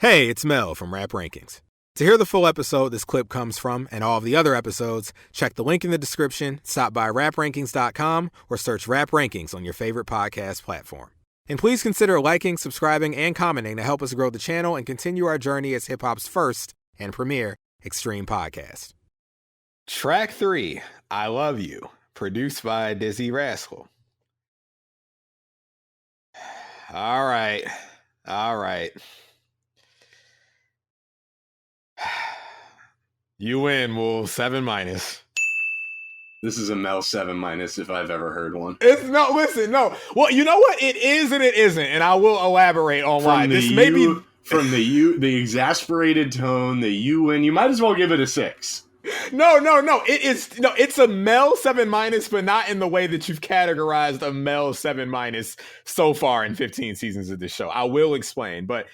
Hey, it's Mel from Rap Rankings. To hear the full episode this clip comes from and all of the other episodes, check the link in the description, stop by raprankings.com, or search Rap Rankings on your favorite podcast platform. And please consider liking, subscribing, and commenting to help us grow the channel and continue our journey as hip-hop's first and premier extreme podcast. Track 3, I Love You, produced by Dizzee Rascal. All right. You win, Moulz. 7-. This is a Mel 7- if I've ever heard one. No. Well, you know what? It is and it isn't, and I will elaborate on why. This may be from the exasperated tone, you win. You might as well give it a 6. No. It's a Mel 7-, but not in the way that you've categorized a Mel 7- so far in 15 seasons of this show. I will explain, but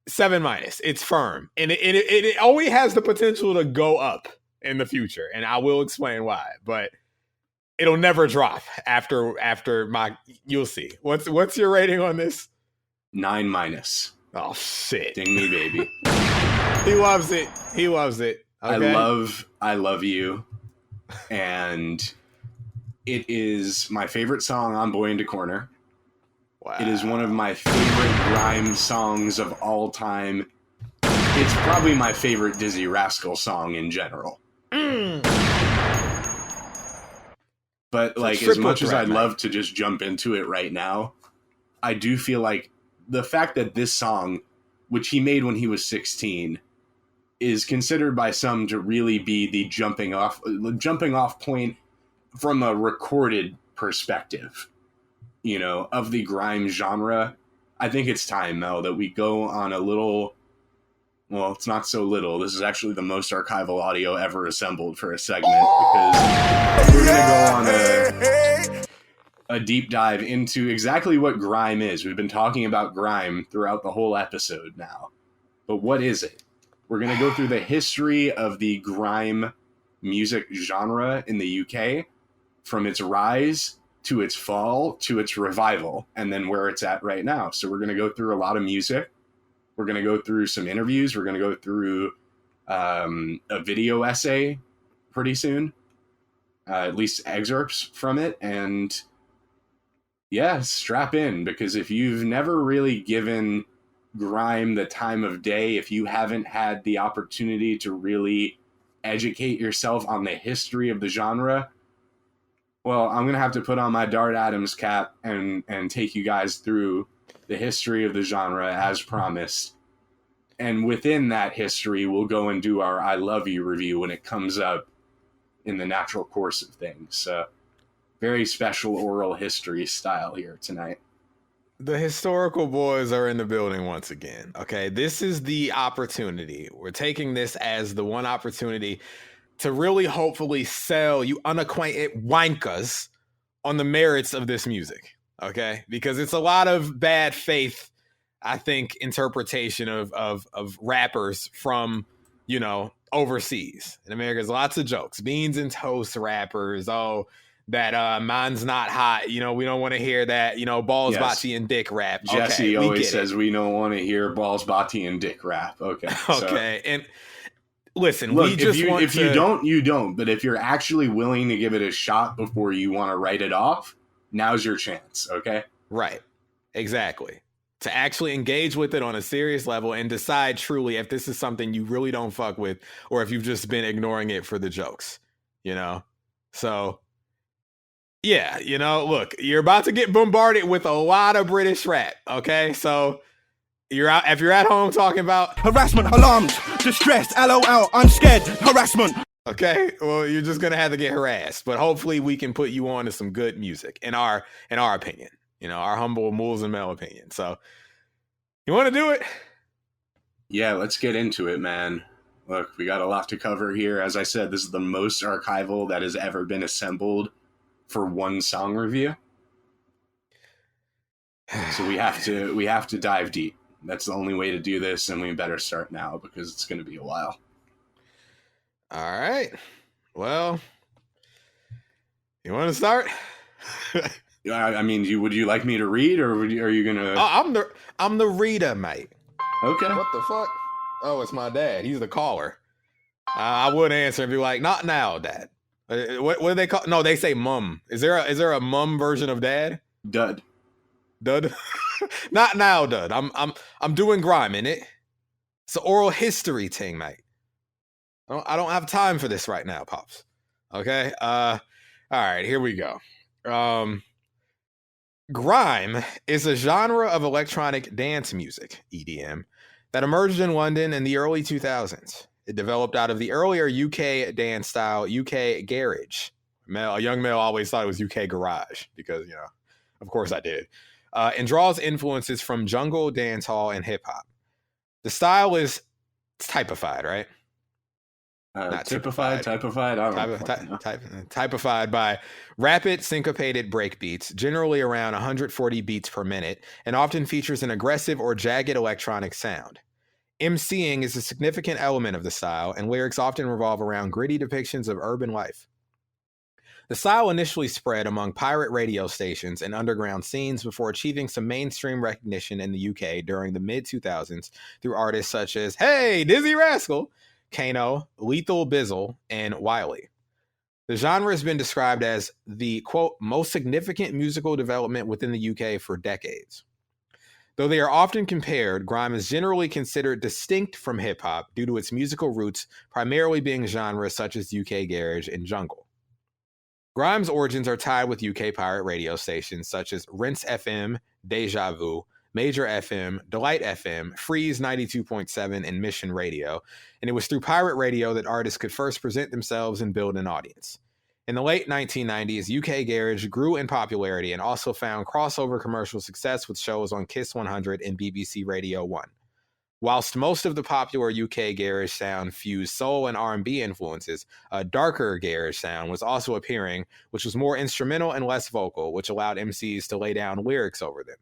7-. It's firm, and it only has the potential to go up in the future, and I will explain why. But it'll never drop after my. You'll see. What's your rating on this? 9-. Oh shit! Ding me, baby. He loves it. Okay? I love you, and it is my favorite song on Boy Into Corner. Wow. It is one of my favorite Grime songs of all time. It's probably my favorite Dizzee Rascal song in general. But like, as much as I'd love to just jump into it right now, I do feel like the fact that this song, which he made when he was 16, is considered by some to really be the jumping off point from a recorded perspective, you know, of the grime genre. I think it's time, Mel, that we go on a little, well, it's not so little. This is actually the most archival audio ever assembled for a segment, because we're going to go on a deep dive into exactly what grime is. We've been talking about grime throughout the whole episode now, but what is it? We're going to go through the history of the grime music genre in the UK, from its rise to its fall to its revival, and then where it's at right now. So we're going to go through a lot of music. We're going to go through some interviews. We're going to go through a video essay pretty soon, at least excerpts from it. And yeah, strap in, because if you've never really given grime the time of day, if you haven't had the opportunity to really educate yourself on the history of the genre, well, I'm going to have to put on my Dart Adams cap and take you guys through the history of the genre as promised. And within that history, we'll go and do our I Love You review when it comes up in the natural course of things. Very special oral history style here tonight. The historical boys are in the building once again. Okay, this is the opportunity. We're taking this as the one opportunity to really hopefully sell you unacquainted wankers on the merits of this music. Okay, because it's a lot of bad faith, I think, interpretation of rappers from, you know, overseas. In America, there's lots of jokes. Beans and toast rappers. Oh, that mine's not hot. You know, we don't want to hear that, you know, balls, Yes. bati, and dick rap. Jesse always says we don't want to hear balls, bati, and dick rap. Okay. Okay. And listen, look, we just you don't, you don't. But if you're actually willing to give it a shot before you want to write it off, now's your chance. Okay. Right. Exactly. To actually engage with it on a serious level and decide truly if this is something you really don't fuck with, or if you've just been ignoring it for the jokes, you know? So yeah, you know, look, you're about to get bombarded with a lot of British rap, okay? So if you're at home talking about harassment, alarmed, distressed, LOL, I'm scared, harassment. Okay, well, you're just gonna have to get harassed, but hopefully we can put you on to some good music in our opinion, you know, our humble Moulz Mel opinion. So you want to do it? Yeah, let's get into it, man. Look, we got a lot to cover here. As I said, this is the most archival that has ever been assembled for one song review. So we have to dive deep. That's the only way to do this, and we better start now because it's going to be a while. All right. Well, you want to start? I mean, would you like me to read, or are you going to? I'm the reader, mate. Okay. What the fuck? Oh, it's my dad. He's the caller. I would answer and be like, "Not now, Dad." What do they call? No, they say mum. Is there a mum version of dad? Dud. Dud. Not now, Dud. I'm doing Grime in it. It's an oral history thing, mate. I don't have time for this right now, pops. Okay. All right. Here we go. Grime is a genre of electronic dance music, EDM, that emerged in London in the early 2000s. It developed out of the earlier UK dance style, UK garage. A young male always thought it was UK garage because, of course I did. And draws influences from jungle, dancehall, and hip hop. The style is typified, right? Not typified. I don't know. Typified by rapid syncopated breakbeats, generally around 140 beats per minute, and often features an aggressive or jagged electronic sound. MCing is a significant element of the style, and lyrics often revolve around gritty depictions of urban life. The style initially spread among pirate radio stations and underground scenes before achieving some mainstream recognition in the UK during the mid-2000s through artists such as, Dizzee Rascal, Kano, Lethal Bizzle, and Wiley. The genre has been described as the, quote, most significant musical development within the UK for decades. Though they are often compared, Grime is generally considered distinct from hip-hop due to its musical roots primarily being genres such as UK garage and jungle. Grime's origins are tied with UK pirate radio stations such as Rinse FM, Deja Vu, Major FM, Delight FM, Freeze 92.7, and Mission Radio, and it was through pirate radio that artists could first present themselves and build an audience. In the late 1990s, UK garage grew in popularity and also found crossover commercial success with shows on Kiss 100 and BBC Radio 1. Whilst most of the popular UK garage sound fused soul and R&B influences, a darker garage sound was also appearing, which was more instrumental and less vocal, which allowed MCs to lay down lyrics over them.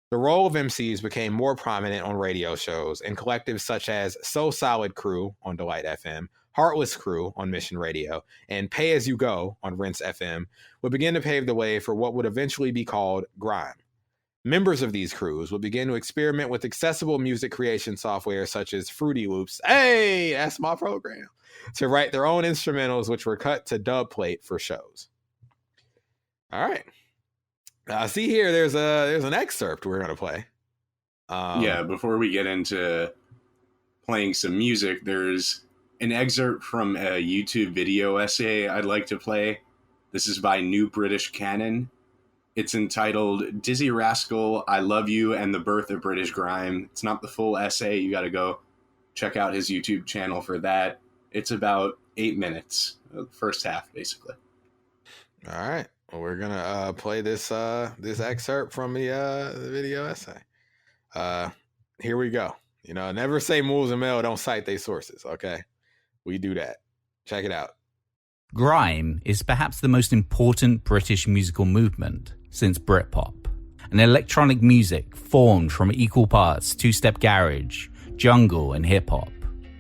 The role of MCs became more prominent on radio shows, and collectives such as So Solid Crew on Delight FM, Heartless Crew on Mission Radio, and Pay As You Go on Rinse FM would begin to pave the way for what would eventually be called Grime. Members of these crews would begin to experiment with accessible music creation software such as Fruity Loops, that's my program, to write their own instrumentals, which were cut to dub plate for shows. All right. See here, there's an excerpt we're going to play. Before we get into playing some music, there's an excerpt from a YouTube video essay I'd like to play. This is by New British Canon. It's entitled Dizzee Rascal, I Love You, and the Birth of British Grime. It's not the full essay. You got to go check out his YouTube channel for that. It's about 8 minutes, the first half, basically. All right. Well, we're going to play this excerpt from the video essay. Here we go. Never say Moulz Mel don't cite their sources, okay? We do that. Check it out. Grime is perhaps the most important British musical movement since Britpop, an electronic music formed from equal parts two-step garage, jungle, and hip-hop.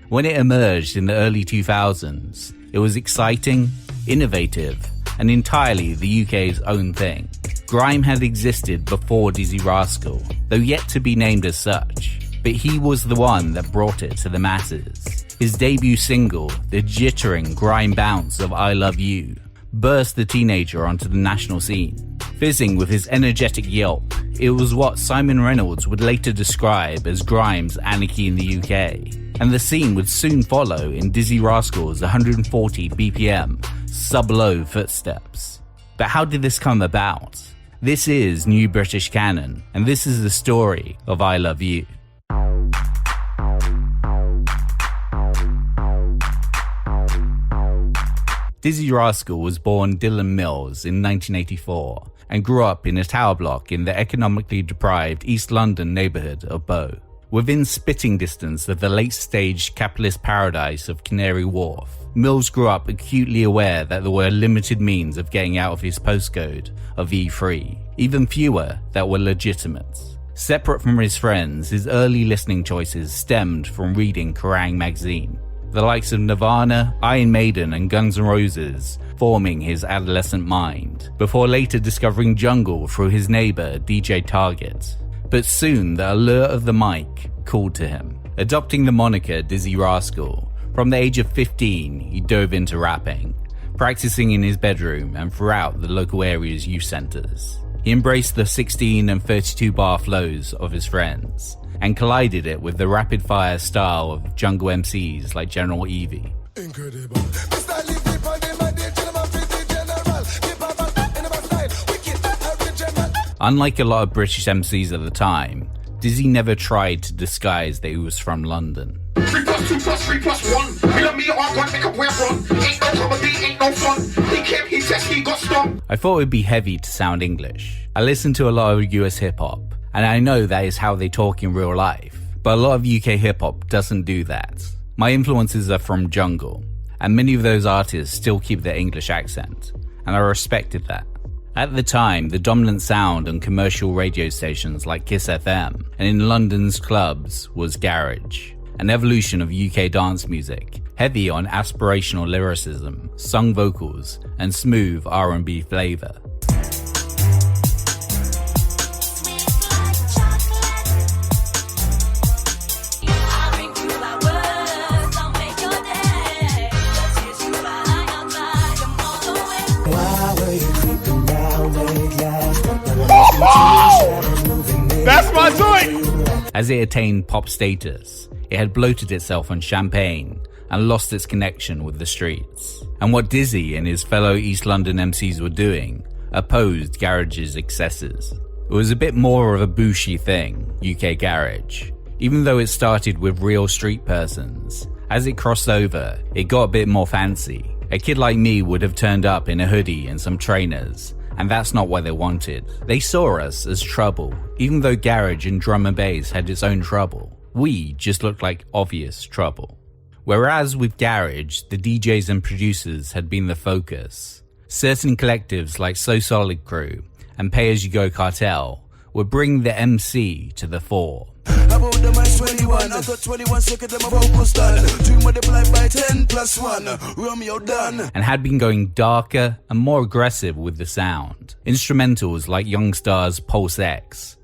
When it emerged in the early 2000s, it was exciting, innovative, and entirely the UK's own thing. Grime had existed before Dizzee Rascal, though yet to be named as such, but he was the one that brought it to the masses. His debut single, the jittering grime bounce of I Love You, burst the teenager onto the national scene. Fizzing with his energetic yelp, it was what Simon Reynolds would later describe as Grime's Anarchy in the UK, and the scene would soon follow in Dizzee Rascal's 140 BPM, sub-low footsteps. But how did this come about? This is New British Canon, and this is the story of I Love You. Dizzee Rascal was born Dylan Mills in 1984 and grew up in a tower block in the economically deprived East London neighbourhood of Bow. Within spitting distance of the late-stage capitalist paradise of Canary Wharf, Mills grew up acutely aware that there were limited means of getting out of his postcode of E3, even fewer that were legitimate. Separate from his friends, his early listening choices stemmed from reading Kerrang! Magazine, the likes of Nirvana, Iron Maiden, and Guns N' Roses forming his adolescent mind, before later discovering jungle through his neighbour DJ Target. But soon the allure of the mic, called to him. Adopting the moniker Dizzee Rascal, from the age of 15 he dove into rapping, practicing in his bedroom and throughout the local area's youth centres. He embraced the 16 and 32 bar flows of his friends, and collided it with the rapid-fire style of jungle MCs like General Evie. Incredible. Unlike a lot of British MCs at the time, Dizzee never tried to disguise that he was from London. 3 + 2 + 3 + 1. Me love me all gun, make up where from. Ain't no comedy, ain't no fun. He came, he test, he got stung. I thought it would be heavy to sound English. I listen to a lot of US hip-hop, and I know that is how they talk in real life, but a lot of UK hip-hop doesn't do that. My influences are from jungle, and many of those artists still keep their English accent, and I respected that. At the time, the dominant sound on commercial radio stations like Kiss FM and in London's clubs was garage, an evolution of UK dance music, heavy on aspirational lyricism, sung vocals, and smooth R&B flavour. That's my joint! As it attained pop status, it had bloated itself on champagne and lost its connection with the streets. And what Dizzee and his fellow East London MCs were doing opposed garage's excesses. It was a bit more of a boushy thing, UK garage. Even though it started with real street persons, as it crossed over, it got a bit more fancy. A kid like me would have turned up in a hoodie and some trainers, and that's not what they wanted. They saw us as trouble, even though garage and drum and bass had its own trouble. We just looked like obvious trouble. Whereas with garage, the DJs and producers had been the focus. Certain collectives like So Solid Crew and Pay As You Go Cartel would bring the MC to the fore. About them I 21, I got 21 seconds, my vocals done. 2 multiplied by 10 + 1, Romeo done. And had been going darker and more aggressive with the sound. Instrumentals like Young Star's Pulse X,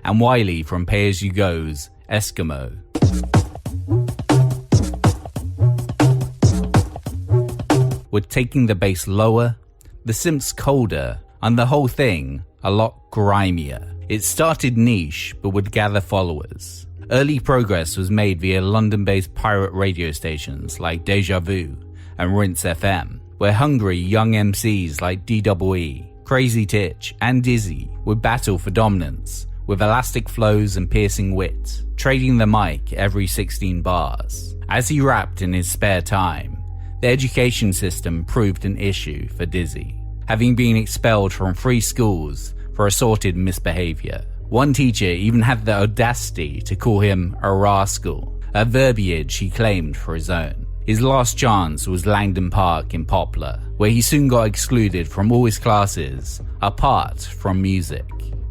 and Wiley from Pay As You Go's Eskimo. Were taking the bass lower, the synths colder, and the whole thing a lot grimier. It started niche but would gather followers. Early progress was made via London-based pirate radio stations like Deja Vu and Rinse FM, where hungry young MCs like DEE, Crazy Titch and Dizzee would battle for dominance with elastic flows and piercing wit, trading the mic every 16 bars. As he rapped in his spare time, the education system proved an issue for Dizzee, having been expelled from 3 schools for assorted misbehaviour. One teacher even had the audacity to call him a rascal, a verbiage he claimed for his own. His last chance was Langdon Park in Poplar, where he soon got excluded from all his classes, apart from music.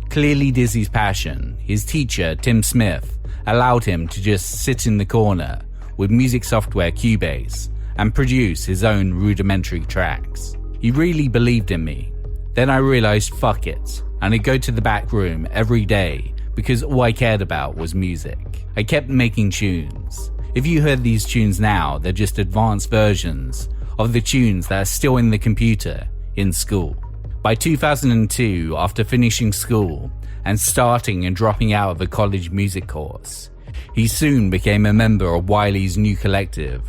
Clearly Dizzee's passion, his teacher Tim Smith allowed him to just sit in the corner with music software Cubase and produce his own rudimentary tracks. He really believed in me. Then I realized fuck it, and I'd go to the back room every day because all I cared about was music. I kept making tunes. If you heard these tunes now, they're just advanced versions of the tunes that are still in the computer in school. By 2002, after finishing school and starting and dropping out of a college music course, he soon became a member of Wiley's new collective,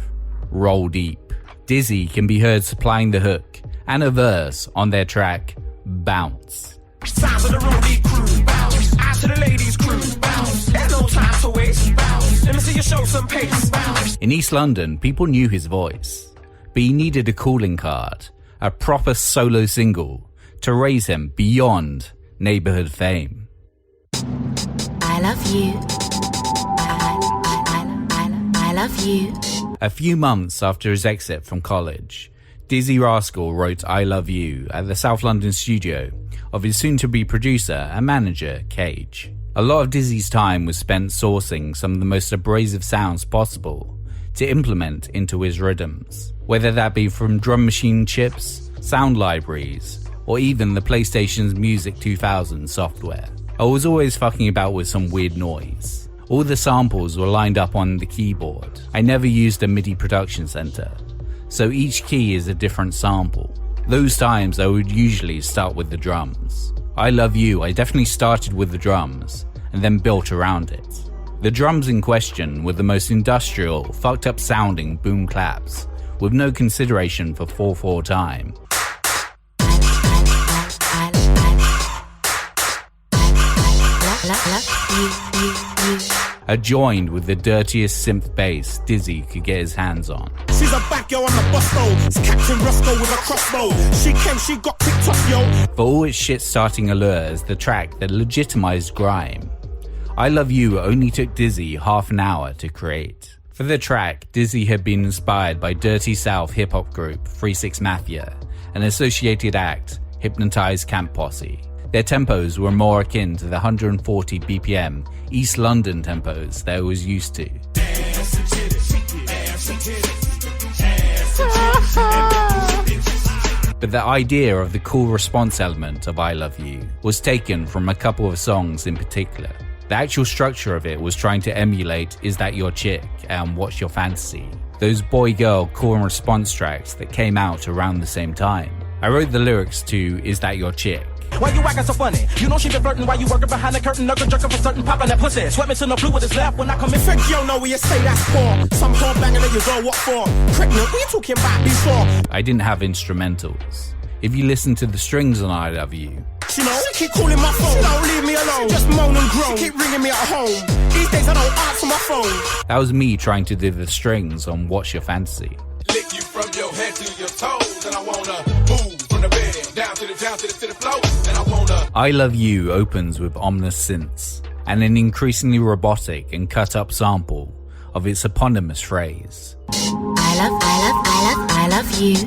Roll Deep. Dizzee can be heard supplying the hook and a verse on their track, Bounce. Sounds of the Roll Deep crew, bounce. Eyes to the ladies crew, bounce. There's no time to waste, bounce. Let me see you show some pace, bounce. In East London, people knew his voice, but he needed a calling card, a proper solo single, to raise him beyond neighbourhood fame. I love you. I love you. A few months after his exit from college, Dizzee Rascal wrote I Love You at the South London studio of his soon-to-be producer and manager, Cage. A lot of Dizzee's time was spent sourcing some of the most abrasive sounds possible to implement into his rhythms, whether that be from drum machine chips, sound libraries, or even the PlayStation's Music 2000 software. I was always fucking about with some weird noise. All the samples were lined up on the keyboard. I never used a MIDI production center, so each key is a different sample. Those times I would usually start with the drums. I Love You, I definitely started with the drums, and then built around it. The drums in question were the most industrial, fucked up sounding boom claps, with no consideration for 4/4 time. Adjoined with the dirtiest synth bass Dizzee could get his hands on. She's a bad girl on the bus though. It's Captain Roscoe with a crossbow. She came, she got kicked off, yo. For all its shit-starting allure as the track that legitimized grime, I Love You only took Dizzee half an hour to create. For the track, Dizzee had been inspired by Dirty South hip-hop group 36 Mafia and associated act Hypnotized Camp Posse. Their tempos were more akin to the 140 BPM East London tempos that I was used to. But the idea of the cool response element of I Love You was taken from a couple of songs in particular. The actual structure of it was trying to emulate Is That Your Chick and What's Your Fantasy, those boy-girl call and response tracks that came out around the same time. I wrote the lyrics to Is That Your Chick? Why you acting so funny? You know she been flirting while you working behind the curtain, knuckle jerking for certain, popping that pussy. Sweat me to no blue with his left when I come in. Fake yo know where you say that's poor. Some poor banging niggas all what for? Pregnant, what you talking about before? I didn't have instrumentals. If you listen to the strings on I Love You, She know, she keep calling my phone. She don't leave me alone. She just moan and groan. She keep ringing me at home. These days I don't answer my phone. that was me trying to do the strings on What's Your Fantasy. Lick you from your head to your toes, and I wanna move from the bed down to the floor, and I wanna. I Love You opens with ominous synths and an increasingly robotic and cut up sample of its eponymous phrase. I love you.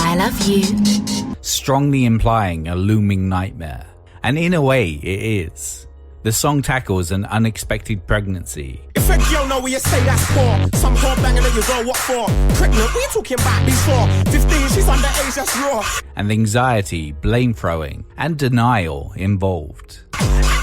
I love you. Strongly implying a looming nightmare. And in a way, it is. The song tackles an unexpected pregnancy. Fake yo know where you say that's poor. Some poor banging niggas all what for? Pregnant, what you talking about before? 15, she's underage, that's raw. And the anxiety, blame throwing, and denial involved.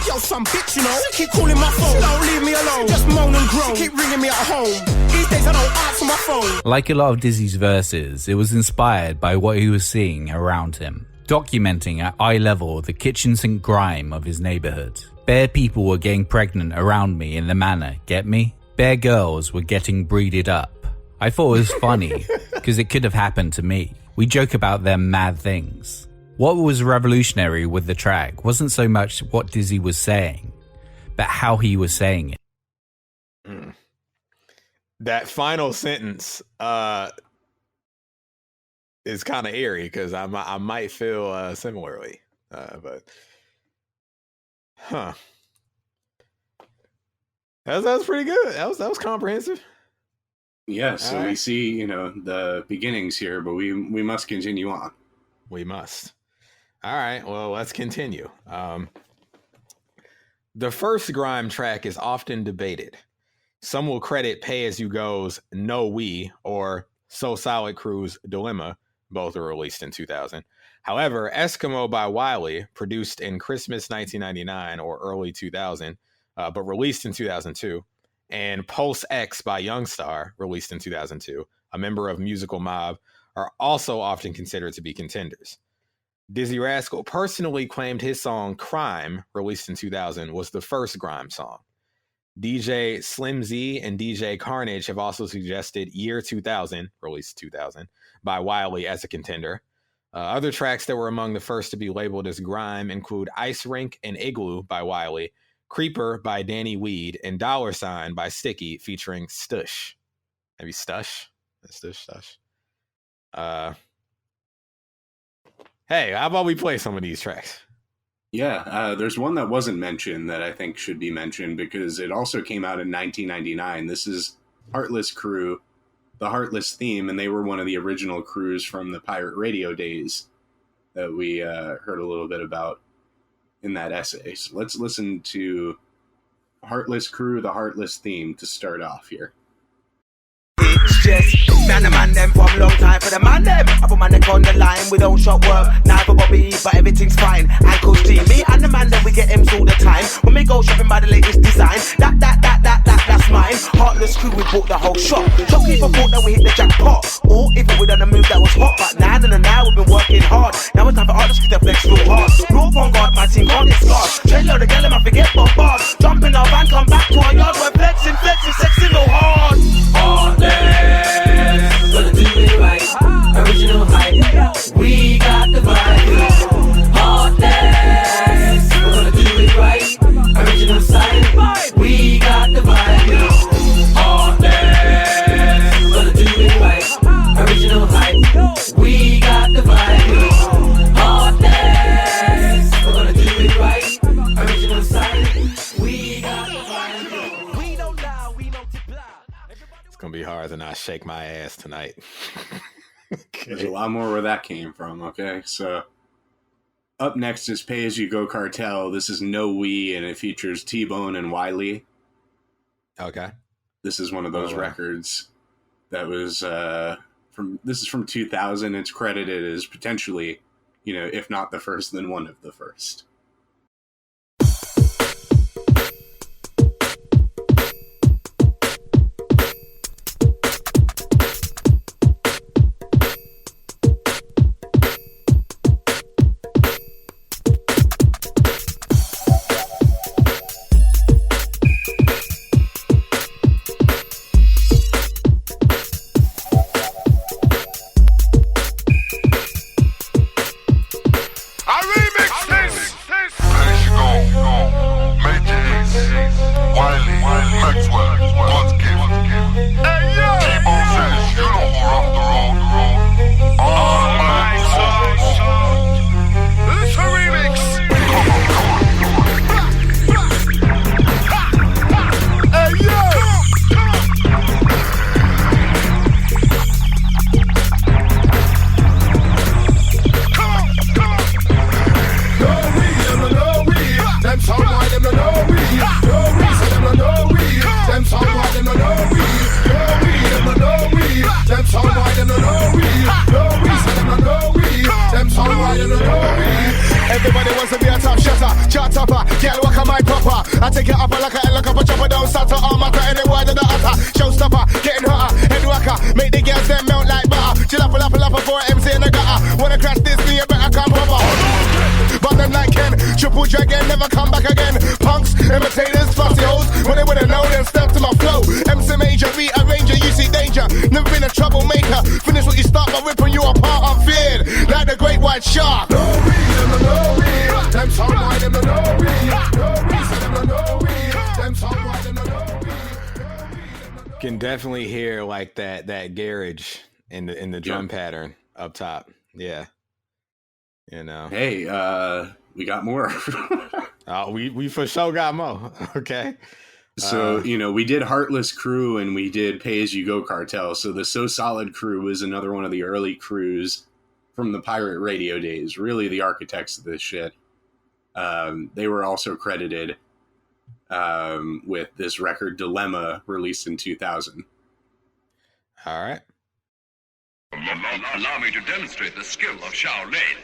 Yo, some bitch, you know. She keep calling my phone. She don't leave me alone. She just moan and groan. She keep ringing me at home. These days I don't answer my phone. Like a lot of Dizzee's verses, it was inspired by what he was seeing around him, documenting at eye level the kitchen sink grime of his neighborhood. Bare people were getting pregnant around me in the manor, get me? Bare girls were getting breeded up. I thought it was funny, because it could have happened to me. We joke about them mad things. What was revolutionary with the track wasn't so much what Dizzee was saying, but how he was saying it. That final sentence is kind of eerie because I might feel similarly, but huh. That was pretty good. That was comprehensive. Yeah, so All right. we see, the beginnings here, but we must continue on. We must. All right, well, let's continue. The first Grime track is often debated. Some will credit Pay As You Go's No We or So Solid Crew's Dilemma. Both were released in 2000. However, Eskimo by Wiley, produced in Christmas 1999 or early 2000, but released in 2002, and Pulse X by Youngstar, released in 2002, a member of Musical Mob, are also often considered to be contenders. Dizzee Rascal personally claimed his song Crime, released in 2000, was the first Grime song. DJ Slim Z and DJ Carnage have also suggested Year 2000, released 2000, by Wiley as a contender. Other tracks that were among the first to be labeled as Grime include Ice Rink and Igloo by Wiley, Creeper by Danny Weed, and Dollar Sign by Sticky featuring Stush. Maybe Stush? Stush. Hey, how about we play some of these tracks? Yeah, there's one that wasn't mentioned that I think should be mentioned because it also came out in 1999. This is Heartless Crew, the Heartless theme, and they were one of the original crews from the pirate radio days that we heard a little bit about in that essay. So let's listen to Heartless Crew, the Heartless theme to start off here. It's just man them from long time for the man them. I put my neck on the line, we don't shop work. Neither Bobby, but everything's fine. Ankles G, me and the man them, we get M's all the time. When we go shopping by the latest design, that's mine. Heartless crew, we bought the whole shop. Shopkeeper thought that we hit the jackpot, or even we done a move that was hot. But now we've been working hard. Now it's time for artists to flex real hard. Raw on guard, my team can't get scarred. Train load again, I forget bombard. Jump in our van, come back to our yard. We're flexing, sexy, no hard. Heartless, gonna do it right. Original hype, we got the vibe. Heartless, we're gonna do it right. Original side, we got the vibe. Heartless, we're gonna do it right. Original hype, we got the vibe. Heartless, we're gonna do it right. Original side, we got the vibe. We don't lie, we don't tip lie. It's gonna be hard to not shake my ass tonight. There's a lot more where that came from, okay? So, up next is Pay As You Go Cartel. This is No We, and it features T-Bone and Wiley. Okay. This is one of those records that was this is from 2000. It's credited as potentially, if not the first, then one of the first. Everybody wants to be a top shutter, chart topper, girl walk on my popper. I take it up like a helicopter, chopper down, starter, arm utter, any word of the utter. Showstopper, getting hotter, head whacker, make the girls them melt like butter. Chill up for an MC in the gutter. Wanna crash this, me you better come proper. But them like Ken, triple dragon, never come back again. Punks, imitators, fussy hoes, when they would've known and step to my flow. MC major, rearranger, you see danger. Never been a troublemaker. Finish what you start by ripping you apart, I'm feared like the great white shark. No weed, them some why them no weed. No weed, so them no weed. Them some why them no weed. Can definitely hear like that garage in the drum pattern up top. Yeah. Hey, we got more. We for sure got more. Okay. So, we did Heartless Crew and we did Pay As You Go Cartel. So the So Solid crew is another one of the early crews from the pirate radio days. Really the architects of this shit. They were also credited with this record Dilemma, released in 2000. All right. Allow me to demonstrate the skill of Shaolin,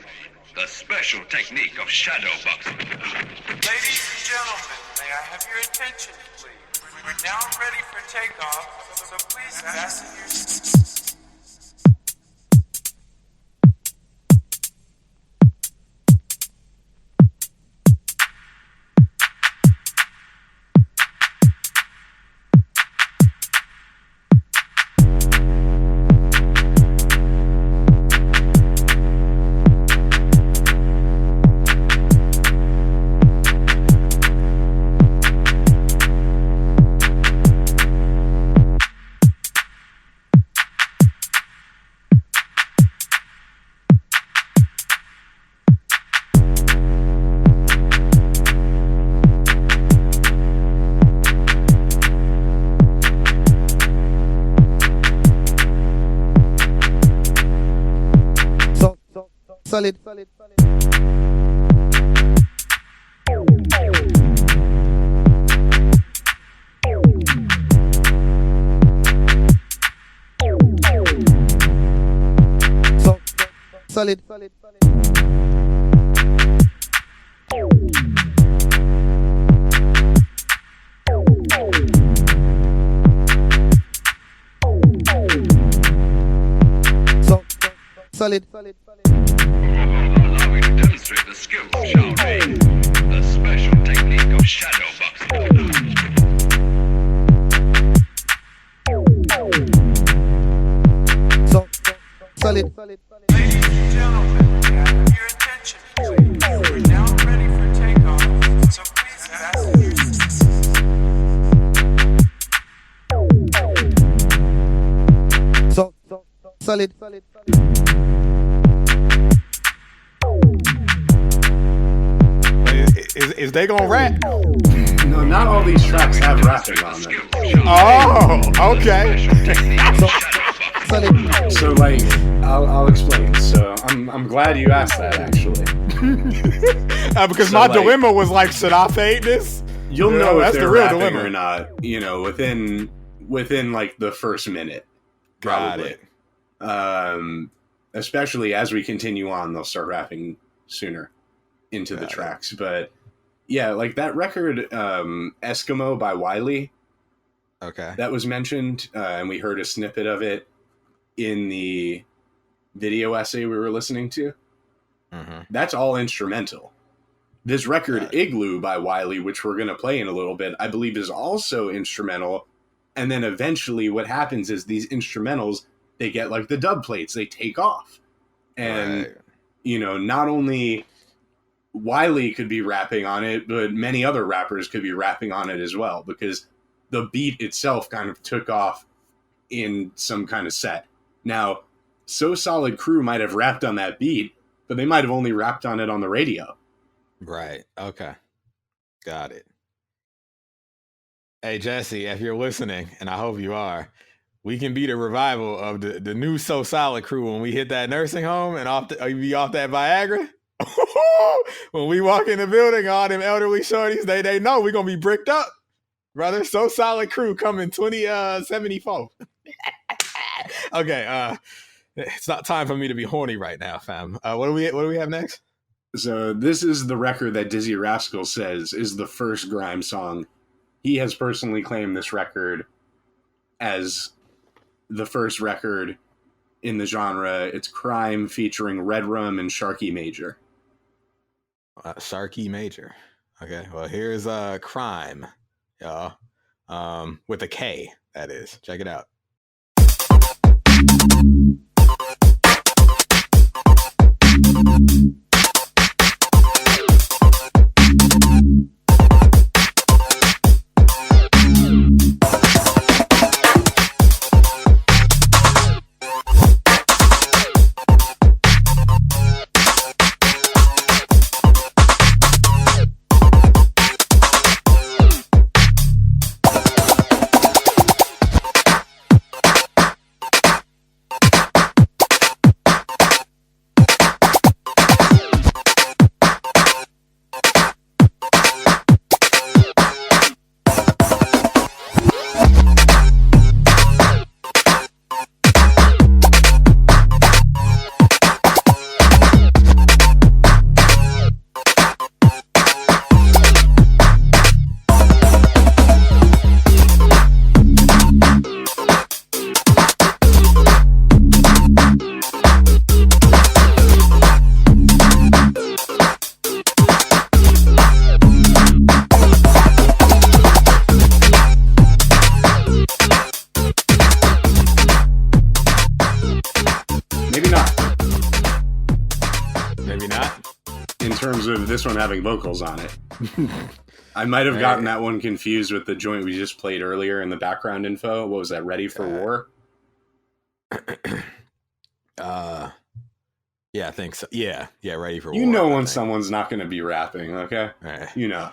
the special technique of shadow boxing. Ladies and gentlemen, may I have your attention, please? We're now ready for takeoff, so please fasten your seats. Solid. solid. Solid. Allow me to demonstrate the skills of Shaolin, the special technique of shadow boxing. Solid. Ladies and gentlemen, may I have your attention, please? We're now ready for takeoff, so please fasten your Solid. Is they gonna rap? No, not all these tracks have rapping on them. Oh, okay. So like, I'll explain. So I'm glad you asked that actually. Because So, my like, dilemma was like, should I fade this? You'll know if that's they're the real rapping dilemma. or not, you know, within like the first minute. Got Probably. it. Especially as we continue on, they'll start rapping sooner into the tracks. But yeah, like that record, Eskimo by Wiley, Okay. that was mentioned, and we heard a snippet of it in the video essay we were listening to. Mm-hmm. That's all instrumental. This record, Igloo by Wiley, which we're going to play in a little bit, I believe is also instrumental. And then eventually what happens is these instrumentals, they get like the dub plates, they take off. And, you know, not only Wiley could be rapping on it, but many other rappers could be rapping on it as well, because the beat itself kind of took off in some kind of set. Now, So Solid Crew might have rapped on that beat, but they might have only rapped on it on the radio. Right. Okay. Got it. Hey, Jesse, if you're listening, and I hope you are, we can be the revival of the new So Solid Crew when we hit that nursing home and be off that Viagra. When we walk in the building, all them elderly shorties, they know we're going to be bricked up. Brother, So Solid Crew coming 2074. Okay, it's not time for me to be horny right now, fam. What do we have next? So this is the record that Dizzee Rascal says is the first Grime song. He has personally claimed this record as the first record in the genre. It's Crime featuring Red Rum and Sharky Major. Sharky Major. Okay, well here's Crime, y'all. With a K, that is. Check it out. This one having vocals on it. I might have gotten that one confused with the joint we just played earlier in the background info. What was that? Ready for War? Yeah, I think so. Yeah, Ready for War. You know when someone's not going to be rapping, okay? You know.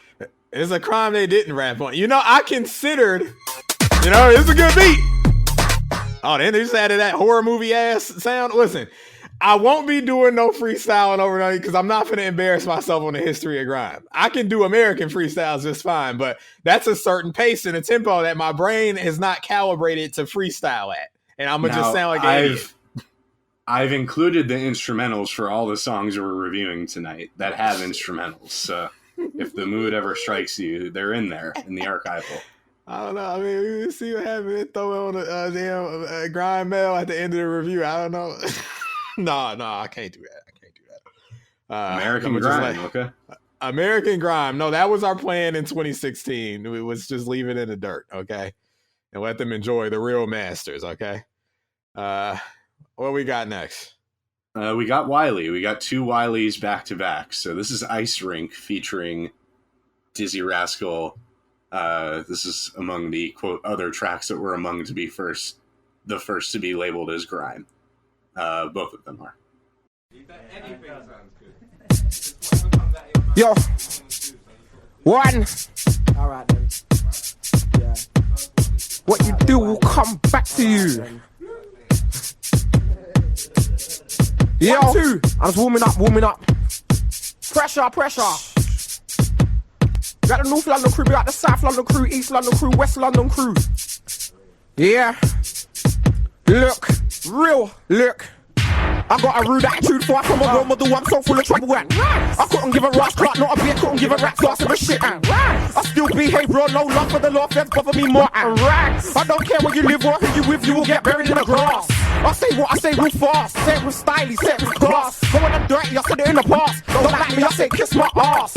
It's a crime they didn't rap on. You know, I considered, it's a good beat. Oh, then they just added that horror movie ass sound. Listen, I won't be doing no freestyling overnight because I'm not going to embarrass myself on the history of grime. I can do American freestyles just fine, but that's a certain pace and a tempo that my brain is not calibrated to freestyle at. And I'm going to just sound like an idiot. I've included the instrumentals for all the songs we're reviewing tonight that have instrumentals. So if the mood ever strikes you, they're in there in the archival. I don't know. I mean, we see what happened. Throw on a damn Grime Mel at the end of the review. I don't know. No, I can't do that. American Grime, okay. American Grime. No, that was our plan in 2016. It was just leave it in the dirt, okay? And let them enjoy the real masters, okay? What we got next? We got Wiley. We got 2 Wileys back to back. So this is Ice Rink featuring Dizzee Rascal. This is among the quote other tracks that were among to be the first to be labeled as Grime. Both of them are. Yo, one. All right then. Yeah. What you do will come back to you. Yo, 1, 2. I'm just warming up. Pressure. We got the North London crew, we got the South London crew, East London crew, West London crew. Yeah. Look. I got a rude attitude, far from a role model, I'm so full of trouble and I couldn't give a rat's clock, not a beer, couldn't give a rat's ass of a shit and I still behave raw, no love for the law, feds bother me more and rags. I don't care where you live or who you with, you will get buried in the grass. I say what I say real fast, say it with styly, say it with class. But when I'm dirty, I said it in the past. Don't like me, I say kiss my ass.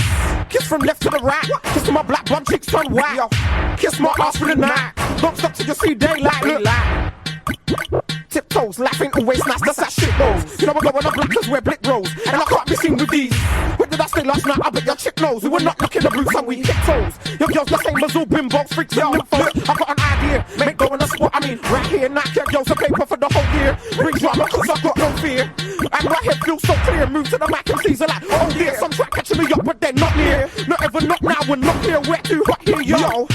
Kiss from left to the right, kiss to my black bum cheeks turn white. Kiss my ass for the night, don't stop till you see daylight. Tiptoes, laughing, always nice, that's that shit goes. You know I go on the block cause we're blick rolls. And I can't be seen with these. Where did I stay last night? I bet your chick knows. We were not knocking the boots and we kick toes. Your girls the same as all bimbos, freaks and nymphos. I got an idea, make go in the spot, I mean right here. Knock your girls a paper for the whole year. Bring drama cause I got no fear. And my head feels so clear, move to the mic and teaser like, oh dear. Some try catching me up but they're not near. Not ever, not now, we're not here. We're too hot here, yo.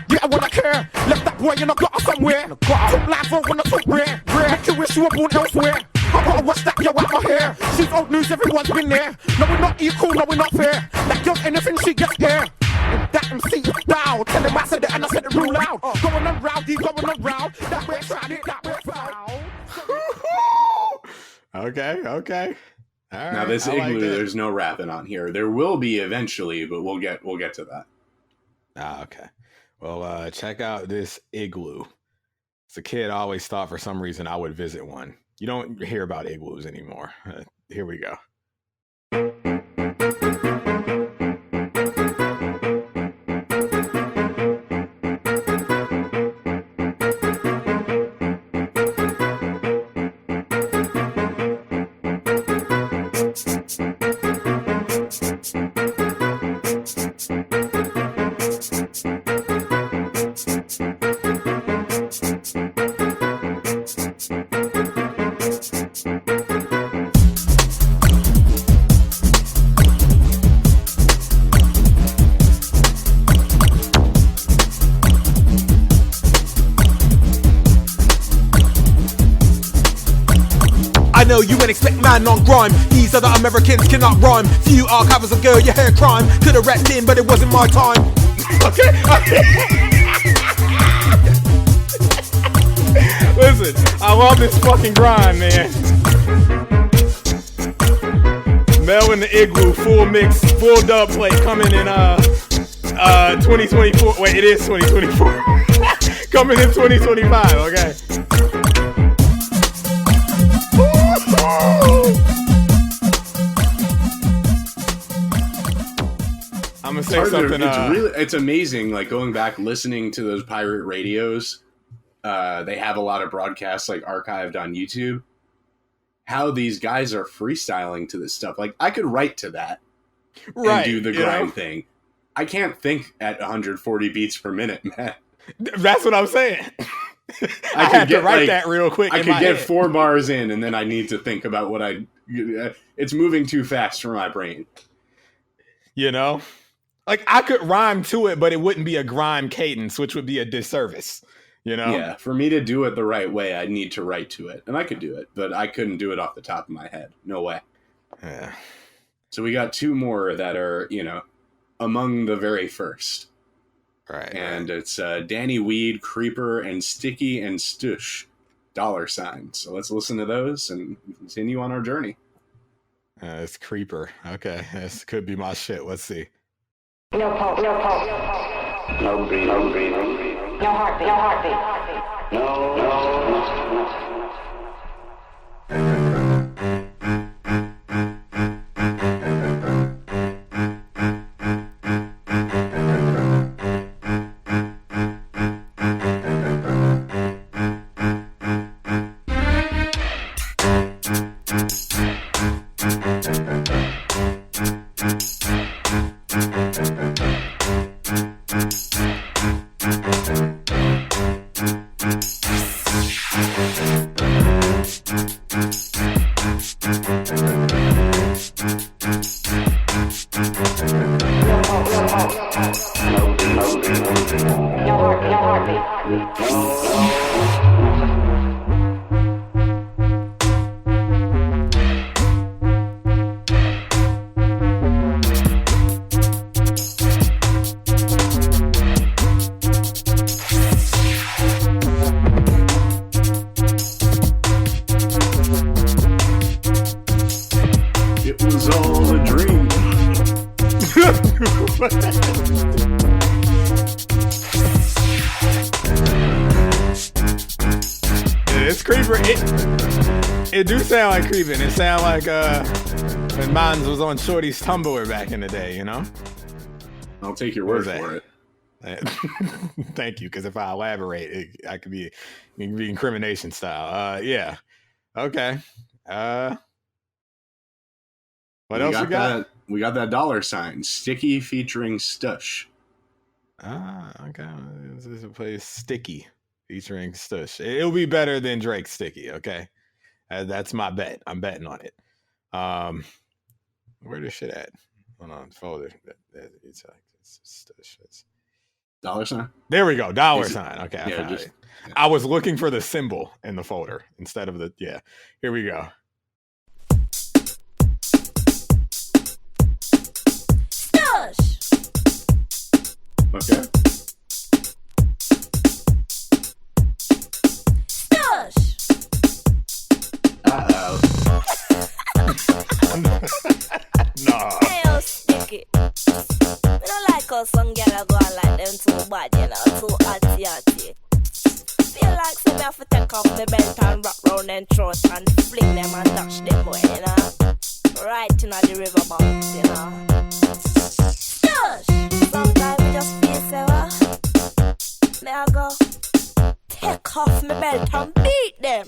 Yeah, I wanna care. Left that boy in a gutter somewhere. Took life over when I took rare. Make you wish you were born elsewhere. I gotta watch that yo out my hair. She's old news, everyone's been there. No, we're not equal, no, we're not fair. That girl, anything she gets here. And that MC is down. Tell him I said it and I said it real loud. Going around, he's going around. That way tried it, that way found. Okay. All right. Now this Igloo, there's no rapping on here. There will be eventually, but we'll get to that. Okay. Well, check out this Igloo. As a kid, I always thought for some reason I would visit one. You don't hear about igloos anymore. Here we go. know you ain't expect man on grime. These other Americans cannot rhyme. Few archives of girl, your hair crime. Could've rapped in, but it wasn't my time. Okay. Listen, I love this fucking grind, man. Mel in the Igloo, full mix, full dub plate coming in 2024. Wait, it is 2024. Coming in 2025, okay. I'm gonna say something. It's amazing, like going back listening to those pirate radios. They have a lot of broadcasts like archived on YouTube. How these guys are freestyling to this stuff. Like I could write to that and do the grind thing. I can't think at 140 beats per minute, man. That's what I'm saying. I had to write that real quick. I could get 4 bars in, and then I need to think about what it's moving too fast for my brain. You know? Like, I could rhyme to it, but it wouldn't be a grime cadence, which would be a disservice. You know? Yeah, for me to do it the right way, I'd need to write to it. And I could do it, but I couldn't do it off the top of my head. No way. Yeah. So we got 2 more that are, among the very first. Right. And it's Danny Weed, Creeper, and Sticky and Stush $. So let's listen to those and continue on our journey. It's Creeper. Okay, this could be my shit. Let's see. No pulse, no pulse. No breathing, no breathing. No heartbeat, no heartbeat. No. It's Creeper. It do sound like creeping. It sound like when Moulz was on Shorty's Tumblr back in the day, you know? I'll take your word for it. Thank you, because if I elaborate, it could be incrimination style. Yeah. Okay. What else we got? We got that $. Sticky featuring Stush. Okay. This plays Sticky featuring Stush. It'll be better than Drake's Sticky, okay? That's my bet. I'm betting on it. Where this shit at? Hold on, folder. It's Stush. $. There we go. $. Okay, I found it. Yeah. I was looking for the symbol in the folder instead of the, yeah. Here we go. Stush. Okay. Stush. Uh-oh. No. Hey, Sticky. I don't like how some girl go on like them too bad, you know, too arty. Feel like some have to take off the belt and wrap round them throat and fling them and dash them away, you know. Right in the river box, you know. Stush! Sometimes we just feel so, may I go take off my belt and beat them.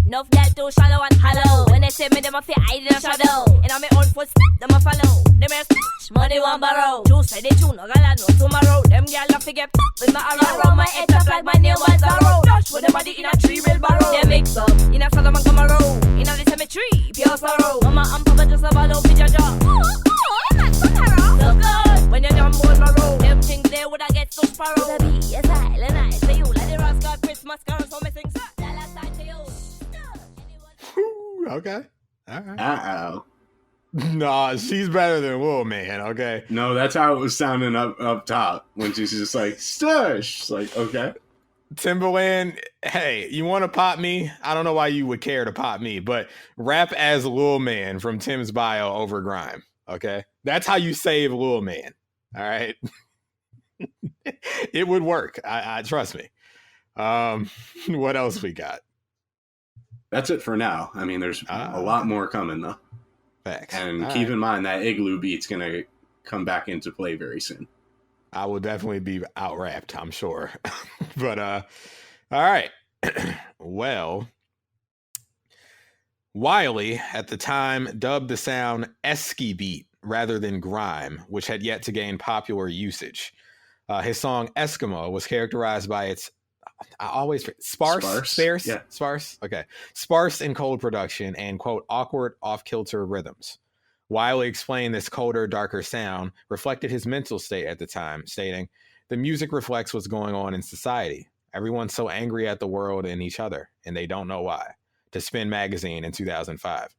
Enough girl too shallow and hollow. When they say me, them a fi hide in the shadow. And on my own footstep, them a follow. Them a stash, money one borrow. Two say they two, no gala no tomorrow. Them girl a fi get pop with my arrow. Around my head up like my name was Arrow. Dash with them body in a tree real barrow. They mix up in a Sodom and Camaro. In a the cemetery, pure sorrow. Mama and Papa just a follow with your jaw. Oh, that's so narrow. So good when you jump on my road. Them things they woulda get so sparrow. The bee is silent night to you like the Rascal Christmas carol. So me sing sir, tell us to you. Okay. All right. Uh-oh. Nah, she's better than Wool Man, okay? No, that's how it was sounding up top when she's just like, Stush. It's like, okay. Timberland, hey, you want to pop me? I don't know why you would care to pop me, but rap as Lil Man from Tim's bio over Grime, okay? That's how you save Lil Man, all right? It would work. I trust me. What else we got? That's it for now. I mean, there's a lot more coming, though. Facts. And keep in mind that Igloo beat's going to come back into play very soon. I will definitely be out-rapped, I'm sure. But, all right. Well, Wiley, at the time, dubbed the sound Esky beat rather than Grime, which had yet to gain popular usage. His song Eskimo was characterized by its sparse. Yeah. Sparse. Okay. Sparse and cold production and, quote, awkward off-kilter rhythms. Wiley explained this colder, darker sound reflected his mental state at the time, stating, "The music reflects what's going on in society. Everyone's so angry at the world and each other, and they don't know why." To Spin magazine in 2005.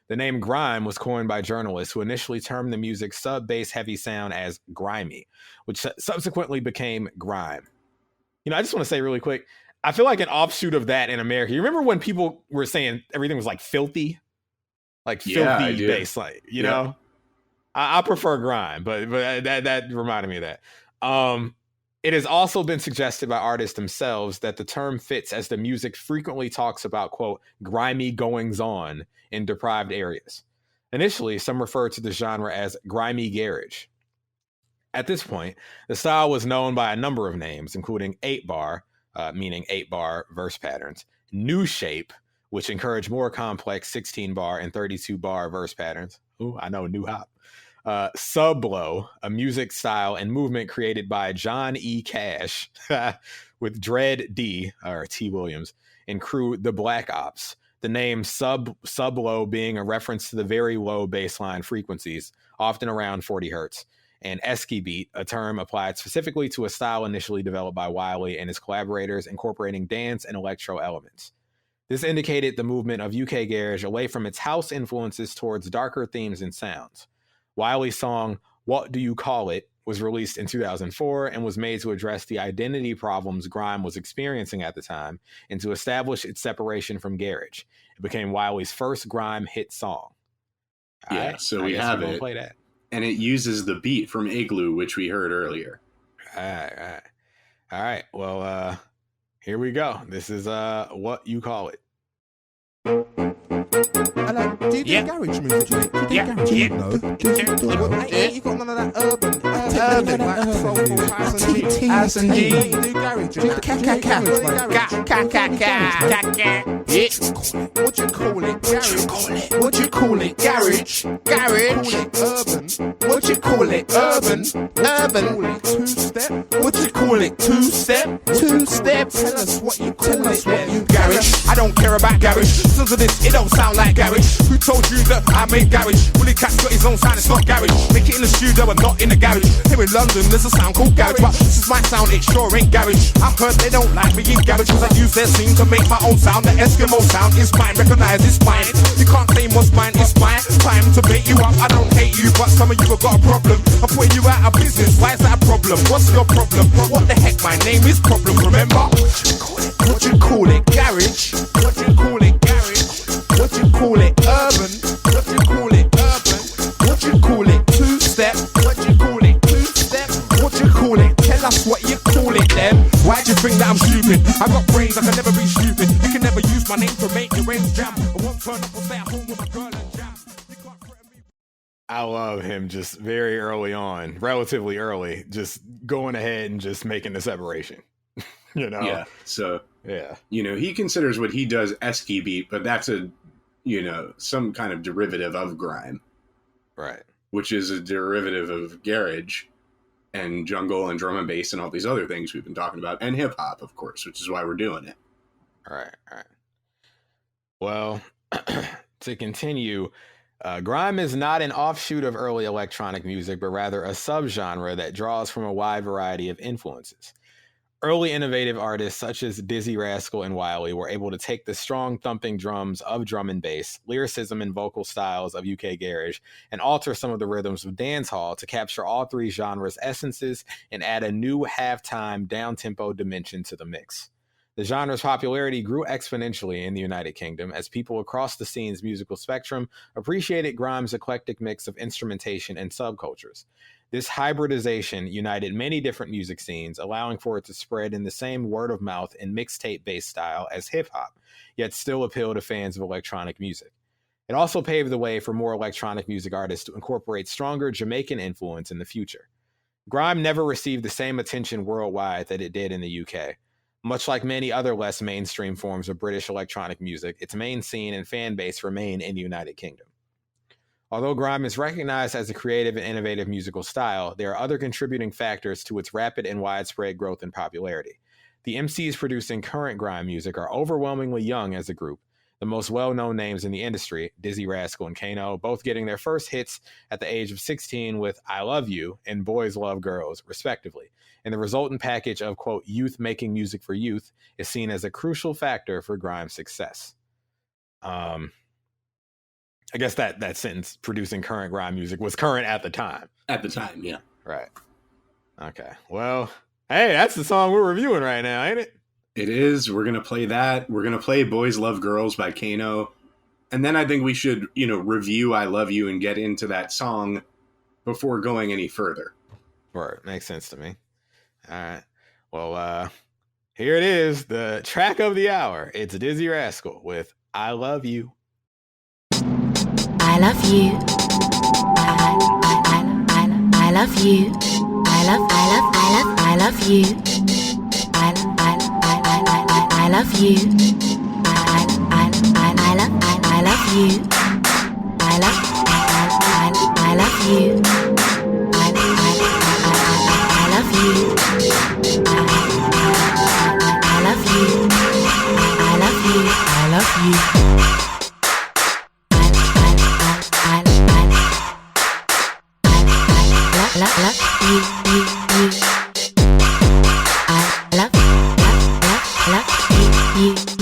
The name Grime was coined by journalists who initially termed the music's sub-bass heavy sound as grimy, which subsequently became grime. You know, I just want to say really quick, I feel like an offshoot of that in America. You remember when people were saying everything was like filthy? Like filthy bass, like, you know? I prefer grime, but that reminded me of that. It has also been suggested by artists themselves that the term fits as the music frequently talks about, quote, grimy goings-on in deprived areas. Initially, some referred to the genre as grimy garage. At this point, the style was known by a number of names, including 8-bar, meaning 8-bar verse patterns, new shape, which encouraged more complex 16-bar and 32-bar verse patterns. Ooh, I know, new hop. Sub-blow, a music style and movement created by John E. Cash with Dread D, or T. Williams, and crew The Black Ops. The name sub-low being a reference to the very low baseline frequencies, often around 40 hertz. And Esky beat, a term applied specifically to a style initially developed by Wiley and his collaborators incorporating dance and electro elements. This indicated the movement of UK garage away from its house influences towards darker themes and sounds. Wiley's song, What Do You Call It, was released in 2004 and was made to address the identity problems grime was experiencing at the time and to establish its separation from garage. It became Wiley's first grime hit song. So we have it. Play that. And it uses the beat from Igloo, which we heard earlier. All right. Well, here we go. This is What You Call It. Hello, do you do garage music, mate? Do you do garage music? No. You got none of that urban, like soulful house and G. You do garage. What you call it? Garage. What you call it? Garage. Garage. Urban. What you call it? Urban. Urban. Two-step. What you call it? Two-step. Two-step. Tell us what you call it. Garage. I don't care about garage. Sons of this, it don't sound like garage. Who told you that I made garage? Willie Cat's got his own sound, it's not garage. Make it in the studio and not in the garage. Here in London there's a sound called garage, but this is my sound, it sure ain't garage. I've heard they don't like me in garage, cause I use their scene to make my own sound. The Eskimo sound is mine, recognize it's mine. You can't claim what's mine, it's mine. Time to bait you up, I don't hate you, but some of you have got a problem. I'm putting you out of business, why is that a problem? What's your problem? What the heck, my name is Problem, remember? What you call it? Garage. What you call it? Garage. What you call it? Urban. What you call it? Urban. What you call it? Two-step. What you call it? Two-step. What you call it? Tell us what you call it then. Why do you think that I'm stupid? I got brains, I can never be stupid. You can never use my name to make your ends jam. I won't turn up or stay at home with my girl and jam. I love him just very early on, relatively early, just going ahead and just making the separation. You know? Yeah. So, yeah. You know, he considers what he does Esky beat, but that's a, you know, some kind of derivative of grime. Right. Which is a derivative of garage and jungle and drum and bass and all these other things we've been talking about. And hip hop, of course, which is why we're doing it. All right. Well, to continue, grime is not an offshoot of early electronic music, but rather a subgenre that draws from a wide variety of influences. Early innovative artists such as Dizzee Rascal and Wiley were able to take the strong thumping drums of drum and bass, lyricism and vocal styles of UK garage, and alter some of the rhythms of dancehall to capture all three genres' essences and add a new halftime down-tempo dimension to the mix. The genre's popularity grew exponentially in the United Kingdom as people across the scene's musical spectrum appreciated grime's eclectic mix of instrumentation and subcultures. This hybridization united many different music scenes, allowing for it to spread in the same word-of-mouth and mixtape-based style as hip-hop, yet still appeal to fans of electronic music. It also paved the way for more electronic music artists to incorporate stronger Jamaican influence in the future. Grime never received the same attention worldwide that it did in the UK. Much like many other less mainstream forms of British electronic music, its main scene and fan base remain in the United Kingdom. Although grime is recognized as a creative and innovative musical style, there are other contributing factors to its rapid and widespread growth and popularity. The MCs producing current grime music are overwhelmingly young as a group. The most well-known names in the industry, Dizzee Rascal and Kano, both getting their first hits at the age of 16 with I Love You and Boys Love Girls, respectively. And the resultant package of, quote, youth making music for youth is seen as a crucial factor for grime's success. I guess that sentence, producing current grime music, was current at the time. At the time, yeah. Right. Okay. Well, hey, that's the song we're reviewing right now, ain't it? It is. We're gonna play that. We're gonna play "Boys Love Girls" by Kano, and then I think we should, review "I Love You" and get into that song before going any further. Right, makes sense to me. All right. Well, here it is, the track of the hour. It's Dizzee Rascal with "I Love You." I love you. I love you. I love you. I love you. I love you. I love you. I love you. I love you. I love you. I love you. Love you.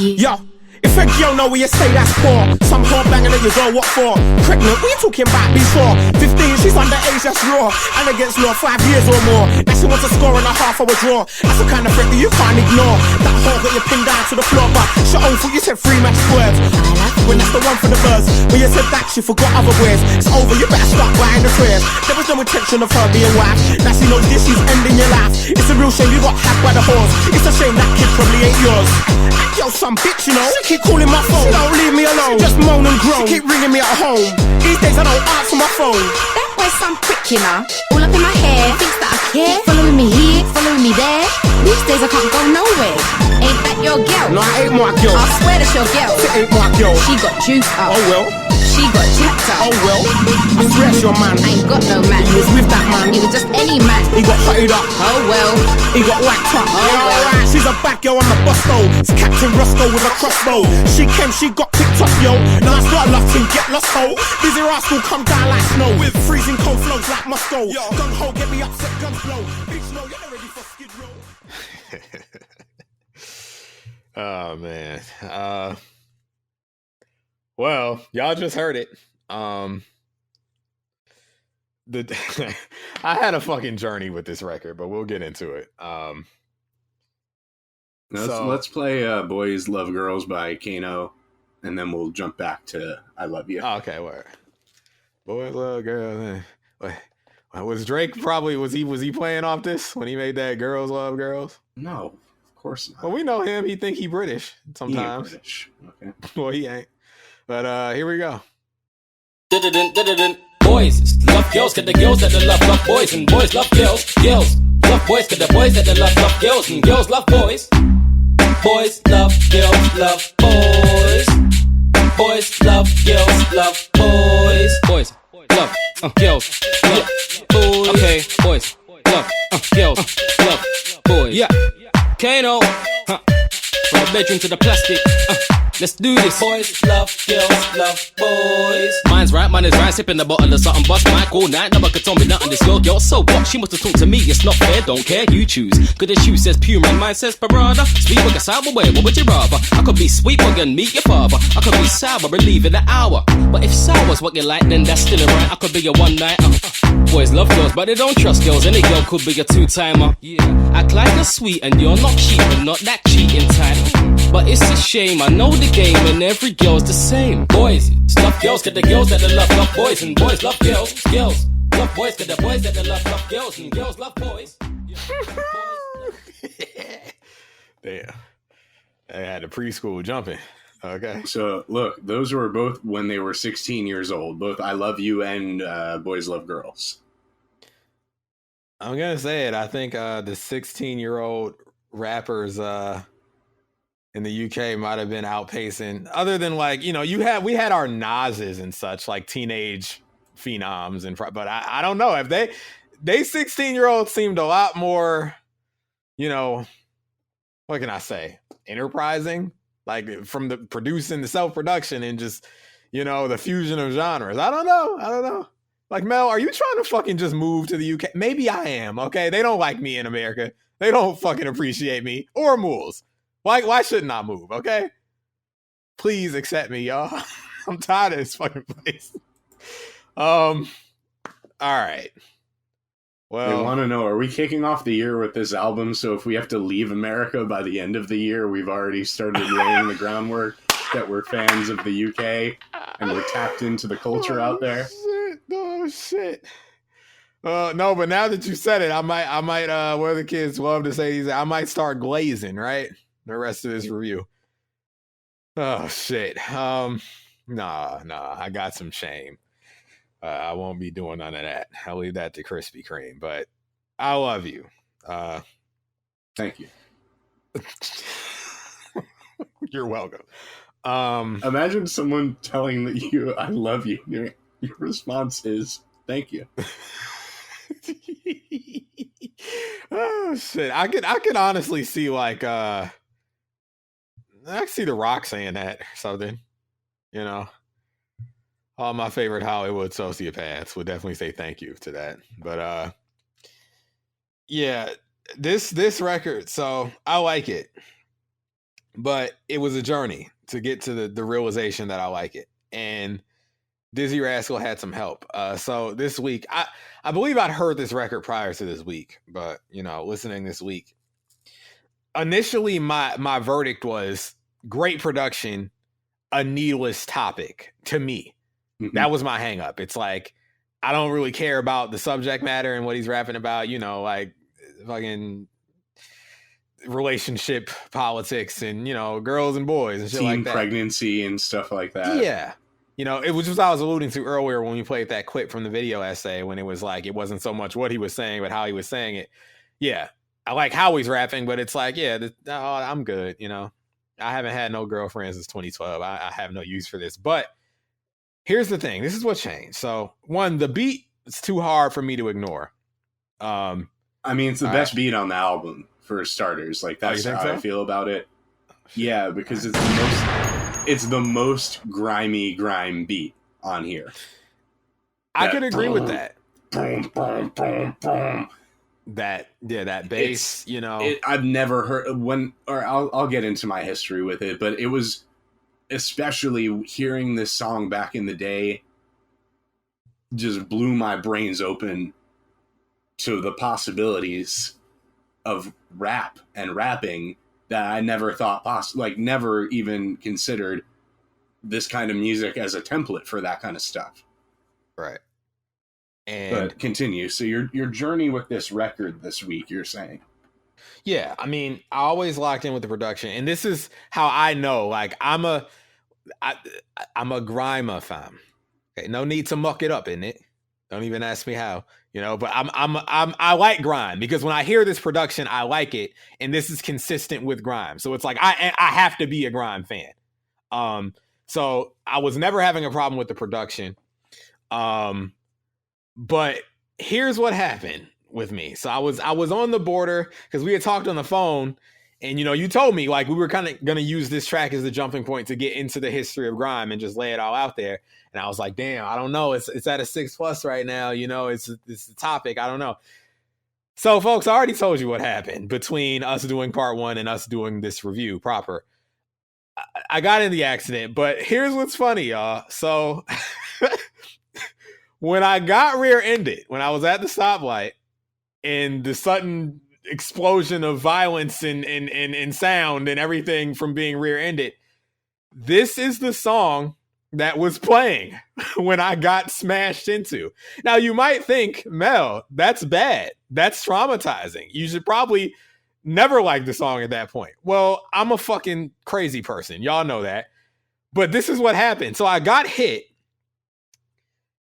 Yo, if a girl know where you say that's poor, some whore banging at your door, what for? Pregnant, what you talking about before? 15, she's underage, that's raw. And against law, 5 years or more. Now she wants a score and a half of a draw. That's the kind of threat that you can't ignore. That whore got you pinned down to the floor, but she own foot, you said 3 match words. When that's the one for the buzz. When you said that, she forgot other words. It's over, you better start buying the prayers. There was no intention of her being wife. Now she knows this, she's ending your life. It's a real shame you got hacked by the horse. It's a shame that kid probably ain't yours. And yo, some bitch, you know, she keep calling my phone. She don't leave me alone. She just moan and groan. She keep ringing me at home. These days I don't answer my phone. That boy's some prick, you know. All up in my hair, thinks that I care. Following me here, following me there. These days I can't go nowhere. Ain't that your girl? No, I ain't my girl. I swear that's your girl. It ain't my girl. She got juice up. Oh well. She got jacked up. Oh well. I swear it's your man. I ain't got no man. He was with that man. He was just any man. He got hotted up. Oh well. He got whacked up. Oh well. Right. She's a bad girl on the bus though. It's Captain Roscoe with a crossbow. She came, she got picked up, yo. Now I start locking, get lost, ho. Dizzee Rascal come down like snow with freezing cold flows like Moscow. Gun ho, get me upset, guns blow. Bitch, no, you're not ready for Skid Row. Oh man. Well, y'all just heard it. I had a fucking journey with this record, but we'll get into it. Let's play "Boys Love Girls" by Kano, and then we'll jump back to "I Love You." Oh, okay, word. Boys love girls. Wait, was Drake probably was he playing off this when he made that "Girls Love Girls"? No, of course not. Well, we know him. He think he British sometimes. He ain't British. Okay. Well, he ain't. But here we go. Boys love girls, get the girls that they love boys, and boys love girls. Girls love boys, get the boys that they love girls, and girls love boys. Boys love girls, love boys. Boys love girls, love boys. Boys love girls, love boys. Okay, boys love girls, love boys. Yeah, Kano, from the bedroom to the plastic. Let's do this. Boys love girls, love boys. Mine's right, mine is right. Sipping the bottle of something, bust mic all night. Nobody could tell me nothing. This girl, so what? She must have talked to me. It's not fair, don't care. You choose. Good as shoe says Puma, and mine says Parada. Sweet burger, sour way. What would you rather? I could be sweet burger and meet your father. I could be sour and leave in an hour. But if sour's what you like, then that's still alright. I could be a one night. Boys love girls, but they don't trust girls. Any girl could be a two-timer. Yeah, act like you're sweet and you're not cheap and not that cheating type. But it's a shame, I know the game and every girl's the same. Boys love girls, get the girls that they love boys, and boys love girls. Girls love boys, get the boys that they love girls, and girls love boys. Damn, they had the preschool jumping. Okay. So look, those were both when they were 16 years old. Both "I Love You" and "Boys Love Girls." I'm gonna say it. I think the 16-year-old rappers in the UK might have been outpacing, other than like, we had our Nas's and such, like teenage phenoms, but I don't know if they 16-year-olds seemed a lot more, what can I say, enterprising, like from the producing, the self-production, and just, the fusion of genres. I don't know. Like, Mel, are you trying to fucking just move to the UK? Maybe I am, okay? They don't like me in America. They don't fucking appreciate me or Moulz. Why shouldn't I move, okay? Please accept me, y'all. I'm tired of this fucking place. All right. They want to know, are we kicking off the year with this album? So if we have to leave America by the end of the year, we've already started laying the groundwork that we're fans of the UK and we're tapped into the culture out there. Shit. No, but now that you said it, I might what do the kids love to say these, I might start glazing, right? The rest of this review. Oh shit. Nah, I got some shame. I won't be doing none of that. I'll leave that to Krispy Kreme, but I love you. Thank you. You're welcome. Imagine someone telling you, I love you. Your response is, thank you. Oh shit. I could honestly see like I can see The Rock saying that or something. You know. All my favorite Hollywood sociopaths would definitely say thank you to that. But yeah, this record, so I like it. But it was a journey to get to the realization that I like it. And Dizzee Rascal had some help. So this week, I believe I'd heard this record prior to this week, but listening this week, initially my verdict was great production, a needless topic to me. Mm-hmm. That was my hang up. It's like, I don't really care about the subject matter and what he's rapping about, like fucking relationship politics and, girls and boys and shit teen like that. Pregnancy and stuff like that. Yeah. It was just what I was alluding to earlier when we played that clip from the video essay when it was like, it wasn't so much what he was saying, but how he was saying it. Yeah. I like how he's rapping, but it's like, yeah, I'm good. I haven't had no girlfriend since 2012. I have no use for this, but here's the thing. This is what changed. So one, the beat is too hard for me to ignore. I mean, it's the best beat on the album for starters. Like that's how I feel about it. Yeah, because it's the most grimy grime beat on here. I could agree with that. Boom, boom, boom, boom. That bass, I've never heard I'll get into my history with it, but it was especially hearing this song back in the day just blew my brains open to the possibilities of rap and rapping that I never thought possible, like never even considered this kind of music as a template for that kind of stuff. Right. But continue. So your journey with this record this week, you're saying? Yeah, I mean, I always locked in with the production, and this is how I know. Like, I'm a Grime fan. Okay, no need to muck it up, in it. Don't even ask me how. But I like Grime because when I hear this production, I like it, and this is consistent with Grime. So it's like I have to be a Grime fan. So I was never having a problem with the production. But here's what happened with me. So I was on the border because we had talked on the phone, and you told me like we were kind of gonna use this track as the jumping point to get into the history of Grime and just lay it all out there. And I was like, damn, I don't know. It's at a 6+ right now. It's the topic. I don't know. So folks, I already told you what happened between us doing part 1 and us doing this review proper. I got in the accident, but here's what's funny, y'all. So when I got rear-ended, when I was at the stoplight, and the sudden explosion of violence and sound and everything from being rear-ended, this is the song that was playing when I got smashed into. Now, you might think, Mel, that's bad. That's traumatizing. You should probably never like the song at that point. Well, I'm a fucking crazy person. Y'all know that. But this is what happened. So I got hit.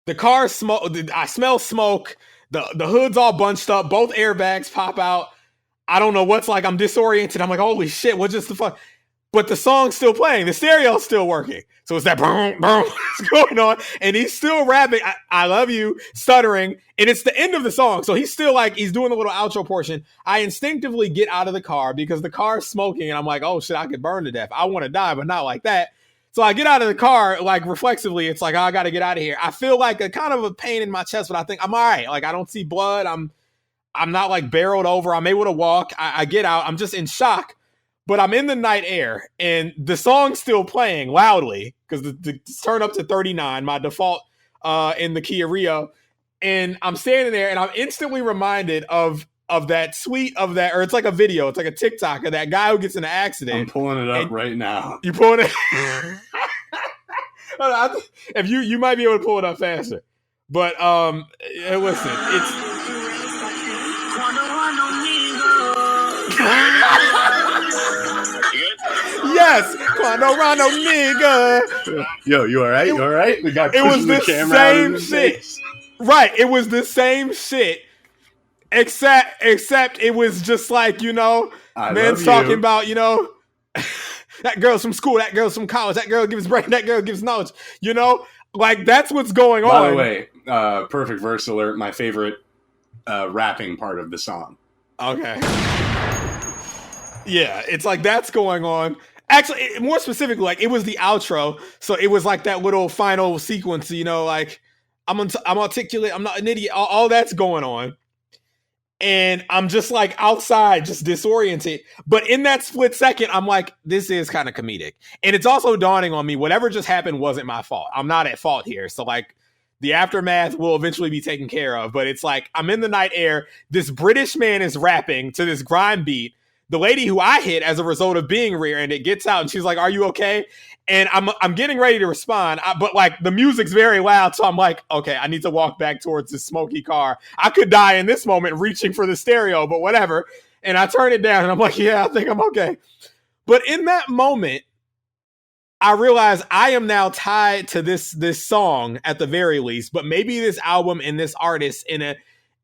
The car smoke. I smell smoke. The hood's all bunched up. Both airbags pop out. I don't know what's like. I'm disoriented. I'm like, holy shit, what just the fuck? But the song's still playing. The stereo's still working. So it's that boom, boom it's going on. And he's still rapping, I love you, stuttering. And it's the end of the song. So he's still like, he's doing the little outro portion. I instinctively get out of the car because the car's smoking. And I'm like, oh shit, I could burn to death. I want to die, but not like that. So I get out of the car, like reflexively, it's like, oh, I got to get out of here. I feel like a kind of a pain in my chest, but I think I'm all right. Like I don't see blood. I'm not like barreled over. I'm able to walk. I get out. I'm just in shock, but I'm in the night air and the song's still playing loudly because the turn up to 39, my default in the Kia Rio. And I'm standing there and I'm instantly reminded of that tweet of that, or it's like a video, it's like a TikTok of that guy who gets in an accident. I'm pulling it up right now. You pulling it? If you might be able to pull it up faster. But listen, it's yes, Quando Rondo nigga. Yo, you all right? You all right? The guy it was the same shit. Face. Right, it was the same shit. Except it was just like, man's talking about, that girl's from school, that girl's from college, that girl gives brain, that girl gives knowledge. Like that's what's going on. By the way, perfect verse alert, my favorite rapping part of the song. Okay. Yeah, it's like that's going on. Actually, more specifically, like it was the outro, so it was like that little final sequence. Like I'm articulate, I'm not an idiot. All that's going on, and I'm just like outside, just disoriented. But in that split second, I'm like, this is kind of comedic, and it's also dawning on me, whatever just happened wasn't my fault. I'm not at fault here, so like. The aftermath will eventually be taken care of, but it's like I'm in the night air. This British man is rapping to this grime beat. The lady who I hit as a result of being rear-ended gets out and she's like, "Are you okay?" And I'm getting ready to respond, but like the music's very loud, so I'm like, okay, I need to walk back towards this smoky car. I could die in this moment reaching for the stereo, but whatever. And I turn it down and I'm like, yeah, I think I'm okay. But in that moment, I realize I am now tied to this song at the very least, but maybe this album and this artist in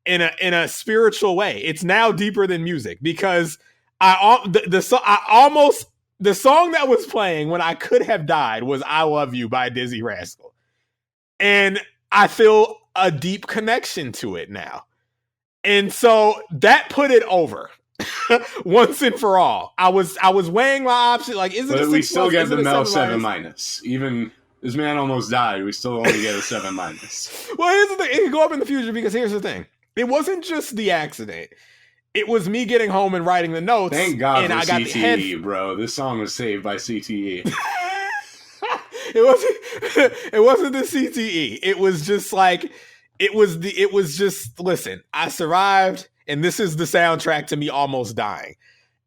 a spiritual way. It's now deeper than music because the song that was playing when I could have died was "I Love You" by Dizzee Rascal, and I feel a deep connection to it now, and so that put it over. Once and for all, I was weighing my options. Like, is it? But a 6+? we still get the Mel 7 minus? Even this man almost died. We still only get a 7-. Well, here's the thing: it can go up in the future because here's the thing: it wasn't just the accident; it was me getting home and writing the notes. Thank God and for I got CTE, bro. This song was saved by CTE. It wasn't the CTE. It was just like it was just listen. I survived. And this is the soundtrack to me almost dying.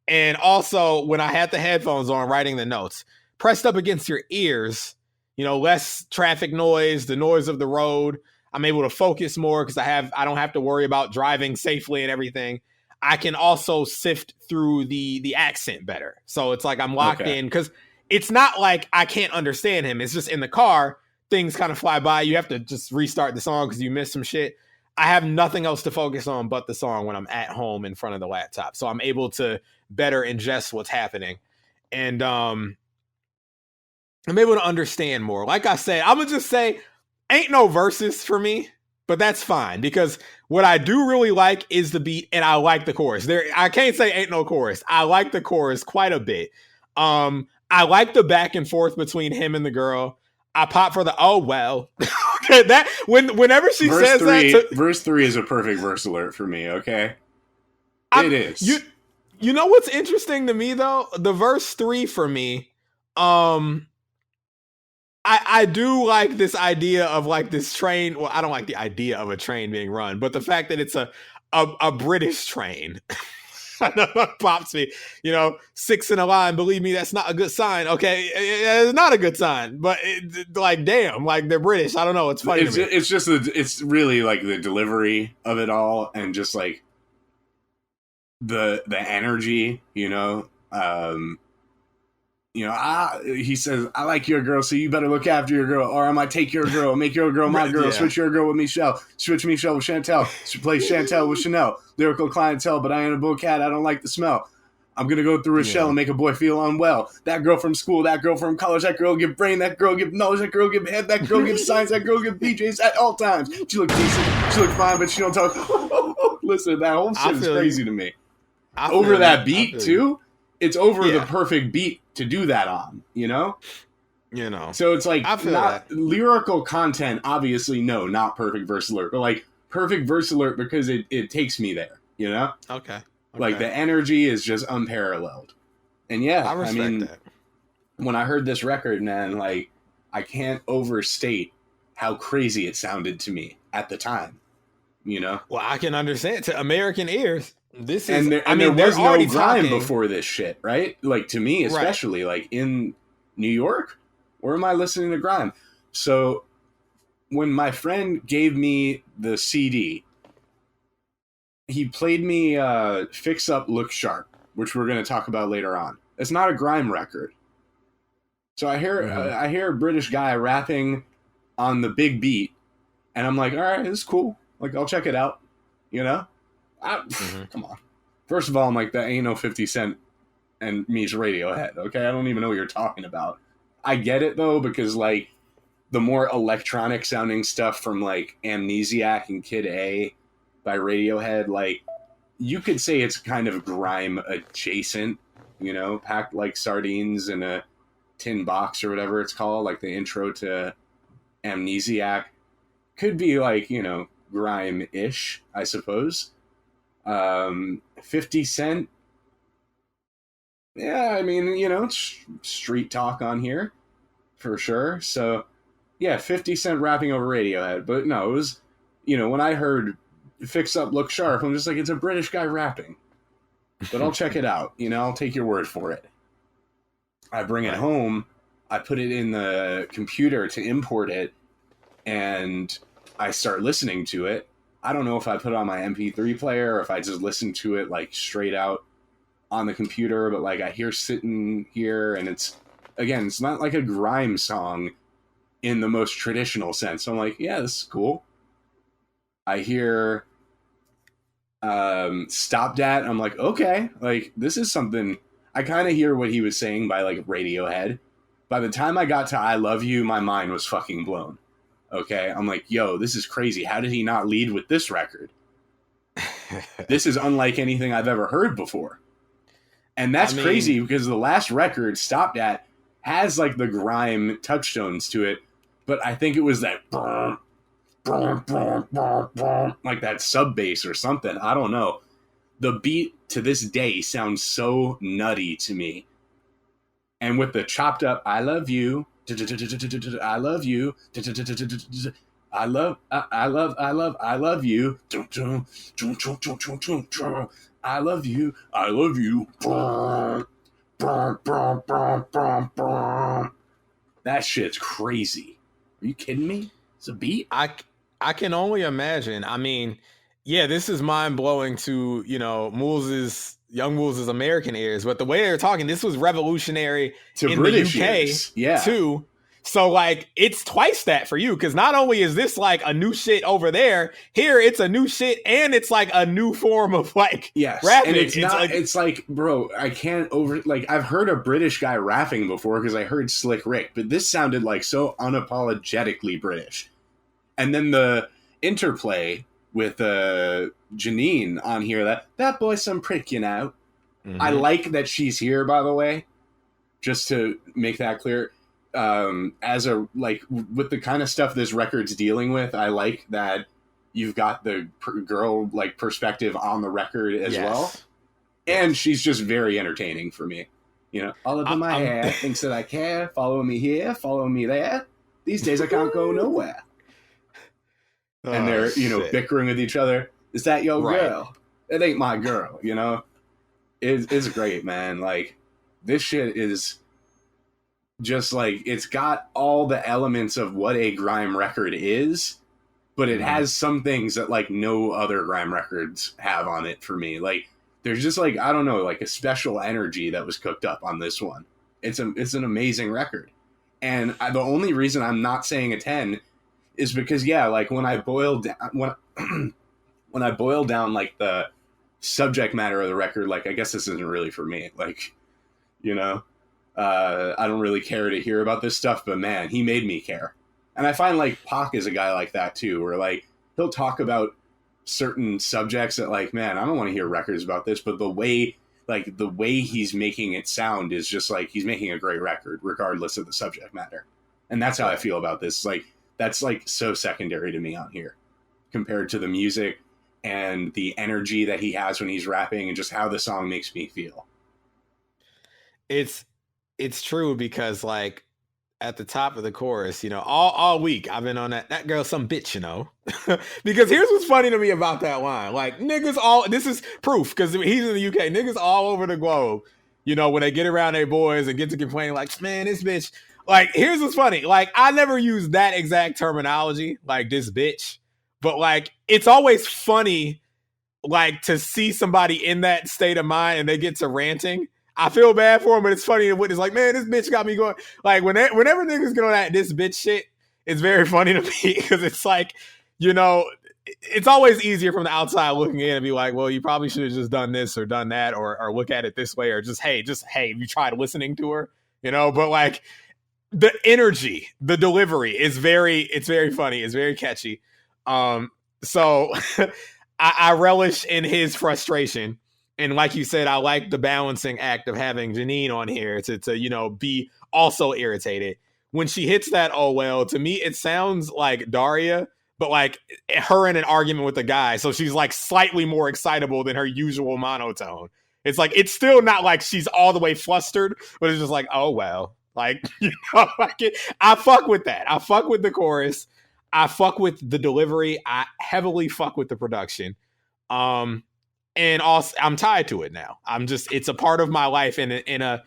And also, when I had the headphones on, writing the notes, pressed up against your ears, less traffic noise, the noise of the road. I'm able to focus more because I don't have to worry about driving safely and everything. I can also sift through the accent better. So it's like I'm locked in because it's not like I can't understand him. It's just in the car, things kind of fly by. You have to just restart the song because you missed some shit. I have nothing else to focus on but the song when I'm at home in front of the laptop. So I'm able to better ingest what's happening. And I'm able to understand more. Like I said, I'm going to just say, ain't no verses for me, but that's fine. Because what I do really like is the beat and I like the chorus. I can't say ain't no chorus. I like the chorus quite a bit. I like the back and forth between him and the girl. I pop for the oh well. Okay, that whenever she says that, verse 3 is a perfect verse alert for me. Okay, it is. You know what's interesting to me though? The verse 3 for me, I do like this idea of like this train. Well, I don't like the idea of a train being run, but the fact that it's a British train. I know that pops me, 6 in a line. Believe me, that's not a good sign. Okay, it's not a good sign, but like, damn, like they're British. I don't know. It's funny. It's just it's really like the delivery of it all, and just like the energy. He says, "I like your girl, so you better look after your girl, or I might take your girl, make your girl my girl, switch your girl with Michelle, switch Michelle with Chantel, replace Chantel with Chanel. Lyrical clientele, but I ain't a bull cat. I don't like the smell. I'm gonna go through a shell and make a boy feel unwell. That girl from school, that girl from college, that girl give brain, that girl give knowledge, that girl give head, that girl give science, that girl give PJs at all times. She look decent, she look fine, but she don't talk." Listen, that whole shit is crazy to me. Over that beat too. It's over the perfect beat to do that on, So it's like not lyrical content. Obviously, no, not perfect verse alert, but like perfect verse alert because it takes me there, Okay. Like the energy is just unparalleled, and I respect that. When I heard this record, man, like I can't overstate how crazy it sounded to me at the time. you know? Well, I can understand to American ears. This is, and there, I mean, there was no grime talking before this shit, right? Like, to me, especially, like, in New York, where am I listening to grime? So when my friend gave me the CD, he played me Fix Up, Look Sharp, which we're going to talk about later on. It's not a grime record. So I hear a British guy rapping on the big beat, and I'm like, all right, this is cool. Like, I'll check it out, you know? Come on. First of all, I'm like, that ain't no 50 Cent and me's Radiohead, okay? I don't even know what you're talking about. I get it, though, because, like, the more electronic sounding stuff from, like, Amnesiac and Kid A by Radiohead, like, you could say it's kind of grime adjacent, you know, packed like sardines in a tin box or whatever it's called, like the intro to Amnesiac. Could be like, you know, grime-ish, I suppose. 50 Cent. Yeah, I mean, you know, street talk on here, for sure. So, yeah, 50 Cent rapping over Radiohead. But no, it was, you know, when I heard Fix Up, Look Sharp, I'm just like, it's a British guy rapping. But I'll check it out, you know, I'll take your word for it. I bring it home, I put it in the computer to import it, and I start listening to it. I don't know if I put it on my MP3 player or if I just listen to it like straight out on the computer, but like I hear sitting here, and it's, again, it's not like a grime song in the most traditional sense. So I'm like, yeah, this is cool. I hear Stop Dat. I'm like, okay, like this is something. I kind of hear what he was saying by like Radiohead. By the time I got to I Love You, my mind was fucking blown. Okay, I'm like, yo, this is crazy. How did he not lead with this record? This is unlike anything I've ever heard before. And that's crazy because the last record, Stop Dat, has like the grime touchstones to it, but I think it was that like that sub bass or something. I don't know. The beat to this day sounds so nutty to me. And with the chopped up I love you, I love you, I love you, I love you, I love you. That shit's crazy. Are you kidding me? It's a beat? I can only imagine. I mean, yeah, this is mind blowing to, you know, Young Moulz's American ears, but the way they're talking, this was revolutionary to in British the UK ears. Yeah. too. So like it's twice that for you, because not only is this like a new shit over there, here it's a new shit and it's like a new form of like rapping. And it's like, bro, I can't I've heard a British guy rapping before because I heard Slick Rick, but this sounded like so unapologetically British. And then the interplay with Janine on here, that boy's some prick, you know. I like that she's here, by the way, just to make that clear. As a, like, with the kind of stuff this record's dealing with, I like that you've got the girl, like, perspective on the record as well. And she's just very entertaining for me. You know, all up in my hair, thinks that I care, follow me here, follow me there. These days I can't go nowhere. And they're, you know, bickering with each other. Is that your girl? It ain't my girl, you know? It's great, man. Like, this shit is just like, it's got all the elements of what a grime record is, but it has some things that like no other grime records have on it for me. Like, there's just like, I don't know, like a special energy that was cooked up on this one. It's an amazing record. And the only reason I'm not saying a 10 is because, yeah, like when I boil down, when I boil down like the subject matter of the record, like I guess this isn't really for me. Like, you know, I don't really care to hear about this stuff, but man, he made me care. And I find like Pac is a guy like that too, where like he'll talk about certain subjects that like, man, I don't want to hear records about this, but the way he's making it sound is just like he's making a great record regardless of the subject matter. And that's how I feel about this. Like, that's like so secondary to me on here compared to the music and the energy that he has when he's rapping and just how the song makes me feel. It's true because like at the top of the chorus, you know, all week I've been on that girl some bitch, you know. Because here's what's funny to me about that line. Like, niggas this is proof, because he's in the UK, niggas all over the globe, you know, when they get around their boys and get to complaining, like, man, this bitch. Like, here's what's funny. Like, I never use that exact terminology, like this bitch. But, like, it's always funny, like, to see somebody in that state of mind and they get to ranting. I feel bad for him, but it's funny to witness, like, man, this bitch got me going. Like, whenever niggas get on that this bitch shit, it's very funny to me, because it's like, you know, it's always easier from the outside looking in and be like, well, you probably should have just done this or done that, or look at it this way, or just, hey, you tried listening to her, you know? But, like, the energy, the delivery is it's very funny. It's very catchy. So I relish in his frustration. And like you said, I like the balancing act of having Janine on here to you know, be also irritated. When she hits that, oh, well, to me, it sounds like Daria, but like her in an argument with a guy. So she's like slightly more excitable than her usual monotone. It's like, it's still not like she's all the way flustered, but it's just like, oh, well, like, you know, like I fuck with that. I fuck with the chorus. I fuck with the delivery. I heavily fuck with the production. And also, I'm tied to it now. It's a part of my life in a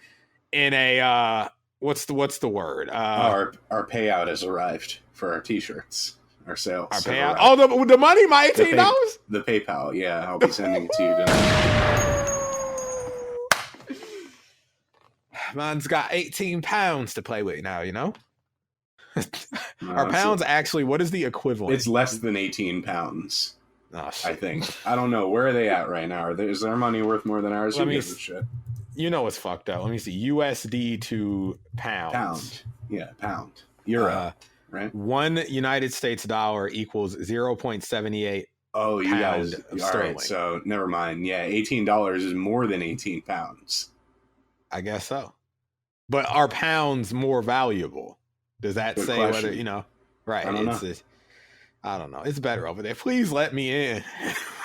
what's the word? Our payout has arrived for our t-shirts. Our sales. Our payout. Oh, the money, my $18? The PayPal. Yeah, I'll be sending it to you tonight. Mine's got 18 pounds to play with now, you know? Are pounds actually, what is the equivalent? It's less than 18 pounds. Oh, shit. I think. I don't know. Where are they at right now? Is their money worth more than ours? Who gives a shit? You know what's fucked up. Let me see. USD to pounds. Pound. Yeah, pound. Euro, right? 1 United States dollar equals 0.78 Oh, you guys. All sterling. Right, so never mind. Yeah, $18 is more than 18 pounds. I guess so. But are pounds more valuable? Does that Good say question. whether, you know? Right. I don't know. I don't know. It's better over there. Please let me in.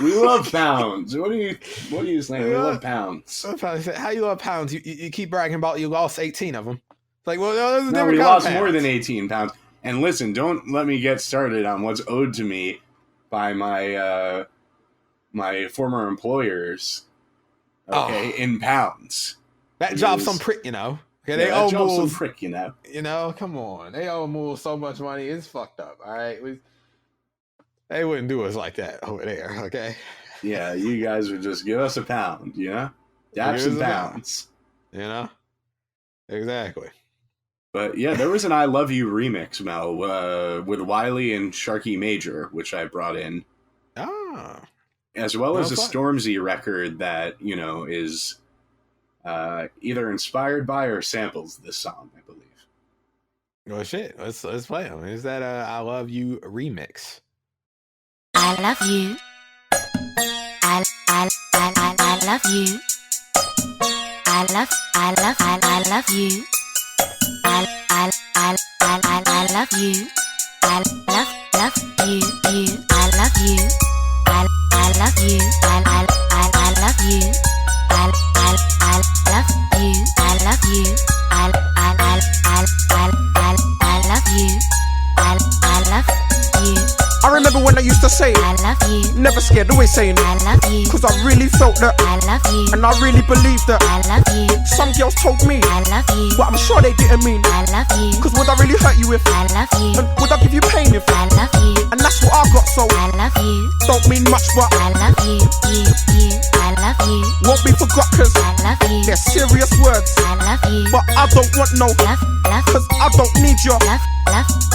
We love pounds. What are you saying? We love pounds. How you love pounds? You keep bragging about you lost 18 of them. It's like, well, no, there's a No, we different lost kind of more than 18 pounds. And listen, don't let me get started on what's owed to me by my my former employers. Okay, in pounds. That job's some prick, you know. Okay, they owe Moulz some Moulz, prick, you know. You know, come on. They owe Moulz so much money. It's fucked up. All right. They wouldn't do us like that over there, okay? Yeah, you guys would just give us a pound, you know? Dab some pounds. You know? Exactly. But yeah, there was an I Love You remix, Mel, with Wiley and Sharky Major, which I brought in. Ah. As well as a Stormzy record that, you know, is either inspired by or samples this song, I believe. Well, shit. Let's play them. Is that a I Love You remix? I love you. I love you. I love you. I love you. I love you. I love you. I love you. I love you. I love you. I love you. I love you. I remember when I used to say it. I love you. Never scared, always saying it. I love you. Cause I really felt that. I love you. And I really believed that. I love you. Some girls told me. I love you. But I'm sure they didn't mean. I love you. Cause would I really hurt you if? I love you. And would I give you pain if? I love you. And that's what I got, so I love you. Don't mean much, but I love you. I love you. Won't be forgot cause I love you. they're serious words. I love you. But I don't want no love. Cause I don't need your love.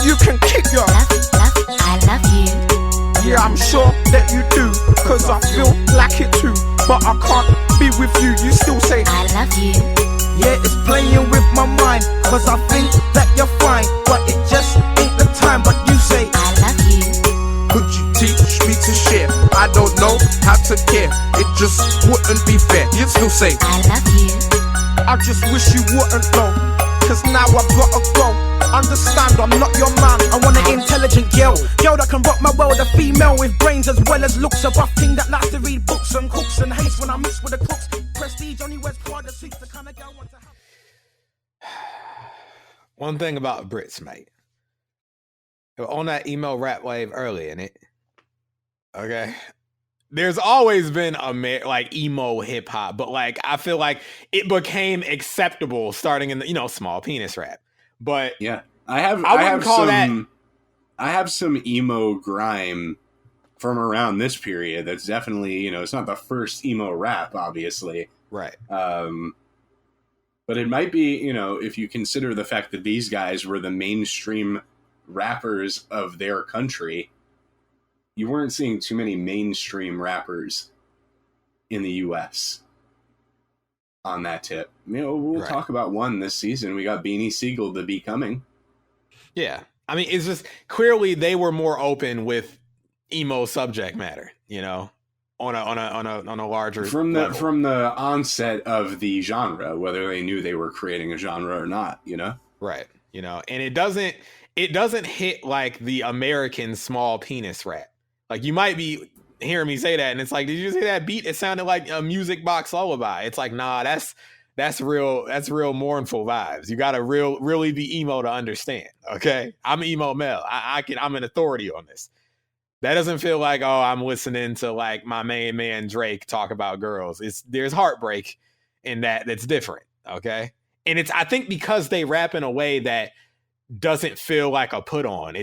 You can keep your love. I love you. Yeah, I'm sure that you do, cause I feel like it too. But I can't be with you, you still say I love you. Yeah, it's playing with my mind, cause I think that you're fine, but it just ain't the time. But you say I love you. Could you teach me to share? I don't know how to care. It just wouldn't be fair. You still say I love you. I just wish you wouldn't know, cause now I've gotta go. Understand, I'm not your man. I want an intelligent girl that can rock my world. A female with brains as well as looks. A rough thing that likes to read books and cooks and hates when I mix with the crooks. Prestige only wears Prada suits, the kind of girl I want to have. One thing about Brits, mate. They were on that emo rap wave early, innit? Okay. There's always been like emo hip hop, but like I feel like it became acceptable starting in the small penis rap. But yeah, I have some emo grime from around this period. That's definitely it's not the first emo rap, obviously, right? But it might be if you consider the fact that these guys were the mainstream rappers of their country. You weren't seeing too many mainstream rappers in the U.S. on that tip. We'll talk about one this season. We got Beanie Siegel, The Becoming. Yeah. I mean, it's just clearly they were more open with emo subject matter, on a larger from level. From the onset of the genre, whether they knew they were creating a genre or not, Right. And it doesn't hit like the American small penis rap. Like you might be hearing me say that, and it's like, did you hear that beat? It sounded like a music box lullaby. It's like, nah, that's real mournful vibes. You gotta really be emo to understand. Okay, I'm emo Mel. I'm an authority on this. That doesn't feel like, oh, I'm listening to like my main man Drake talk about girls. There's heartbreak in that's different. Okay, and I think because they rap in a way that doesn't feel like a put on.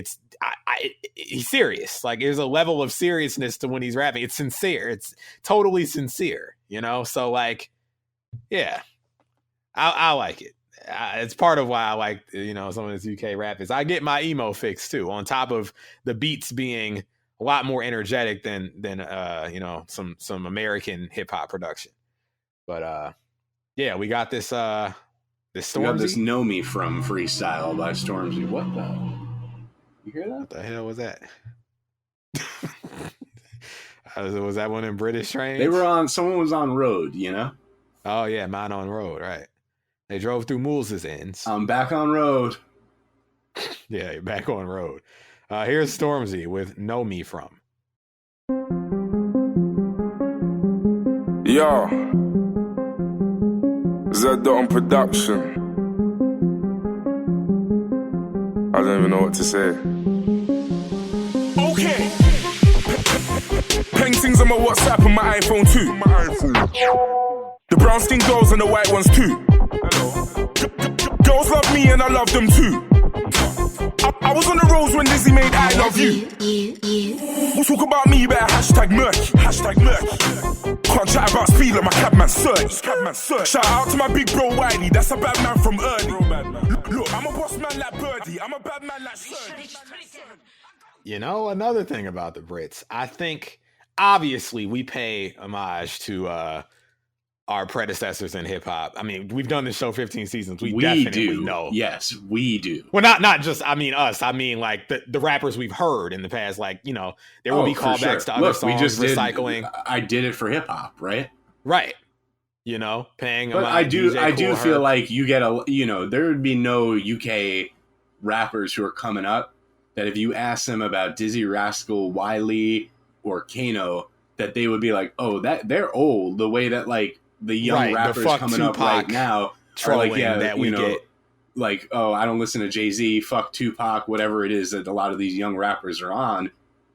He's serious. Like there's a level of seriousness to when he's rapping. It's sincere. It's totally sincere, So like, yeah, I like it. It's part of why I like, some of this UK rap is I get my emo fix too, on top of the beats being a lot more energetic than some American hip hop production. But yeah, we got this Stormzy. We got this Know Me From freestyle by Stormzy. What the? You hear that? What the hell was that? Was that one in British Trains? Someone was on road, Oh yeah, mine on road, right. They drove through Moulz's ends. I'm back on road. Yeah, back on road. Here's Stormzy with Know Me From. Yo. Z on production. I don't even know what to say. Okay. Paintings on my WhatsApp and my iPhone too. The brown skin girls and the white ones too. Girls love me and I love them too. I was on the roads when Dizzee made I Love You. We'll talk about me, better hashtag murky. Can't chat about speed like my cabman surge. Shout out to my big bro Wiley, that's a bad man from early. Look, I'm a boss man like Birdie, I'm a bad man like Surge. Another thing about the Brits, I think obviously we pay homage to our predecessors in hip hop. I mean, we've done this show 15 seasons. We definitely know. Yes, we do. Well, not just us. I mean, like the rappers we've heard in the past. Like, there will be callbacks to other songs. We just recycling. I did it for hip hop, right? Right. Paying. But I do feel like you get there would be no UK rappers who are coming up that if you ask them about Dizzee Rascal, Wiley, or Kano, that they would be like, oh, that they're old. The way that like the young rappers coming Tupac up right now are like, yeah, that we get. Like, oh, I don't listen to Jay-Z, fuck Tupac, whatever it is that a lot of these young rappers are on,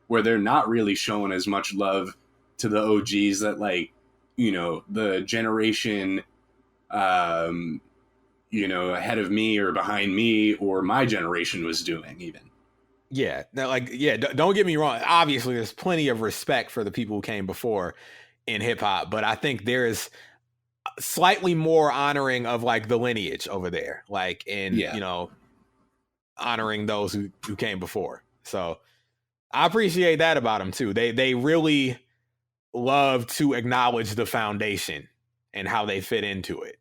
where they're not really showing as much love to the OGs that like, the generation, ahead of me or behind me or my generation was doing even. Yeah. Now, don't get me wrong. Obviously, there's plenty of respect for the people who came before in hip hop, but I think there is slightly more honoring of like the lineage over there, like honoring those who came before. So I appreciate that about them too. They really love to acknowledge the foundation and how they fit into it,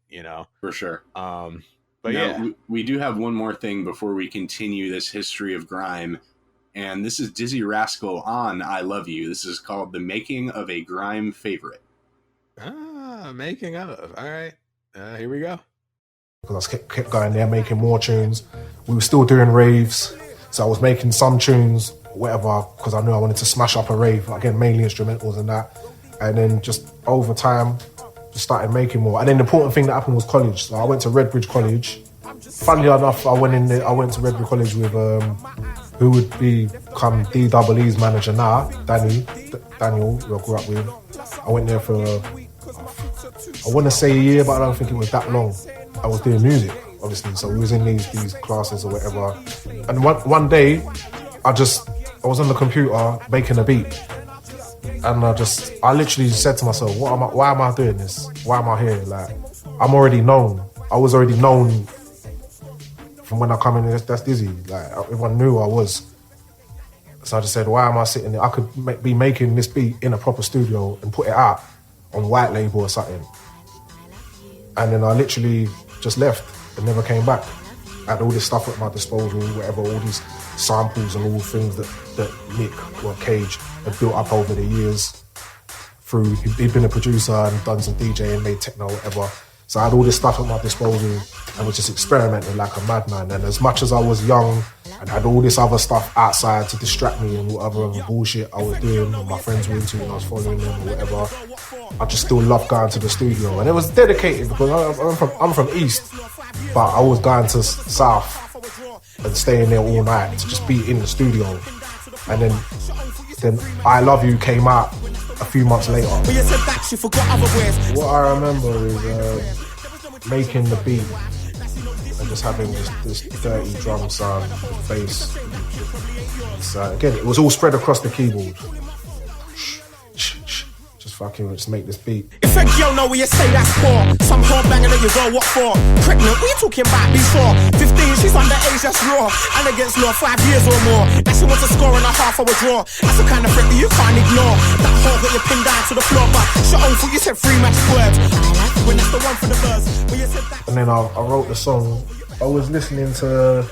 For sure. But yeah, we do have one more thing before we continue this history of grime, and this is Dizzee Rascal on I Love You. This is called The Making of a Grime Favorite. Making of. All right. Here we go. Because I kept going there, making more tunes. We were still doing raves, so I was making some tunes, whatever, because I knew I wanted to smash up a rave. Again, mainly instrumentals and that. And then just over time, just started making more. And then the important thing that happened was college. So I went to Redbridge College, funnily enough, I went to Redwood College with who would become DWE's manager now, Daniel, who I grew up with. I went there for, I want to say a year, but I don't think it was that long. I was doing music, obviously, so we was in these classes or whatever. And one day, I was on the computer making a beat. And I literally said to myself, why am I doing this? Why am I here? Like, I'm already known. I was already known from when I come in, that's Dizzee. Like, everyone knew who I was. So I just said, why am I sitting there? I could be making this beat in a proper studio and put it out on white label or something. And then I literally just left and never came back. I had all this stuff at my disposal, whatever, all these samples and all things that Nick or Cage had built up over the years through, he'd been a producer and done some DJing, made techno, whatever. So I had all this stuff at my disposal and was just experimenting like a madman. And as much as I was young and had all this other stuff outside to distract me and whatever other bullshit I was doing and my friends were into and I was following them or whatever, I just still loved going to the studio. And it was dedicated because I'm from East, but I was going to South and staying there all night to just be in the studio. And then I Love You came out a few months later. What I remember is making the beat and just having this dirty drum sound, bass. So again, it was all spread across the keyboard. Just make this beat. If a girl know where you say that's for, some whore banging that you go, what for? Pregnant, what you talking about before? 15, she's underage, that's raw. And against law, 5 years or more. Now she wants a score and a half, I would draw. That's the kind of threat that you can't ignore. That whore got you pinned down to the floor, but shut on foot, you said 3 match words. When that's the one for the verse. When you said that. And then I wrote the song. I was listening to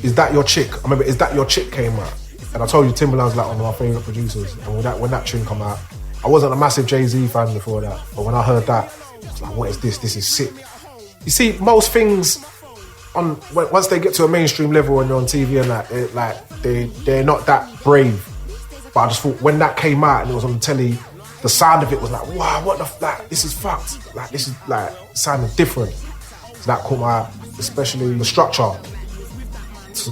Is That Your Chick? I remember Is That Your Chick came out. And I told you Timbaland's like one of my favourite producers. And when that tune come out, I wasn't a massive Jay-Z fan before that, but when I heard that, I was like, what is this? This is sick. You see, most things, once they get to a mainstream level and you're on TV and that, they're not that brave. But I just thought when that came out and it was on the telly, the sound of it was like, wow, what the, like, this is fucked. Like, this is like, sounding different. So that caught my eye, especially the structure,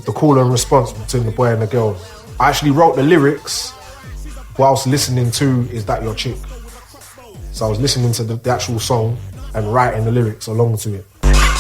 the call and response between the boy and the girl. I actually wrote the lyrics whilst listening to Is That Your Chick? So I was listening to the actual song and writing the lyrics along to it.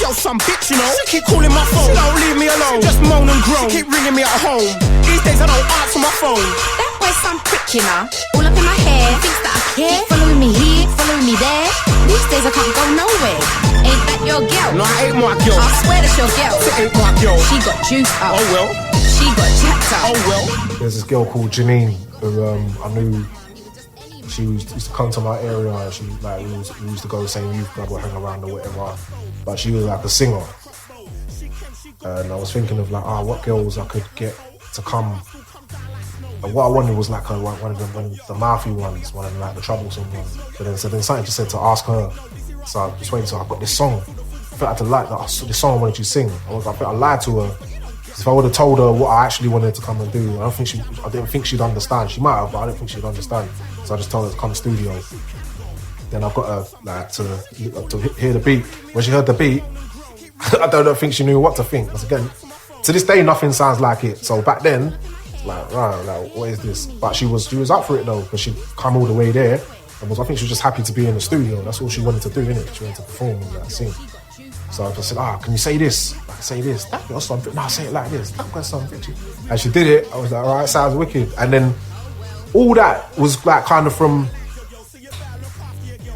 Yo, some bitch, you know, she keep calling my phone. She don't leave me alone. She just moan and groan. She keep ringing me at home. These days I don't answer my phone. That boy's some prick, you know. All up in my hair, thinks that I care. Following me here, following me there. These days I can't go nowhere. Ain't that your girl? No, I ain't my girl. I swear that's your girl. It ain't my girl. She got juice up. Oh well. She got chapped up. Oh well. There's this girl called Janine who I knew. She used to come to my area. She like we used to go to the same youth club or hang around or whatever. But she was like a singer, and I was thinking of like, what girls I could get to come. And what I wanted was like one of the mouthy ones, one of the, like the troublesome ones. But then something just said to ask her. So I just waited. So I've got this song. I felt I had to like that. This song I wanted you to sing. I think I lied to her. If I would have told her what I actually wanted to come and do, I didn't think she'd understand. She might have, but I didn't think she'd understand. So I just told her to come to the studio. Then I got her like to hear the beat. When she heard the beat, I don't think she knew what to think. Because again, to this day, nothing sounds like it. So back then, like, right, like, what is this? But she was up for it though, because she'd come all the way there. And I think she was just happy to be in the studio. That's all she wanted to do, innit? She wanted to perform and like, sing. So I just said, can you say this? Like, say this. That got something. No, say it like this. That got something. And she did it. I was like, all right, sounds wicked. And then all that was like kind of from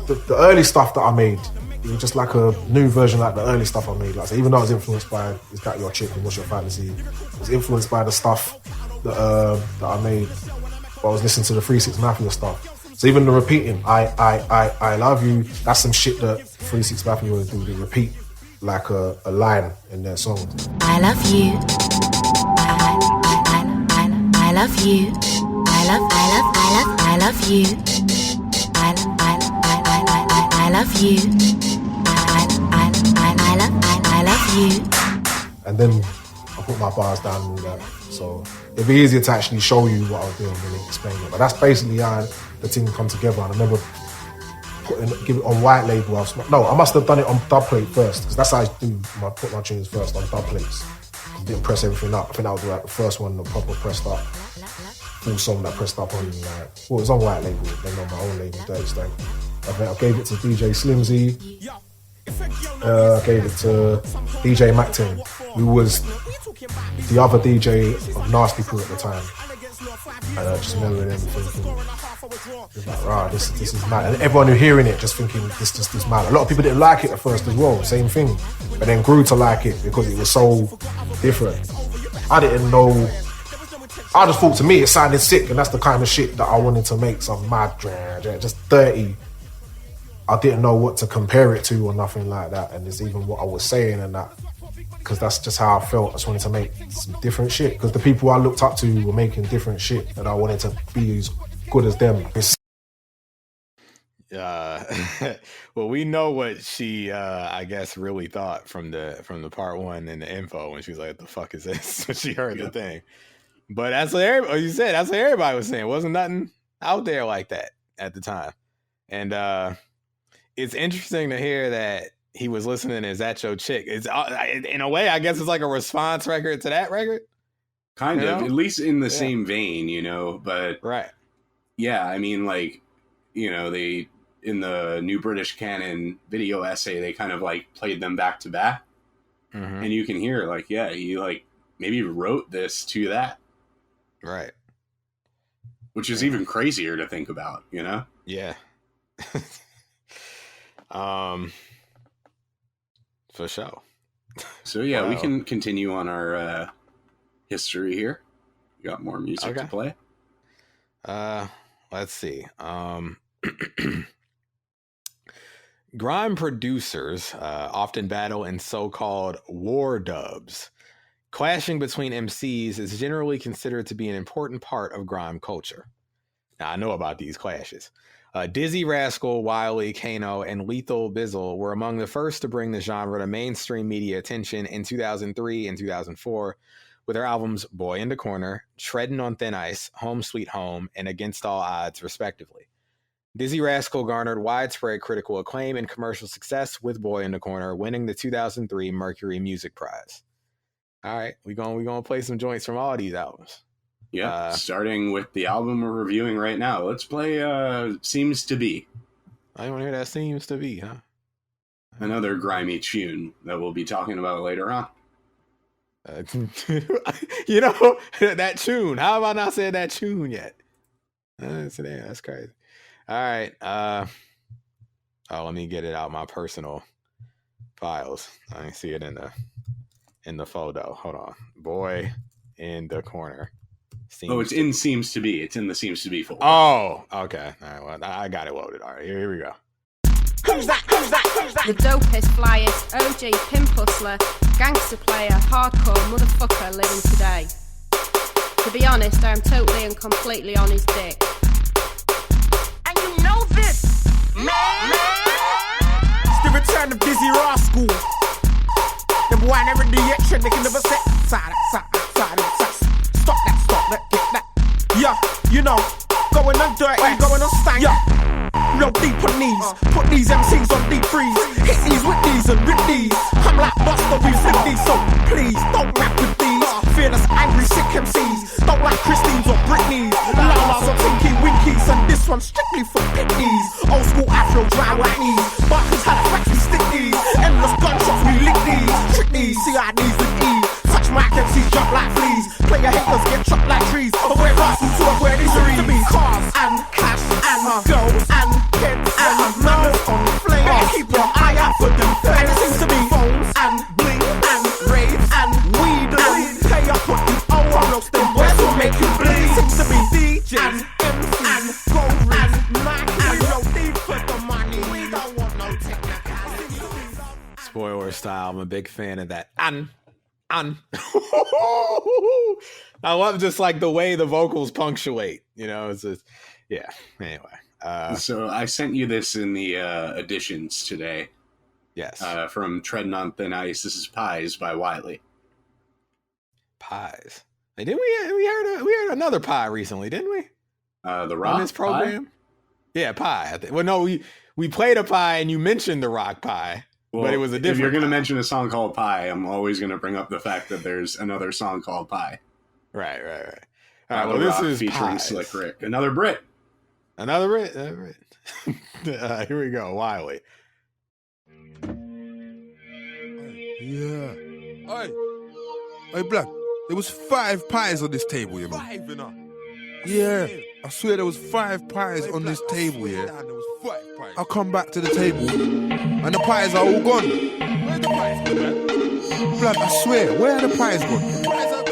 the early stuff that I made. It was just like a new version, like the early stuff I made. Like, so even though I was influenced by Is That Your Chick and What's Your Fantasy, I was influenced by the stuff that I made. But I was listening to the 3-6 Mafia stuff. So even the repeating, I love you, that's some shit that 3-6 Mafia would do. They repeat like a line in their song. I love you. I love you. I love you. I love you. I love you. And then I put my bars down and all that. So it'd be easier to actually show you what I was doing and explain it. But that's basically how the thing come together. And I remember give it on white label. I must have done it on dub plate first, because that's how I put my tunes first, on dub plates. Didn't press everything up. I think that was like the first one that proper pressed up. Full song that pressed up on it was on white label, then on my own label, Dirty Stank. I gave it to DJ Slimzy. I gave it to DJ Mactin, who was the other DJ of Nasty Crew at the time. And I just remember them thinking, this is mad. And everyone who hearing it just thinking, this is mad. A lot of people didn't like it at first as well, same thing. But then grew to like it because it was so different. I didn't know. I just thought, to me it sounded sick, and that's the kind of shit that I wanted to make, some mad, just dirty. I didn't know what to compare it to or nothing like that, and it's even what I was saying and that, because that's just how I felt. I just wanted to make some different shit, because the people I looked up to were making different shit, and I wanted to be as good as them. Well, we know what she, I guess, really thought from the part one and the info when she was like, "What the fuck is this?" when she heard the thing. But that's what everybody, you said. That's what everybody was saying. Wasn't nothing out there like that at the time, and it's interesting to hear that he was listening. Is that your chick? It's in a way, I guess, it's like a response record to that record. Kind of, at least in the same vein, But right, yeah. I mean, like, they in the New British Canon video essay, they kind of like played them back to back, and you can hear like, he like maybe wrote this to that. Right. Which is even crazier to think about, Yeah. For sure. So yeah, we can continue on our history here. We got more music to play. Let's see. Grime producers often battle in so-called war dubs. Clashing between MCs is generally considered to be an important part of grime culture. Now, I know about these clashes. Dizzee Rascal, Wiley, Kano, and Lethal Bizzle were among the first to bring the genre to mainstream media attention in 2003 and 2004 with their albums Boy in the Corner, Treading on Thin Ice, Home Sweet Home, and Against All Odds, respectively. Dizzee Rascal garnered widespread critical acclaim and commercial success with Boy in the Corner, winning the 2003 Mercury Music Prize. All right, we're gonna play some joints from all these albums. Yeah, starting with the album we're reviewing right now. Let's play Seems to Be. I want to hear that Seems to Be, huh? Another grimy tune that we'll be talking about later on. That tune. How have I not said that tune yet? That's crazy. All right. Let me get it out my personal files. I can see it in the photo. Hold on. Boy in the Corner. It's in Seems to Be. It's in the Seems to Be folder. Oh, okay. All right. Well, I got it loaded. All right. Here we go. Who's that? The dopest, flyest, OG, pimp hustler, gangster player, hardcore motherfucker living today. To be honest, I am totally and completely on his dick. And you know this, man. It's the return of Dizzee Rascal. The boy never do yet, they can never set side. Stop that, get that. Yeah, going on dirty, going on stank. Yeah, real deep on these. Put these MCs on deep freeze. Hit these with these and rip these. I'm like Buster, we flip these, so please don't rap with these. Fearless, angry, sick MCs. Don't like Christines or Britneys. Lalas or Tinky Winkies, and this one's strictly for picnies. Old school Afro, dry white knees. Barkers had a facts, we stick these. Endless gunshots, we lick these. Trick these, CIDs with ease. Touch my MCs, jump like fleas. Player haters get chopped like trees. Avoid rascals to avoid injuries. To be cars and cash and girls and kids and manners on flame. Keep your eye out for them. And it seems to be phones and bling and raves and weed and pay up what you owe. Else them boys will make you bleed. Seems to be DJs and MCs and gold and Nike and no need for the money. We don't want no technical. Spoiler style. I'm a big fan of that. I love just like the way the vocals punctuate, it's just, yeah. Anyway. So I sent you this in the editions today. Yes. From Treading on Thin Ice. This is Pies by Wiley. Pies. Hey, didn't we heard another pie recently, didn't we? The Rock on this program? Yeah, pie. Well, no, we played a pie and you mentioned the rock pie, well, but it was a different. If you're going to mention a song called Pie, I'm always going to bring up the fact that there's another song called Pie. Right. All right. Well, this is featuring Pies. Slick Rick, another Brit. Here we go, Wiley. Yeah. Hey, blood. There was 5 pies on this table, you know. 5, you know. Yeah. I swear there was 5 pies on this table, yeah. I come back to the table, and the pies are all gone. Where's the pies gone? Blood, I swear, where are the pies gone? The pies are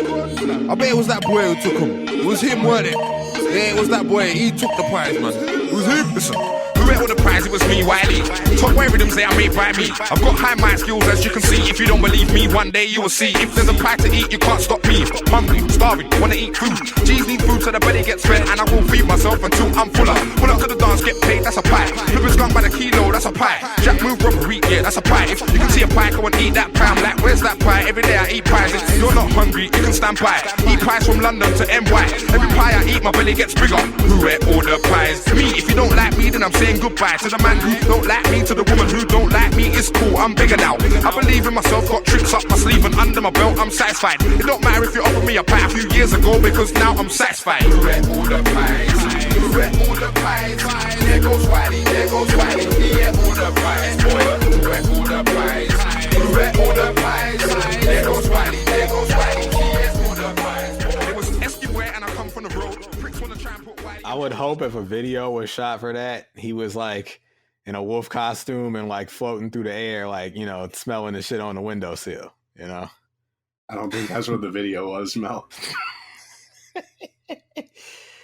gone. I bet it was that boy who took them. It was him, wasn't it? Yeah, it was that boy. He took the pies, man. It was him. Listen. Who ate all the pies? It was me, Wiley. Top way rhythms, they are made by me. I've got high mind skills, as you can see. If you don't believe me, one day you will see. If there's a pie to eat, you can't stop me. Hungry, starving, wanna eat food. G's need food so the belly gets fed, and I will feed myself until I'm fuller. Pull up to the dance, get paid, that's a pie. Flipping skunk by the kilo, that's a pie. Jack move, robbery, yeah, that's a pie. If you can see a pie, go and eat that pie. I'm like, where's that pie? Every day I eat pies. If you're not hungry, you can stand by. Eat pies from London to NY. Every pie I eat, my belly gets bigger. Who ate all the pies? Me, if you don't like me, then I'm saying goodbye to the man who don't like me, to the woman who don't like me. It's cool, I'm bigger now. I believe in myself, got tricks up my sleeve and under my belt, I'm satisfied. It don't matter if you offered me a pie a few years ago, because now I'm satisfied. Who ate all the pies? Who ate all the pies? There goes Wiley, there goes Wiley. He ate all the pies, boy. Who ate all the pies? Who ate all the pies? There goes Wiley, there goes Wiley. He ate all the pies, boy. It was everywhere and I come from the road. Pricks wanna try and put Wiley. I would hope if a video was shot for that, he was like in a wolf costume and like floating through the air, like, you know, smelling the shit on the windowsill, you know? I don't think that's what the video was, Mel.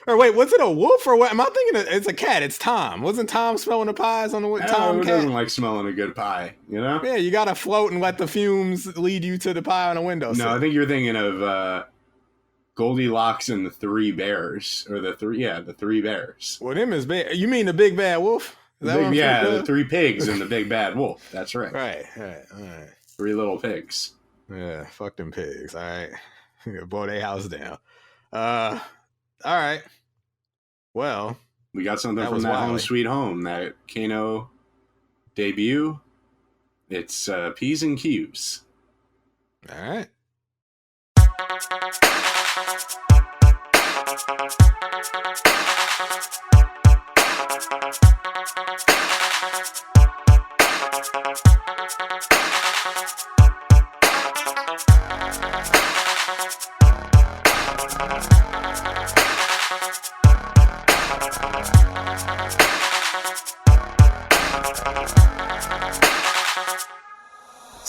Or wait, was it a wolf or what? Am I thinking it's a cat? It's Tom. Wasn't Tom smelling the pies on the Tom who cat? doesn't like smelling a good pie, you know? Yeah, you gotta float and let the fumes lead you to the pie on the windowsill. No, I think you're thinking of Goldilocks and the 3 bears, or the 3 bears. Well, them is big. You mean the big bad wolf? The 3 pigs and the big bad wolf. That's right. Right. All right. 3 little pigs. Yeah, fuck them pigs. All right. Blow their house down. All right. Well, we got something from that Home Sweet Home, that Kano debut. It's P's and Q's. All right.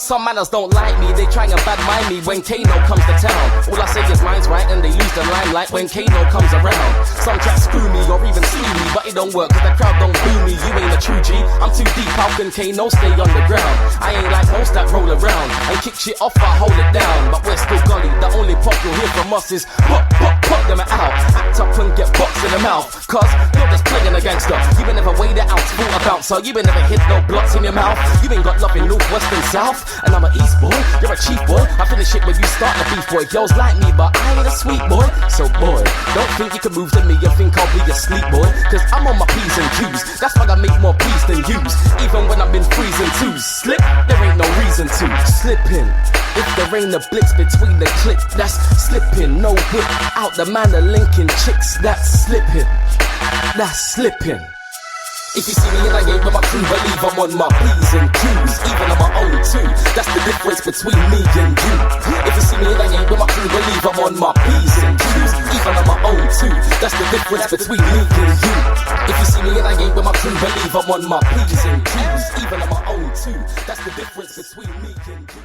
Some manners don't like me, they try and bad mind me when Kano comes to town. All I say is lines right and they lose the limelight when Kano comes around. Some tracks screw me or even sue me, but it don't work cause the crowd don't boo me. You ain't a true G, I'm too deep, how can Kano stay on the ground? I ain't like most that roll around and kick shit off, I hold it down. But we're still gully, the only pop you'll hear from us is pop, pop, pop them out. Act up and get boxed in the mouth, cause you're just playing a gangster. You ain't never weighed it out, full a bouncer. You ain't never hit no blocks in your mouth. You ain't got love in north, west and south. And I'm an east boy, you're a cheap boy. I finish it when you start the beef boy. Girls like me, but I ain't a sweet boy. So boy, don't think you can move to me and think I'll be a sleep boy. Cause I'm on my P's and Q's. That's why I make more P's than U's. Even when I've been freezing twos. Slip, there ain't no reason to. Slipping. If there ain't a blitz between the click, that's slipping. No whip out the man of linking chicks, that's slipping. That's slipping. If you see me and I ain't with my crew, believe I'm on my P's and Q's. Even on my own too, that's the difference between me and you. If you see me and I ain't with my crew, believe I'm on my P's and Q's. Even on my own too, that's the difference between me and you. If you see me and I ain't with my crew, believe I'm on my P's and Q's. Even on my own too, that's the difference between me and you.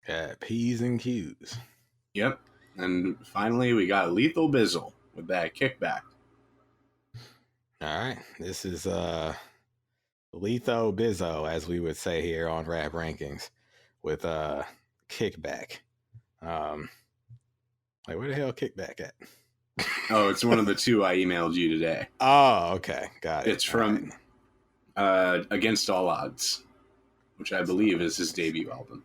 Yeah, P's and Q's. Yep. And finally, we got Lethal Bizzle with that kickback. All right. This is Letho Bizzo, as we would say here on Rap Rankings, with kickback. Like, where the hell kickback at? Oh, it's one of the 2 I emailed you today. Oh, okay. Got it. It's from Against All Odds, which I believe is his debut album.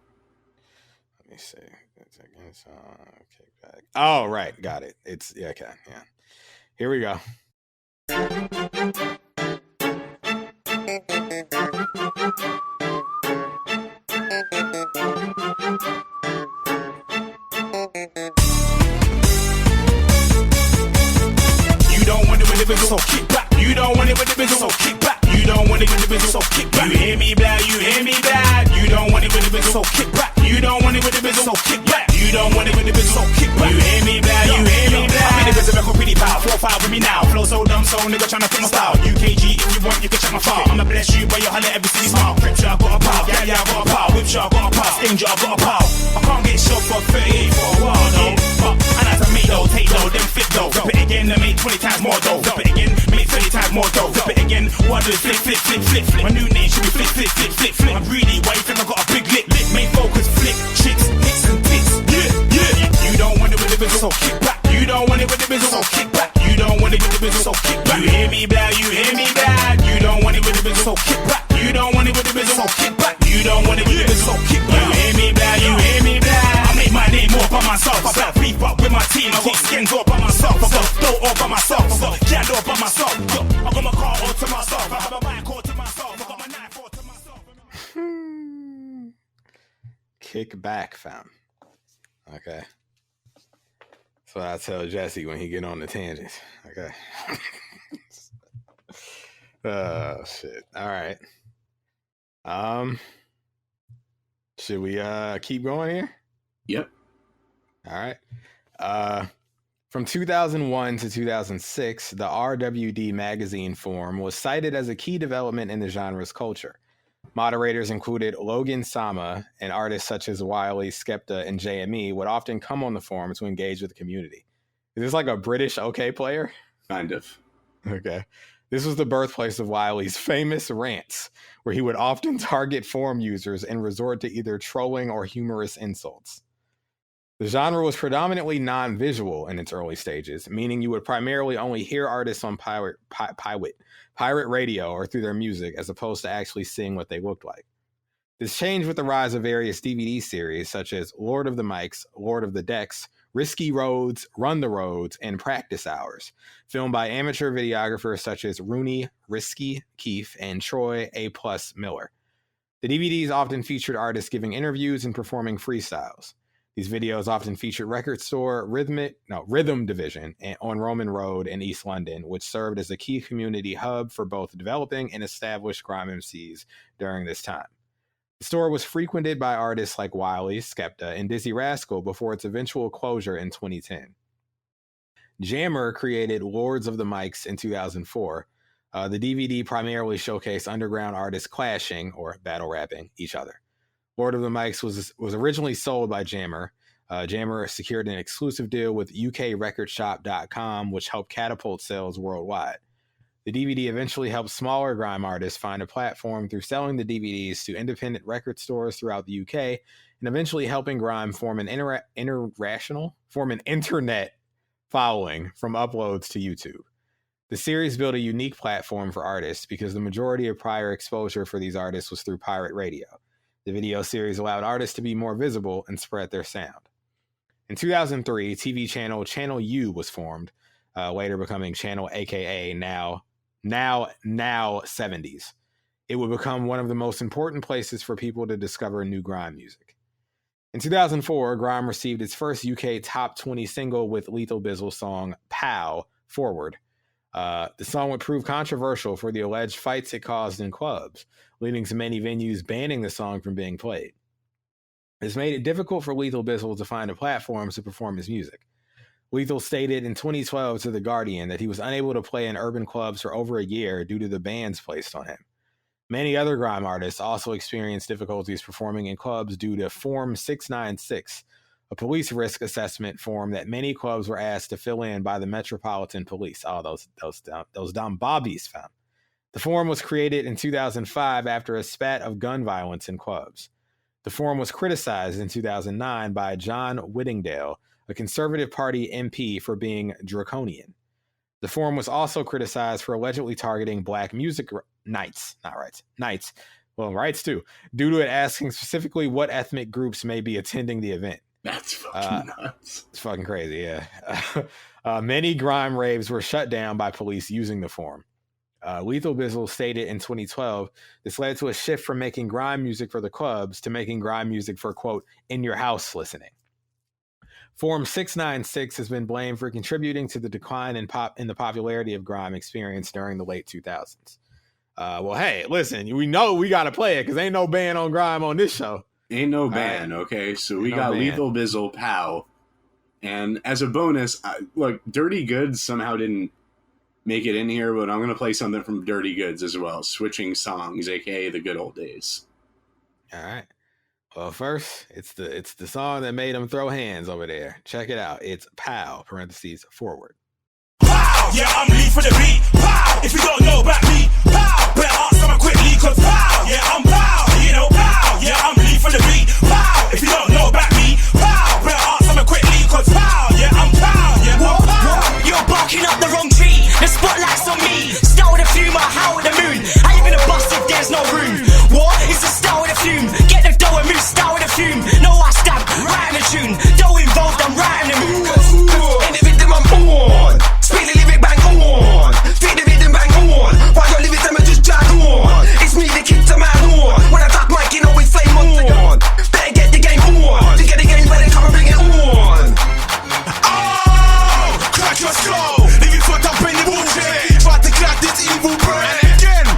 Let me see. It's Against kickback. Oh, right. Got it. It's, yeah, okay. Yeah. Here we go. So kick back. You don't want it with the business, so kick back. You don't want it with the business, so kick back. You hear me, blood? You hear me, blood? You don't want it with the business, so kick back. You don't want it with the business, so kick back. You don't want it with the business, so kick back. You hear me, blood? You hear me, blood? I'm in the business, record pretty power. 4-5 with me now. Flow so dumb, so nigga tryna fit my style. UKG, if you want, you can check my file. I'ma bless you, but you holler every city smile. Crip shot, got a pow. Yeah, I got a pow. Whip shot, got a pow. Sting jar, got a pow. I can't get shot for 38 for a while, though. But I like to make though, take though, then fit though. Flip it again, then make 20 times more though. Flip it again, make 30 times more though. Flip it again, what do flip, flip, flip, flip, flip. My new name should be flip, flip, flip, flip, flip. I'm greedy, why you think I got a big lick? Main focus, flick, chicks, hits and tits. Yeah. You don't want it with the business, so kick back. You don't want it with the business, so kick back. You don't want it with the business, so kick back. You hear me, blood? You hear me, blood? You don't want it with the business, so kick back. You don't want it with the business, so kick back. You don't want it with the business, so kick back. You hear me, blood? You hear me, blood? I make my name all by myself. I got beef up with my team. I got skins all by myself. I got dough all by myself. I got cat all by myself. I got my car all to myself. I have a bike all to myself. I got my knife all to myself. Kick back, fam. Okay. That's what I tell Jesse when he get on the tangent. Okay. Oh shit. All right. Should we keep going here? Yep. All right. From 2001 to 2006, the RWD magazine form was cited as a key development in the genre's culture. Moderators included Logan Sama and artists such as Wiley, Skepta, and JME would often come on the forum to engage with the community. Is this like a British OK player? Kind of. Okay. This was the birthplace of Wiley's famous rants, where he would often target forum users and resort to either trolling or humorous insults. The genre was predominantly non-visual in its early stages, meaning you would primarily only hear artists on pirate radio or through their music, as opposed to actually seeing what they looked like. This changed with the rise of various DVD series such as Lord of the Mics, Lord of the Decks, Risky Roads, Run the Roads, and Practice Hours, filmed by amateur videographers such as Rooney, Risky, Keefe, and Troy A. Miller. The DVDs often featured artists giving interviews and performing freestyles. These videos often featured Record Store Rhythm Division on Roman Road in East London, which served as a key community hub for both developing and established grime MCs during this time. The store was frequented by artists like Wiley, Skepta, and Dizzee Rascal before its eventual closure in 2010. Jammer created Lords of the Mics in 2004. The DVD primarily showcased underground artists clashing, or battle rapping, each other. Lord of the Mics was originally sold by Jammer. Jammer secured an exclusive deal with UKRecordShop.com, which helped catapult sales worldwide. The DVD eventually helped smaller grime artists find a platform through selling the DVDs to independent record stores throughout the UK, and eventually helping grime form an internet following from uploads to YouTube. The series built a unique platform for artists because the majority of prior exposure for these artists was through pirate radio. The video series allowed artists to be more visible and spread their sound. In 2003, TV channel Channel U was formed, later becoming Channel AKA now 70s. It would become one of the most important places for people to discover new grime music. In 2004, grime received its first UK top 20 single with Lethal Bizzle's song Pow Forward. The song would prove controversial for the alleged fights it caused in clubs, leading to many venues banning the song from being played. This made it difficult for Lethal Bizzle to find a platform to perform his music. Lethal stated in 2012 to The Guardian that he was unable to play in urban clubs for over a year due to the bans placed on him. Many other grime artists also experienced difficulties performing in clubs due to Form 696, a police risk assessment form that many clubs were asked to fill in by the Metropolitan Police. Oh, those dumb bobbies, fam. The form was created in 2005 after a spat of gun violence in clubs. The form was criticized in 2009 by John Whittingdale, a Conservative Party MP, for being draconian. The forum was also criticized for allegedly targeting black music rights too, due to it asking specifically what ethnic groups may be attending the event. That's fucking nuts. It's fucking crazy, yeah. Many grime raves were shut down by police using the form. Lethal Bizzle stated in 2012, this led to a shift from making grime music for the clubs to making grime music for, quote, in your house listening. Form 696 has been blamed for contributing to the decline in the popularity of grime experienced during the late 2000s. Well, hey, listen, we know we got to play it because ain't no ban on grime on this show. Ain't no ban, okay? So we got Lethal Bizzle, Pow. And as a bonus, look, Dirty Goods somehow didn't make it in here, but I'm going to play something from Dirty Goods as well. Switching Songs, a.k.a. The Good Old Days. All right. Well, first, it's the song that made them throw hands over there. Check it out. It's Pow, parentheses, forward. Pow! Yeah, I'm Lee for the beat. Pow! If you don't know about me, pow! Better ask someone quickly, cause pow! Yeah, I'm pow! You know, pow! Yeah, I'm Lee for the beat. Pow! If you don't know about me, pow! Better ask someone quickly, cause pow! Yeah, I'm pow! Yeah, I'm pow! You're barking up the wrong tree. The spotlight's on me. Star with a fume, I howl with the moon. How you gonna bust if there's no room? What? It's a star with a fume. Get the dough and move, star with a fume. No, I stab, right in the tune. Dough involved, I'm right in the mood. In the rhythm, I'm on. Speed the lyric, bang on. Feed the rhythm, bang on. While your lyrics, them just drag on. It's me, the kid to my horn. When I talk mic, you know we flame on. Better get the game on. To get the game, better come and bring it on. Oh! Crack your skull. Leave you fucked up in the bullshit. Try to crack this evil brain again.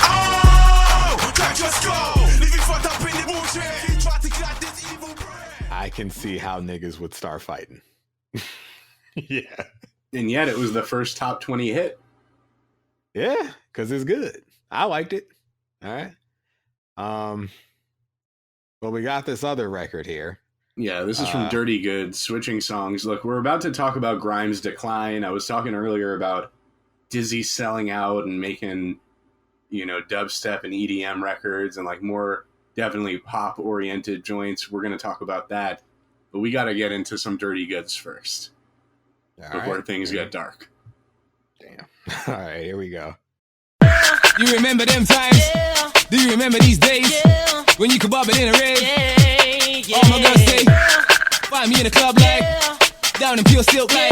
Oh! Crack your skull. Leave you fucked up in the bullshit. Try to crack this evil brain. I can see how niggas would start fighting. Yeah. And yet it was the first top 20 hit. Yeah, because it's good. I liked it. All right. Well, we got this other record here. Yeah, this is from Dirty Goods, Switching Songs. Look, we're about to talk about Grime's decline. I was talking earlier about Dizzee selling out and making, dubstep and EDM records and like more definitely pop-oriented joints. We're going to talk about that. But we got to get into some Dirty Goods first. Before things get dark. Damn. All right, here we go. You remember them times? Yeah. Do you remember these days? Yeah. When you could bob it in a rave? Yeah. All my girls say, find me in a club like, down in pure silk like,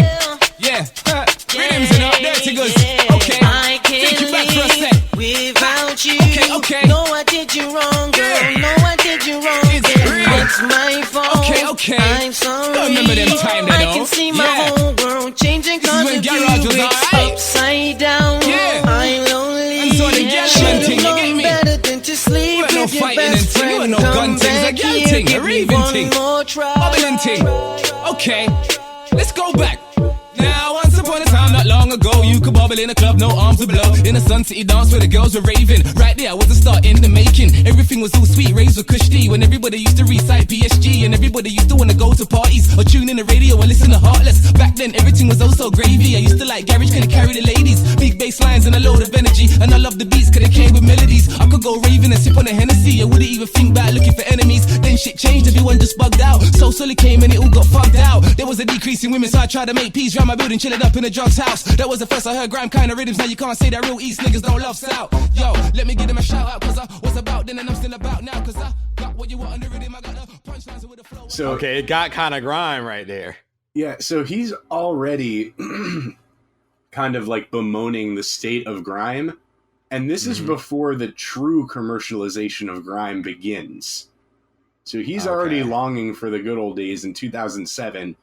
rhythms and all dirty goods. Okay, I can't take you back for a sec. Without you, okay. No, I did you wrong, girl. No, I did you wrong. It's my fault. Okay. I'm sorry. Don't remember them time, I can see my whole world changing cause of you. It's upside down. I'm lonely. And so the gentleman thing, you get me? Better than to sleep with no your fighting best and thing, friend. no gun things, a girl thing, a raving thing, bubbling thing. Okay, let's go back. Now, once upon a time, not long ago, you could bubble in a club, no arms to blow. In a Sun City dance where the girls were raving. Right there was the start in the making. Everything was all sweet, raves were cushy. When everybody used to recite PSG, and everybody used to want to go to parties or tune in the radio and listen to Heartless. Back then, everything was also gravy. I used to like garage, could carry the ladies. Big bass lines and a load of energy. And I love the beats, cause they came with melodies. I could go raving and sip on a Hennessy. I wouldn't even think about looking for enemies. Then shit changed, everyone just bugged out. So Sully came and it all got fucked out. There was a decrease in women, so I tried to make peace round my building, chilling up in a drugs house. That was the first I heard grime kind of rhythms. Now you can't say that real East niggas don't love South. Yo, let me give them a shout out, cause I was about then and I'm still about now, cause I got what you want on the rhythm. I got the punchlines with the flow. So okay, it got kind of grime right there. Yeah, so he's already kind of like bemoaning the state of grime, and this is before the true commercialization of grime begins. So he's already longing for the good old days in 2007,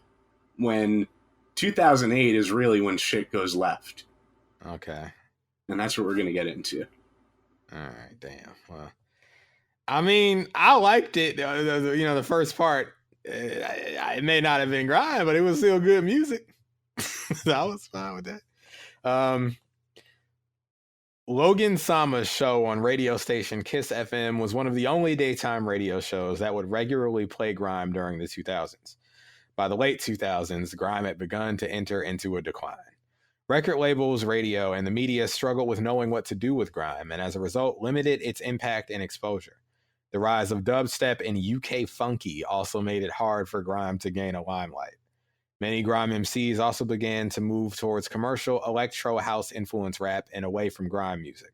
when 2008 is really when shit goes left. Okay. And that's what we're going to get into. All right, damn. Well, I mean, I liked it. The first part, it may not have been grime, but it was still good music. So I was fine with that. Logan Sama's show on radio station Kiss FM was one of the only daytime radio shows that would regularly play grime during the 2000s. By the late 2000s, grime had begun to enter into a decline. Record labels, radio, and the media struggled with knowing what to do with grime, and as a result, limited its impact and exposure. The rise of dubstep and UK funky also made it hard for grime to gain a limelight. Many grime MCs also began to move towards commercial electro house influence rap and away from grime music.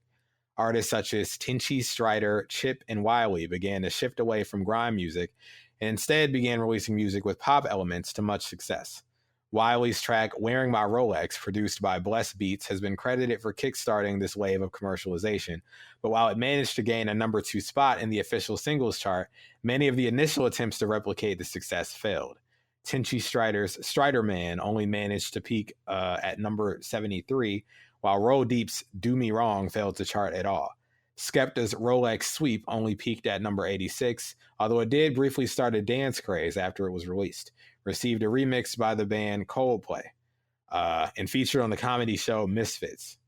Artists such as Tinchy, Strider, Chip, and Wiley began to shift away from grime music and instead began releasing music with pop elements to much success. Wiley's track Wearing My Rolex, produced by Bless Beats, has been credited for kickstarting this wave of commercialization, but while it managed to gain a number 2 spot in the official singles chart, many of the initial attempts to replicate the success failed. Tinchy Strider's Strider Man only managed to peak at number 73, while Roll Deep's Do Me Wrong failed to chart at all. Skepta's Rolex Sweep only peaked at number 86, although it did briefly start a dance craze after it was released. Received a remix by the band Coldplay, and featured on the comedy show Misfits.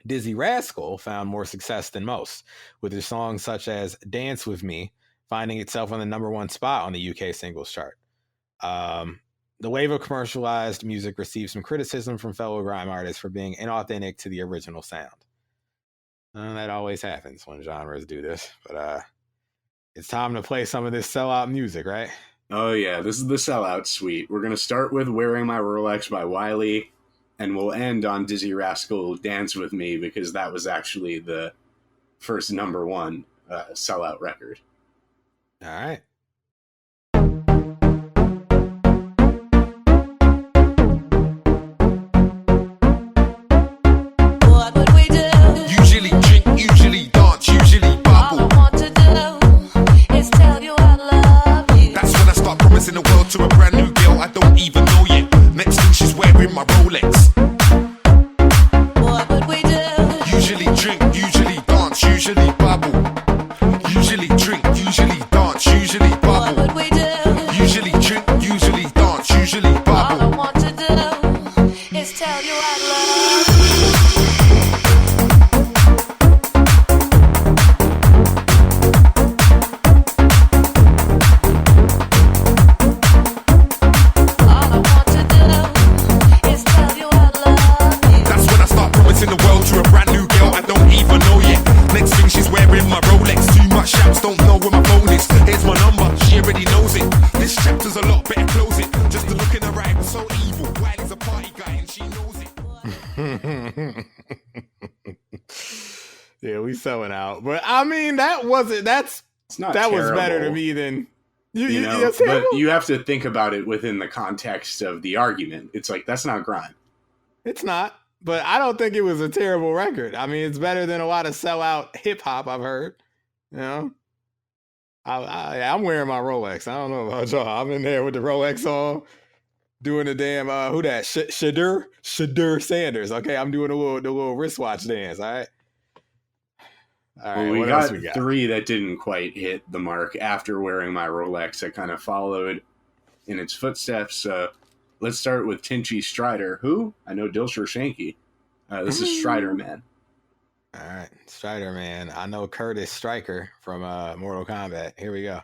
Dizzee Rascal found more success than most, with his songs such as Dance With Me finding itself on the number 1 spot on the UK singles chart. The wave of commercialized music received some criticism from fellow grime artists for being inauthentic to the original sound. That always happens when genres do this, but it's time to play some of this sellout music, right? Oh yeah, this is the sellout suite. We're going to start with Wearing My Rolex by Wiley, and we'll end on Dizzee Rascal Dance With Me, because that was actually the first number 1 sellout record. All right. Usually drink, usually dance, usually bubble. All I want to do is tell you I love you. That's when I start promising the world to a brand new girl I don't even know yet. Next thing she's wearing my Rolex. What would we do? Usually drink, usually dance, usually bubble. Usually drink, usually dance, usually bubble. What would we do? Usually drink, usually dance, usually bubble. All I want to do is tell you I love you. Don't know where my phone is. Here's my number, she already knows it. This chapter's a lot better, close it. Just the look in her eye was so evil. Wiley's a party guy and she knows it. Yeah, we selling out. But I mean, that was better to me than you know. But you have to think about it within the context of the argument. It's like, that's not grime. It's not. But I don't think it was a terrible record. I mean, it's better than a lot of sellout hip hop I've heard. You know? I'm wearing my Rolex. I don't know about y'all. I'm in there with the Rolex on, doing the damn who that Shadur Sanders. Okay, I'm doing the little wristwatch dance. All right. Well, we got 3 that didn't quite hit the mark after Wearing My Rolex. That kind of followed in its footsteps. Let's start with Tinchy Strider. Who? I know Dilsher Shanky. This is Strider Man. All right, Strider Man. I know Curtis Stryker from Mortal Kombat. Here we go.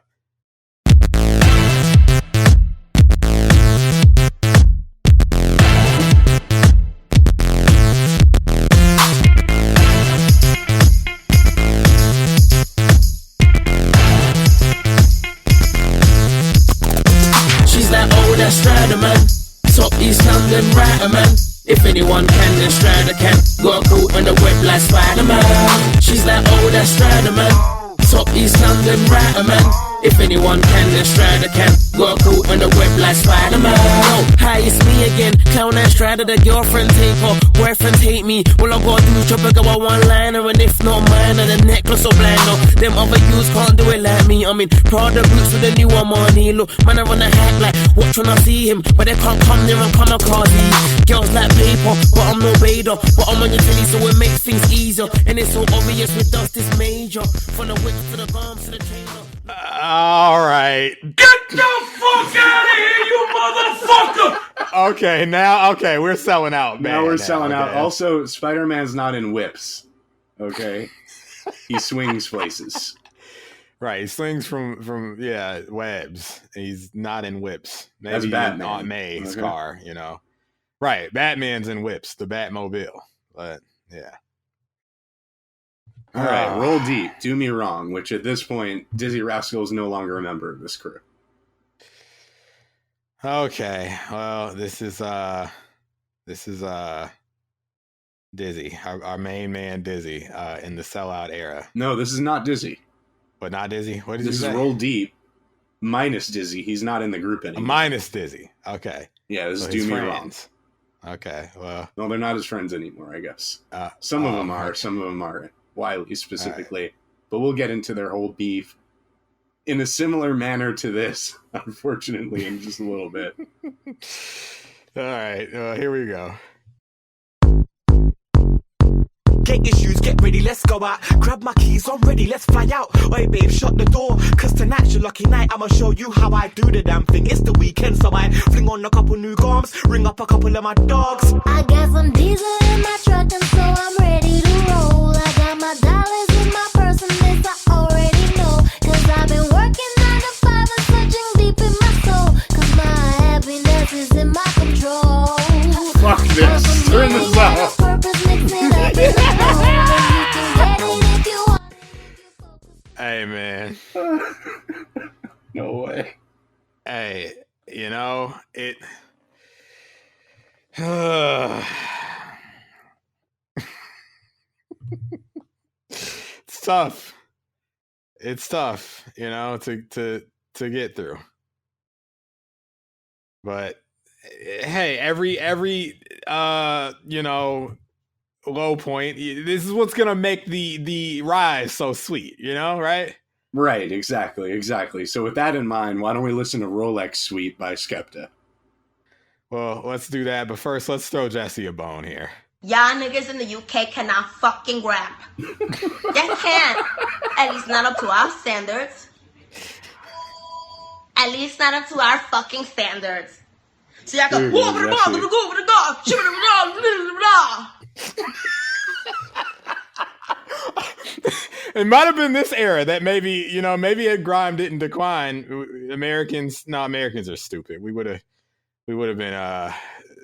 She's that old ass Strider Man, top East London writer man. If anyone can, then Strider can. Got caught in the web like Spider-Man. She's that old ass Strider Man, top East London writer man. If anyone can, then Strider can. Got caught in the web like Spider-Man. Oh, hi, it's me again. Clown ass Strider, the girlfriend take her. Boyfriends hate me. All I gotta do is drop a go a one-liner, and if not mine, and the necklace or blinder. Them other youths can't do it like me. I mean, Prada boots with the new one money. Look, man, I run a hack like, watch when I see him, but they can't come near and come across these. Girls like paper, but I'm no bader. But I'm on your telly, so it makes things easier. And it's so obvious with dust is major. From the whip to the bumps to the trailer. All right. Get the fuck out of here, you motherfucker! Okay, we're selling out. Now we're selling out. Also, Spider-Man's not in whips. Okay? He swings places. Right, he swings from webs. He's not in whips. Maybe That's Batman. In Aunt May's car, you know. Right, Batman's in whips, the Batmobile. But yeah. All right, Roll Deep, Do Me Wrong, which at this point, Dizzee Rascal is no longer a member of this crew. Okay, well, this is Dizzee, our main man Dizzee, in the sellout era. No, this is not Dizzee. But not Dizzee? What did you say? This is Roll Deep. Minus Dizzee. He's not in the group anymore. Minus Dizzee. Okay. Yeah, this So is his Do Me friends. Wrong. Okay. Well, no, they're not his friends anymore, I guess. Some of them are. Okay. Some of them are. Wiley specifically. Right. But we'll get into their whole beef in a similar manner to this, unfortunately, in just a little bit. All right. Here we go. Get your shoes, get ready, let's go out. Grab my keys, I'm ready, let's fly out. Wait, babe, shut the door, cause tonight's your lucky night. I'ma show you how I do the damn thing. It's the weekend, so I fling on a couple new garms, ring up a couple of my dogs. I got some diesel in my truck, and so I'm ready to roll. I got my dollars in my purse, and this I already know. Cause I've been working 9 to 5 and searching deep in my soul. Cause my happiness is in my control. Fuck this, turn this off. Hey, man. No way. Hey, you know, it... It's tough. It's tough, you know, to get through. But hey, every you know, low point, this is what's gonna make the rise so sweet, you know, right? Right, exactly. So with that in mind, why don't we listen to Rolex Suite by Skepta? Well, let's do that, but first let's throw Jesse a bone here. Y'all niggas in the UK cannot fucking rap. Y'all can't. At least not up to our standards. At least not up to our fucking standards. So y'all go, whoa, with the ball, with the go, with the dog, shit, with the dog. It might have been this era that maybe, you know, maybe Grime didn't decline. Americans are stupid. We would have been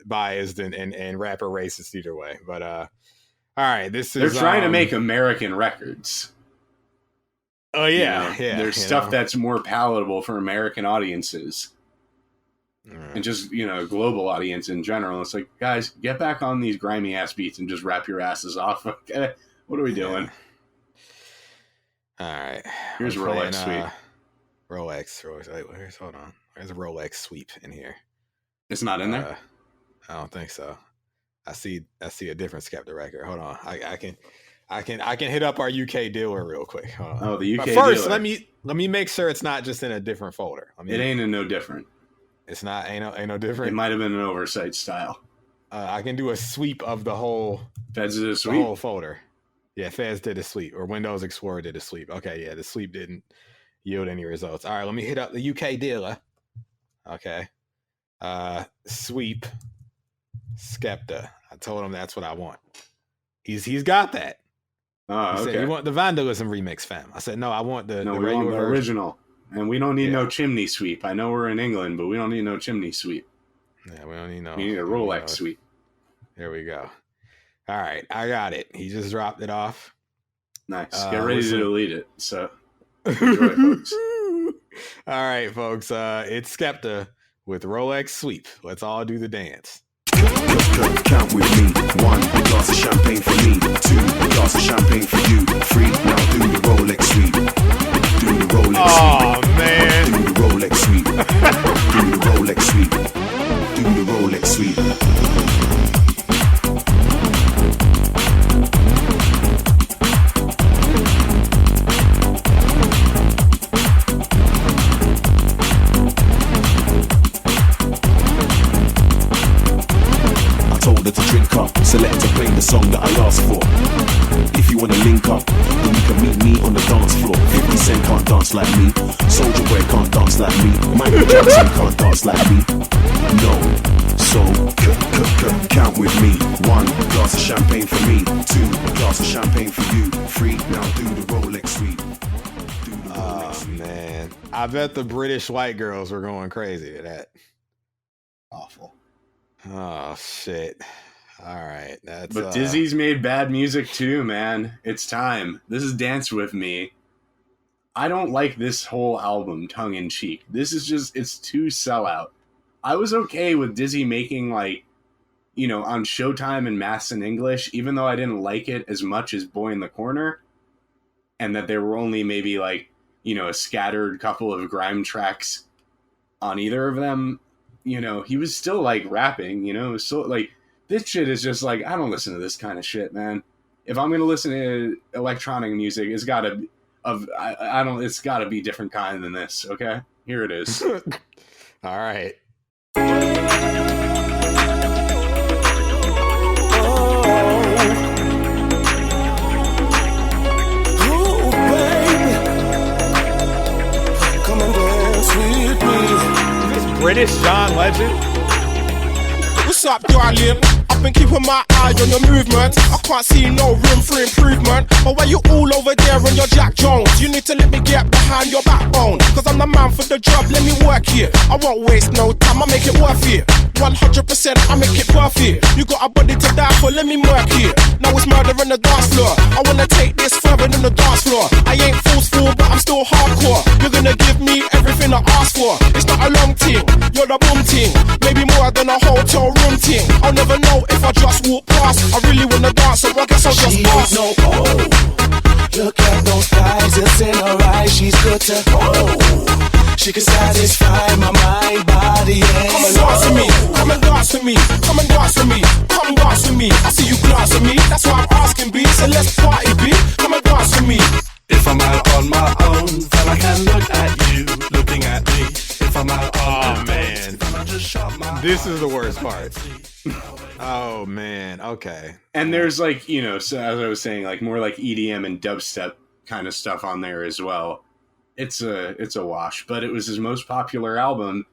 biased and rapper racist either way. But all right, this is they're trying to make American records. Oh yeah, you know, there's stuff that's more palatable for American audiences. And just, you know, global audience in general. It's like, guys, get back on these grimy ass beats and just rap your asses off. Okay? What are we doing? All right. Here's a Rolex Sweep. Rolex. Wait, hold on. There's a Rolex Sweep in here. It's not in there? I don't think so. I see a different Skepta record. Hold on. I can hit up our UK dealer real quick. Hold on. Oh, the UK but first, dealer. let me make sure it's not just in a different folder. It ain't in no different. It's not ain't no different. It might have been an oversight style. I can do a sweep of the whole Feds did a sweep? The whole folder. Yeah, Feds did a sweep, or Windows Explorer did a sweep. Okay, yeah, the sweep didn't yield any results. All right, let me hit up the UK dealer. Okay. Sweep Skepta. I told him that's what I want. He's got that. Oh, he okay. said, you want the Vandalism remix, fam? I said, no, I want the we want the original. And we don't need no chimney sweep. I know we're in England, but we don't need no chimney sweep. Yeah, we don't need no. We need a Rolex sweep. There we go. All right, I got it. He just dropped it off. Nice. Get ready to delete it. So enjoy, folks. All right, folks. It's Skepta with Rolex Sweep. Let's all do the dance. Count with me. 1 glass of champagne for me. 2 glass of champagne for you. 3 now do the Rolex Sweep. Do the Rolex Sweep. Oh man. Do the Rolex Sweep. Do the Rolex Sweep. Do the Rolex Sweep. To drink up, select to play the song that I asked for. If you wanna link up, then you can meet me on the dance floor. 50 Cent can't dance like me. Soulja Boy can't dance like me. Michael Jackson can't dance like me. No, so count with me. 1 glass of champagne for me. 2 glass of champagne for you. 3 now do the Rolex Sweep. Man, I bet the British white girls were going crazy at that. Awful. Oh shit. All right. That's But Dizzy's made bad music too, man. It's time. This is Dance With Me. I don't like this whole album tongue in cheek. This is just, it's too sellout. I was okay with Dizzee making, like, you know, on Showtime and Maths in English, even though I didn't like it as much as Boy in the Corner, and that there were only maybe like a scattered couple of grime tracks on either of them, he was still like rapping, it was still like, this shit is just like, I don't listen to this kind of shit, man. If I'm going to listen to electronic music, it's got to it's got to be different kind than this. Okay, here it is. All right. British John Legend. What's up, darling? I've been keeping my eye on your movement. I can't see no room for improvement. But why you all over there on your Jack Jones? You need to let me get behind your backbone. Cause I'm the man for the job, let me work here. I won't waste no time, I make it worth it. 100% I make it perfect. You got a body to die for, let me work here. Now it's murder on the dance floor. I wanna take this further than the dance floor. I ain't forceful, but I'm still hardcore. You're gonna give me everything I ask for. It's not a long thing, you're the boom thing. Maybe more than a hotel room thing. I'll never know if I just walk past. I really wanna dance, so I guess I'll just pass. No, look at those eyes, it's in her eyes. She's good to she can satisfy my mind, body, and come and dance with me, come and dance with me, come and dance with me, come dance with me. I see you glance at me, that's why I'm asking, B. So let's party, B. Come and dance with me. If I'm out on my own, then I can look at you, looking at me. If I'm out on my man, this is the worst part. Oh man, okay. And there's like, so as I was saying, like more like EDM and dubstep kind of stuff on there as well. It's a wash, but it was his most popular album.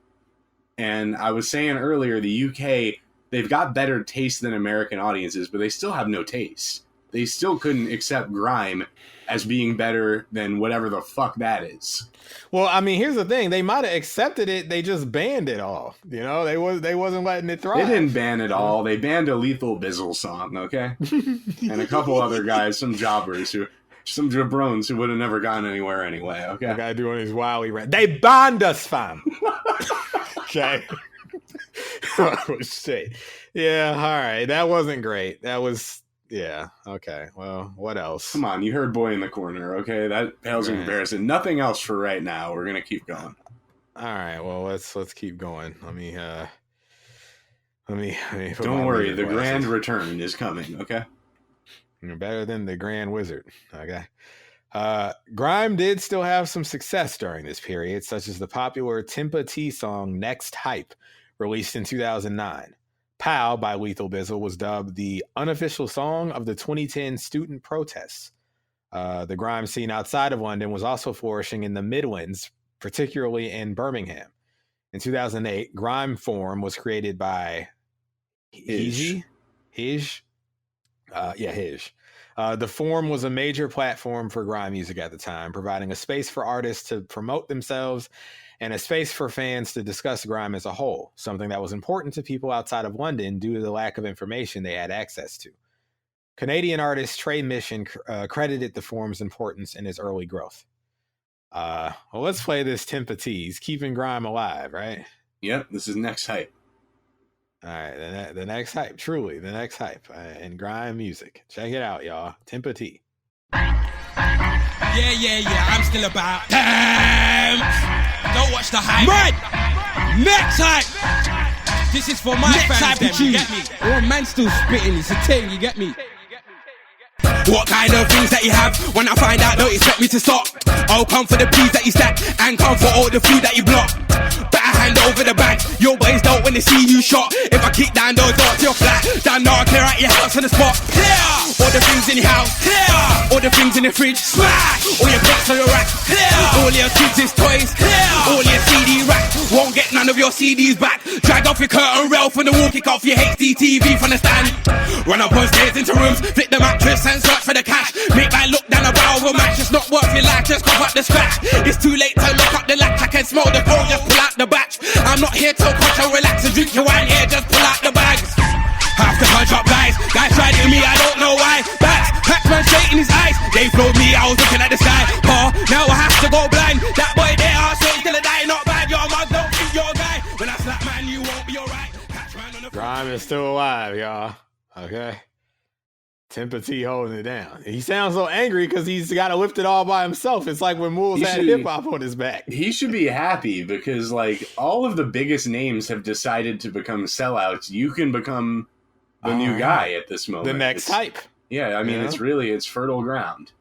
And I was saying earlier, the UK, they've got better taste than American audiences, but they still have no taste. They still couldn't accept grime as being better than whatever the fuck that is. Well, I mean, here's the thing. They might have accepted it. They just banned it all. They wasn't letting it thrive. They didn't ban it all. They banned a Lethal Bizzle song, okay? And a couple other guys, some jabrones who would have never gone anywhere anyway, okay? The guy doing his wily rant. They banned us, fam. Okay. Oh, shit. Yeah, all right. That wasn't great. That was... Yeah. Okay. Well, what else? Come on, you heard "Boy in the Corner." Okay, that pales in comparison. Nothing else for right now. We're gonna keep going. All right. Well, let's keep going. Let me. Don't worry. The grand return is coming. Okay. You're better than the Grand Wizard. Okay. Grime did still have some success during this period, such as the popular Tempa T song "Next Hype," released in 2009. Pow by Lethal Bizzle was dubbed the unofficial song of the 2010 student protests. The grime scene outside of London was also flourishing in the Midlands, particularly in Birmingham. In 2008, Grime Forum was created by Hij. The Forum was a major platform for grime music at the time, providing a space for artists to promote themselves and a space for fans to discuss grime as a whole, something that was important to people outside of London due to the lack of information they had access to. Canadian artist Trey Mission credited the forum's importance in its early growth. Well, let's play this Tempa T's Keeping Grime Alive, right? Yep, this is Next Hype. All right, the next hype, truly the next hype in grime music. Check it out, y'all. Tempa T. Yeah, I'm still about. Damn! Don't watch the hype. Man! Next hype! This is for my fans, them, you get me? One man still spitting, it's a thing, you get me? What kind of things that you have? When I find out, don't expect me to stop. I'll come for the peas that you stack and come for all the food that you block. Better hand over the bag. Your boys don't when they see you shot. If I kick down those doors, you're flat. Down now, I'll clear out your house on the spot. Clear! All the things in your house. Clear! All the things in the fridge. Smash! All your plates on your rack. Clear! All your kids' toys. Clear! All your CD rack. Won't get none of your CDs back. Drag off your curtain rail from the wall. Kick off your HD TV from the stand. Run up on stairs into rooms. Flip the mattress and search for the cash. Make my look down a barrel of a match. It's not worth your life, just cough up the scratch. It's too late to lock up the latch. I can smell the cold, just pull out the batch. I'm not here to coach and relax and drink your wine here, just pull out the bags. Have to punch up guys tried to me, I don't know why. Patch man straight in his eyes. They flowed me, I was looking at the sky. Now I have to go blind. That boy there, I'll say till I die. Not bad, your mug, don't think you're a guy. When I slap man, you won't be alright. Grime is still alive, y'all. Okay. Timpa T holding it down. He sounds so angry because he's got to lift it all by himself. It's like when Moulz had hip hop on his back. He should be happy because like all of the biggest names have decided to become sellouts. You can become the new guy at this moment. The next hype. Yeah, I mean, it's fertile ground.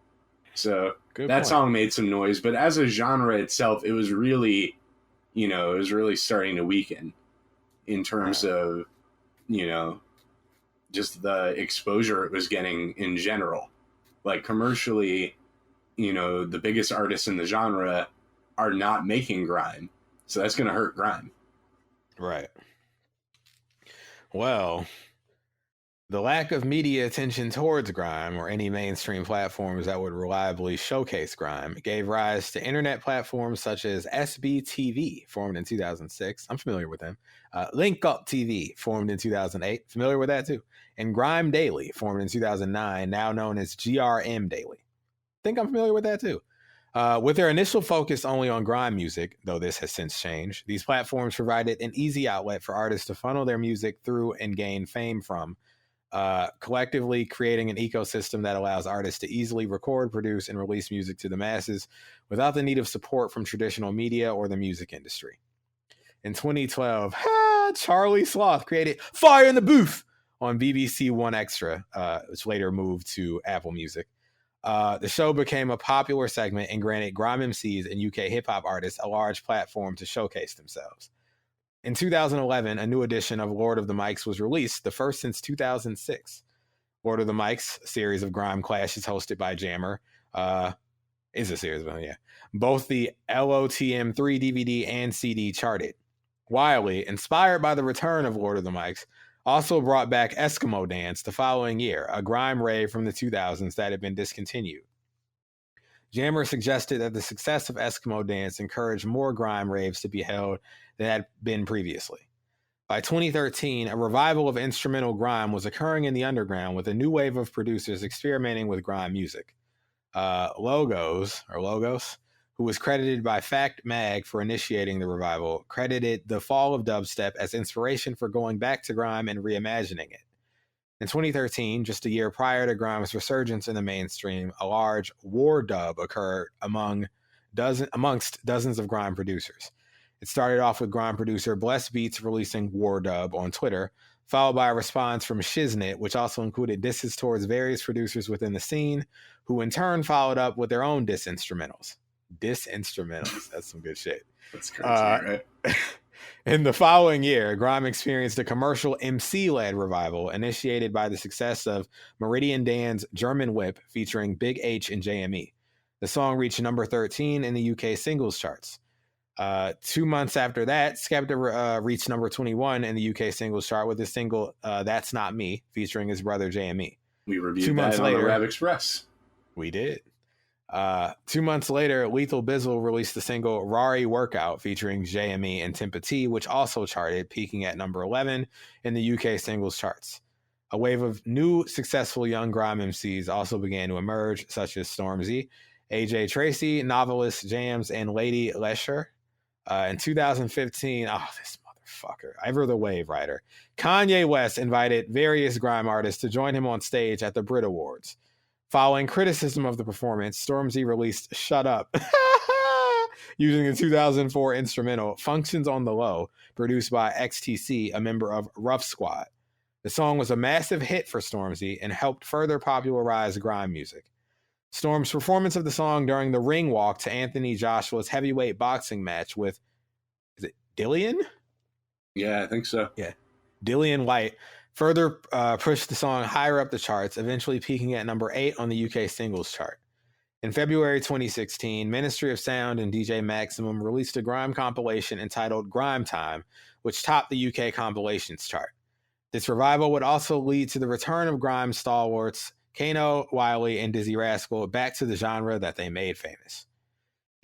So Good that point. song made some noise, but as a genre itself, it was really, starting to weaken in terms of, just the exposure it was getting in general. Like commercially, the biggest artists in the genre are not making grime. So that's going to hurt grime. Right. Well, the lack of media attention towards grime or any mainstream platforms that would reliably showcase grime gave rise to internet platforms such as SBTV, formed in 2006. I'm familiar with them. Link Up TV, formed in 2008. Familiar with that too. And Grime Daily, formed in 2009, now known as GRM Daily. Think I'm familiar with that too. With their initial focus only on grime music, though this has since changed, these platforms provided an easy outlet for artists to funnel their music through and gain fame from, collectively creating an ecosystem that allows artists to easily record, produce, and release music to the masses without the need of support from traditional media or the music industry. In 2012, Charlie Sloth created Fire in the Booth on BBC One Extra, which later moved to Apple Music. The show became a popular segment and granted grime MCs and UK hip-hop artists a large platform to showcase themselves. In 2011, a new edition of Lord of the Mics was released, the first since 2006. Lord of the Mics, a series of grime clashes hosted by Jammer, is a series of them, yeah. Both the LOTM 3 DVD and CD charted. Wiley, inspired by the return of Lord of the Mics, also brought back Eskimo Dance the following year, a grime rave from the 2000s that had been discontinued. Jammer suggested that the success of Eskimo Dance encouraged more grime raves to be held than had been previously. By 2013, a revival of instrumental grime was occurring in the underground with a new wave of producers experimenting with grime music. Logos, who was credited by Fact Mag for initiating the revival, credited the fall of dubstep as inspiration for going back to grime and reimagining it. In 2013, just a year prior to grime's resurgence in the mainstream, a large war dub occurred amongst dozens of grime producers. It started off with grime producer Bless Beats releasing War Dub on Twitter, followed by a response from Shiznit, which also included disses towards various producers within the scene, who in turn followed up with their own diss instrumentals. Diss instrumentals. That's some good shit. That's crazy, right? In the following year, grime experienced a commercial MC-led revival initiated by the success of Meridian Dan's German Whip featuring Big H and JME. The song reached number 13 in the UK singles charts. 2 months after that, Skepta reached number 21 in the UK singles chart with the single That's Not Me featuring his brother JME. We reviewed that on the Rap Express. We did. 2 months later, Lethal Bizzle released the single Rari Workout featuring JME and Timpa T, which also charted, peaking at number 11 in the UK singles charts. A wave of new successful young grime MCs also began to emerge, such as Stormzy, AJ Tracy, Novelist Jams, and Lady Lesher. In 2015, this motherfucker, Ever the Wave Rider, Kanye West invited various grime artists to join him on stage at the Brit Awards. Following criticism of the performance, Stormzy released Shut Up, using the 2004 instrumental Functions on the Low, produced by XTC, a member of Rough Squad. The song was a massive hit for Stormzy and helped further popularize grime music. Storm's performance of the song during the ring walk to Anthony Joshua's heavyweight boxing match with, is it Dillian? Yeah, I think so. Yeah. Dillian White further pushed the song higher up the charts, eventually peaking at number 8 on the UK singles chart. In February 2016, Ministry of Sound and DJ Maximum released a grime compilation entitled Grime Time, which topped the UK compilations chart. This revival would also lead to the return of grime stalwarts Kano, Wiley, and Dizzee Rascal back to the genre that they made famous.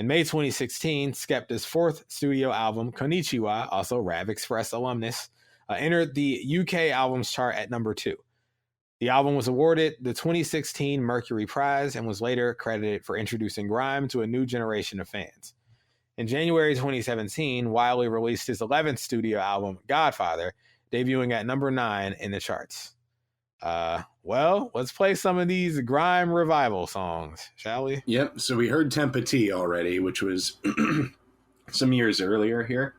In May 2016, Skepta's fourth studio album, Konnichiwa, also Rap Express alumnus, entered the UK albums chart at number 2. The album was awarded the 2016 Mercury Prize and was later credited for introducing grime to a new generation of fans. In January 2017, Wiley released his 11th studio album, Godfather, debuting at number 9 in the charts. Well, let's play some of these Grime revival songs, shall we? Yep. So we heard Tempati already, which was some years earlier here.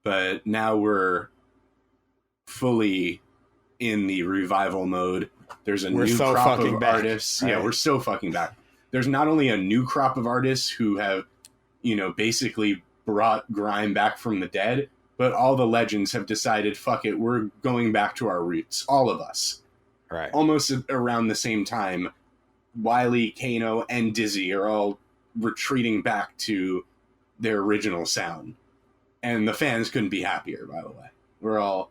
But now we're fully in the revival mode. There's a new crop of artists. Right? Yeah, we're so fucking back. There's not only a new crop of artists who have, basically brought Grime back from the dead, but all the legends have decided, fuck it, we're going back to our roots. All of us. Right. Almost around the same time, Wiley, Kano, and Dizzee are all retreating back to their original sound. And the fans couldn't be happier, by the way. We're all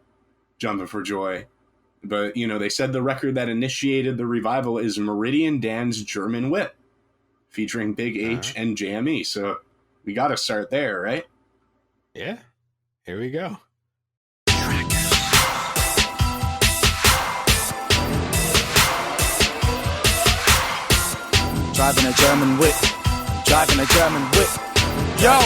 jumping for joy. But, they said the record that initiated the revival is Meridian Dan's German Whip, featuring Big H and JME. So we got to start there, right? Yeah. Here we go. Driving a German whip. Driving a German whip. Yo!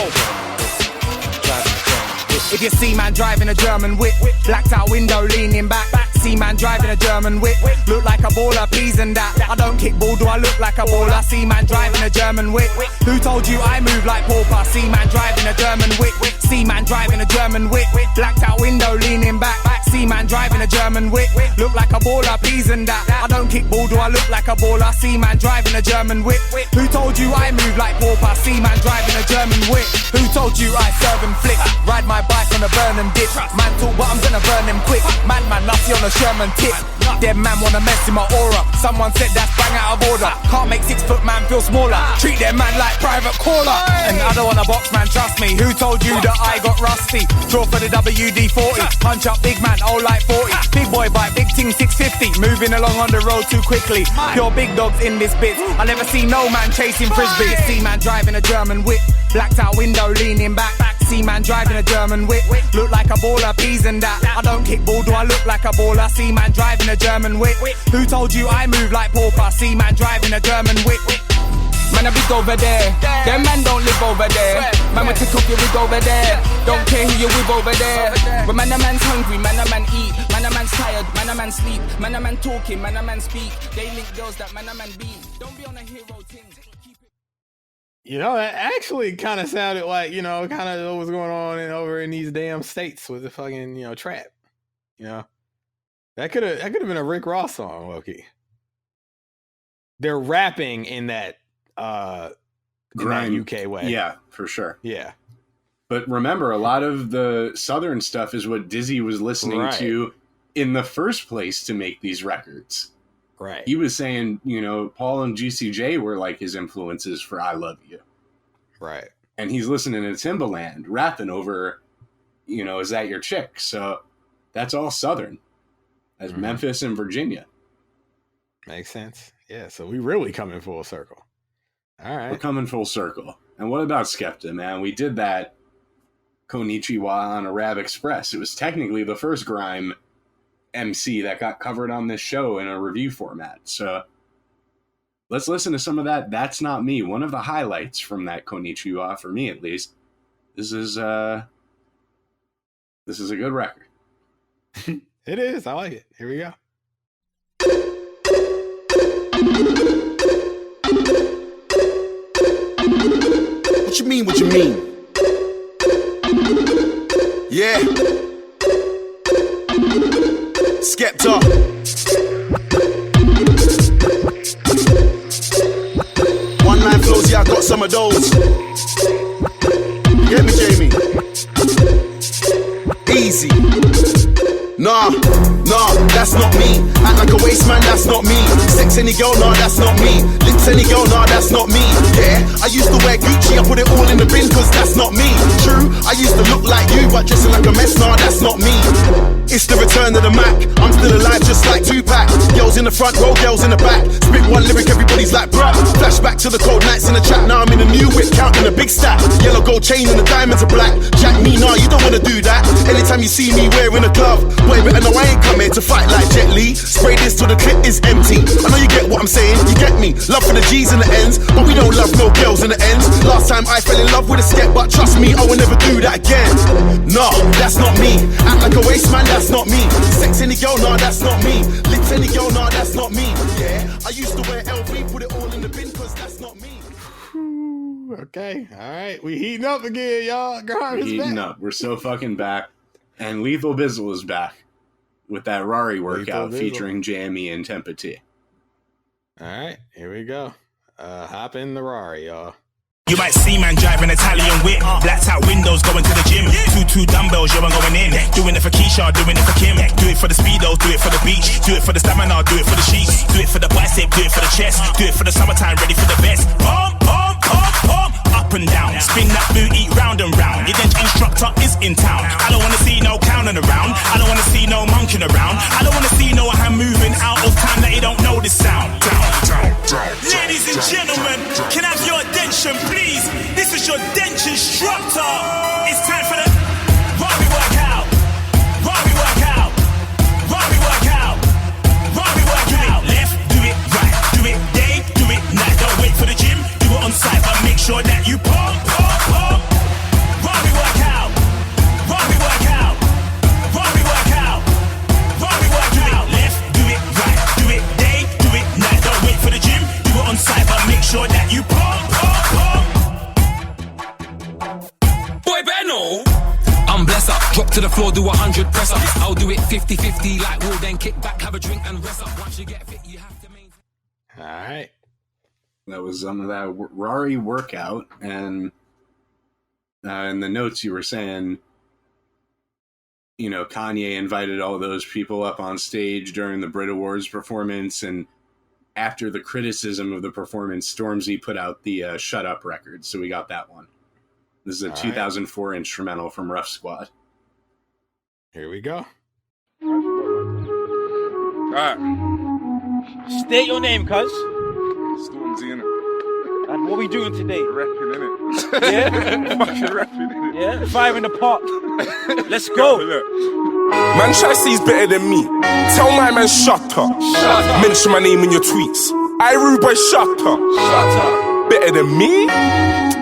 If you see man driving a German whip, blacked out window leaning back. See man driving a German whip, look like a baller, please and that. I don't kick ball, do I look like a baller? See man driving a German whip. Who told you I move like pauper? See man driving a German whip. See man driving a German whip, blacked out window leaning back. See man driving a German whip, look like a baller, please and that. I don't kick ball, do I look like a baller? See man driving a German whip. Who told you I move like pauper? See man driving a German whip. Who told you I serve and flick? Ride my bike on a burn and dip. Man talk, but I'm gonna burn him quick. Man nutty on a Sherman tip. Dead man wanna mess in my aura. Someone said that's bang out of order. Can't make 6 foot man feel smaller. Treat them man like private caller. And I don't wanna box man, trust me. Who told you that I got rusty? Draw for the WD-40. Punch up big man, oh like 40. Big boy bite, big ting 650. Moving along on the road too quickly. Pure big dogs in this bit. I never see no man chasing frisbee. See man driving a German whip. Blacked out window leaning back. See man driving a German whip. Look like a baller, peas and that. I don't kick ball, do I look like a baller? See man driving a German whip. Who told you I move like pauper? See man driving a German whip. Man, I big over there. Them man don't live over there. Man, we take off your wig over there. Don't care who you with over there. But man, a man's hungry, man, a man eat. Man, a man's tired, man, a man sleep. Man, a man talking, man, a man speak. They link girls that man, a man beat. Don't be on a hero thing. That actually kind of sounded like, kind of what was going on over in these damn states with the fucking, trap. That could have been a Rick Ross song, Loki. They're rapping in that Grime UK way. Yeah, for sure. Yeah. But remember, a lot of the Southern stuff is what Dizzee was listening to in the first place to make these records. Right. He was saying, Paul and GCJ were like his influences for I Love You. Right. And he's listening to Timbaland rapping over, Is That Your Chick? So that's all Southern. That's Memphis and Virginia. Makes sense. Yeah, so we really coming full circle. All right. We're coming full circle. And what about Skepta, man? We did that Konnichiwa on Arab Express. It was technically the first Grime MC that got covered on this show in a review format. So let's listen to some of that. That's Not Me. One of the highlights from that Konnichiwa, for me at least. This is a good record. It is. I like it. Here we go. What you mean? What you mean? Yeah. Skepta. One line flows, yeah, I got some of those. Get me, Jamie. Easy. Nah, that's not me. Act like a waste man, that's not me. Sex any girl, nah, that's not me. Lips any girl, nah, that's not me. Yeah, I used to wear Gucci, I put it all in the bin, cause that's not me. True, I used to look like you, but dressing like a mess, nah, that's not me. It's the return of the Mac. I'm still alive just like Tupac. Girls in the front row, girls in the back. Spit one lyric, everybody's like bruh. Flashback to the cold nights in the trap. Now I'm in a new whip, counting a big stack. Yellow gold chain and the diamonds are black. Jack me, nah, you don't wanna do that. Anytime you see me wearing a glove, boy, better know I ain't coming to fight like Jet Li. Spray this till the clip is empty. I know you get what I'm saying, you get me. Love for the G's and the N's, but we don't love no girls in the ends. Last time time I fell in love with a skep, but trust me, I will never do that again. Nah, that's not me. Act like a waste man, that's not me. Sex any girl, nah, that's not me. Lips any girl, nah, that's not me. Yeah, I used to wear LV, put it all in the bin, cause that's not me. Okay, all right, we heating up again, y'all. Grime is heating back. up. We're so fucking back. And Lethal Bizzle is back with that Rari workout featuring Jamie and Tempa T. All right, here we go. Hop in the Rari, y'all. You might see man driving Italian whip, blacked out windows going to the gym. 2 dumbbells, yo, I'm going in. Doing it for Keisha, doing it for Kim. Do it for the speedo, do it for the beach. Do it for the stamina, do it for the sheets. Do it for the bicep, do it for the chest. Do it for the summertime, ready for the best. Pump, pump, pump, pump. Up and down, spin that booty round and round. Your dent instructor is in town. I don't wanna see no clowning around. I don't wanna see no monkeying around. I don't wanna see no hand moving out of time that you don't know this sound. Ladies and gentlemen, can I have your attention, please? This is your dent instructor. It's time for the Rari workout. Rari workout. Rari workout. Rari workout. Left, do it right, do it day, do it night. Don't wait for the gym, do it on site, but make sure that you pump, pump, pump. Rari workout. Rari workout. Rari workout. Rari workout. Left, do it right, do it day, do it night. Don't wait for the gym, do it on site, but make sure that you pump, pump, pump. Boy, better know. I'm blessed up, drop to the floor, do 100 press ups. I'll do it 50-50 like Will, then kick back, have a drink and rest up. Once you get fit, you have to maintain. All right. That was some of that Rari workout, and in the notes you were saying, you know, Kanye invited all those people up on stage during the Brit Awards performance, and after the criticism of the performance, Stormzy put out the Shut Up record, so we got that one. This is a 2004 instrumental from Rough Squad. Here we go. Alright. State your name, cuz. Stormzy, innit? And what we doing today? Rapping, innit? Yeah? Fucking rapping, innit? Yeah? Fire in the pot. Let's go. Man, try say he's better than me. Tell my man, shut up. Mention my name in your tweets. I rude boy, shut up. Shut up. Better than me?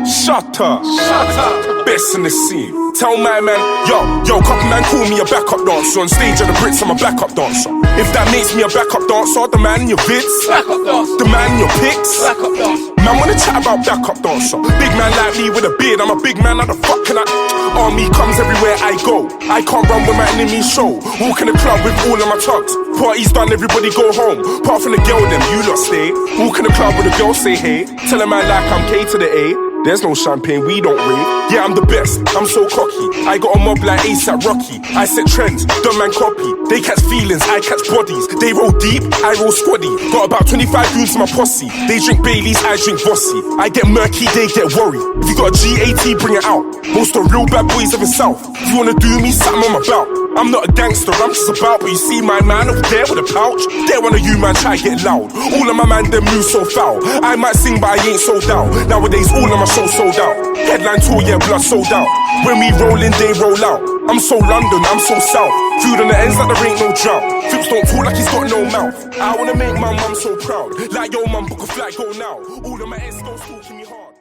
Shut up. Shut up. Best in the scene. Tell my man, yo, couple man call me a backup dancer. On stage at the Brits, I'm a backup dancer. If that makes me a backup dancer, the man in your vids, backup dancer. The man in your pics, backup dancer. Man wanna chat about backup dancer. Big man like me with a beard, I'm a big man, how the fuck can I? Army comes everywhere I go. I can't run with my enemy's show. Walk in the club with all of my tugs. Party's done, everybody go home. Apart from the girl, them you lot stay. Walk in the club with a girl, say hey. Tell a man like I'm K to the A. There's no champagne, we don't rave. Yeah, I'm the best, I'm so cocky. I got a mob like ASAP Rocky. I set trends, dumb man copy. They catch feelings, I catch bodies. They roll deep, I roll squaddy. Got about 25 goons in my posse. They drink Baileys, I drink Vossi. I get murky, they get worried. If you got a GAT, bring it out. Most of the real bad boys of the South. If you wanna do me, something on my bout. I'm not a gangster, I'm just about. But you see my man over there with a pouch. There one of you man try get loud. All of my man them move so foul. I might sing but I ain't sold out. Nowadays all of my shows sold out. Headline tour, yeah, blood sold out. When we roll in, they roll out. I'm so London, I'm so south. Food on the ends like there ain't no drought. Fips don't talk like he's got no mouth. I wanna make my mum so proud. Like yo mum, book a flight, go now. All of my ends go talking me hard.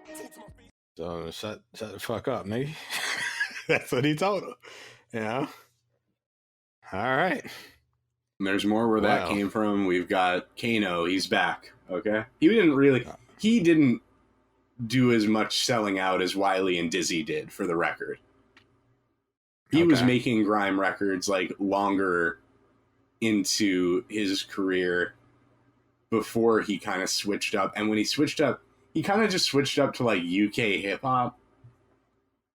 So shut the fuck up, nigga. That's what he told her. You know? All right. And there's more where that came from. We've got Kano, he's back. Okay. He didn't do as much selling out as Wiley and Dizzee did, for the record. He was making grime records like longer into his career before he kind of switched up. And when he switched up, he kind of just switched up to like UK hip hop.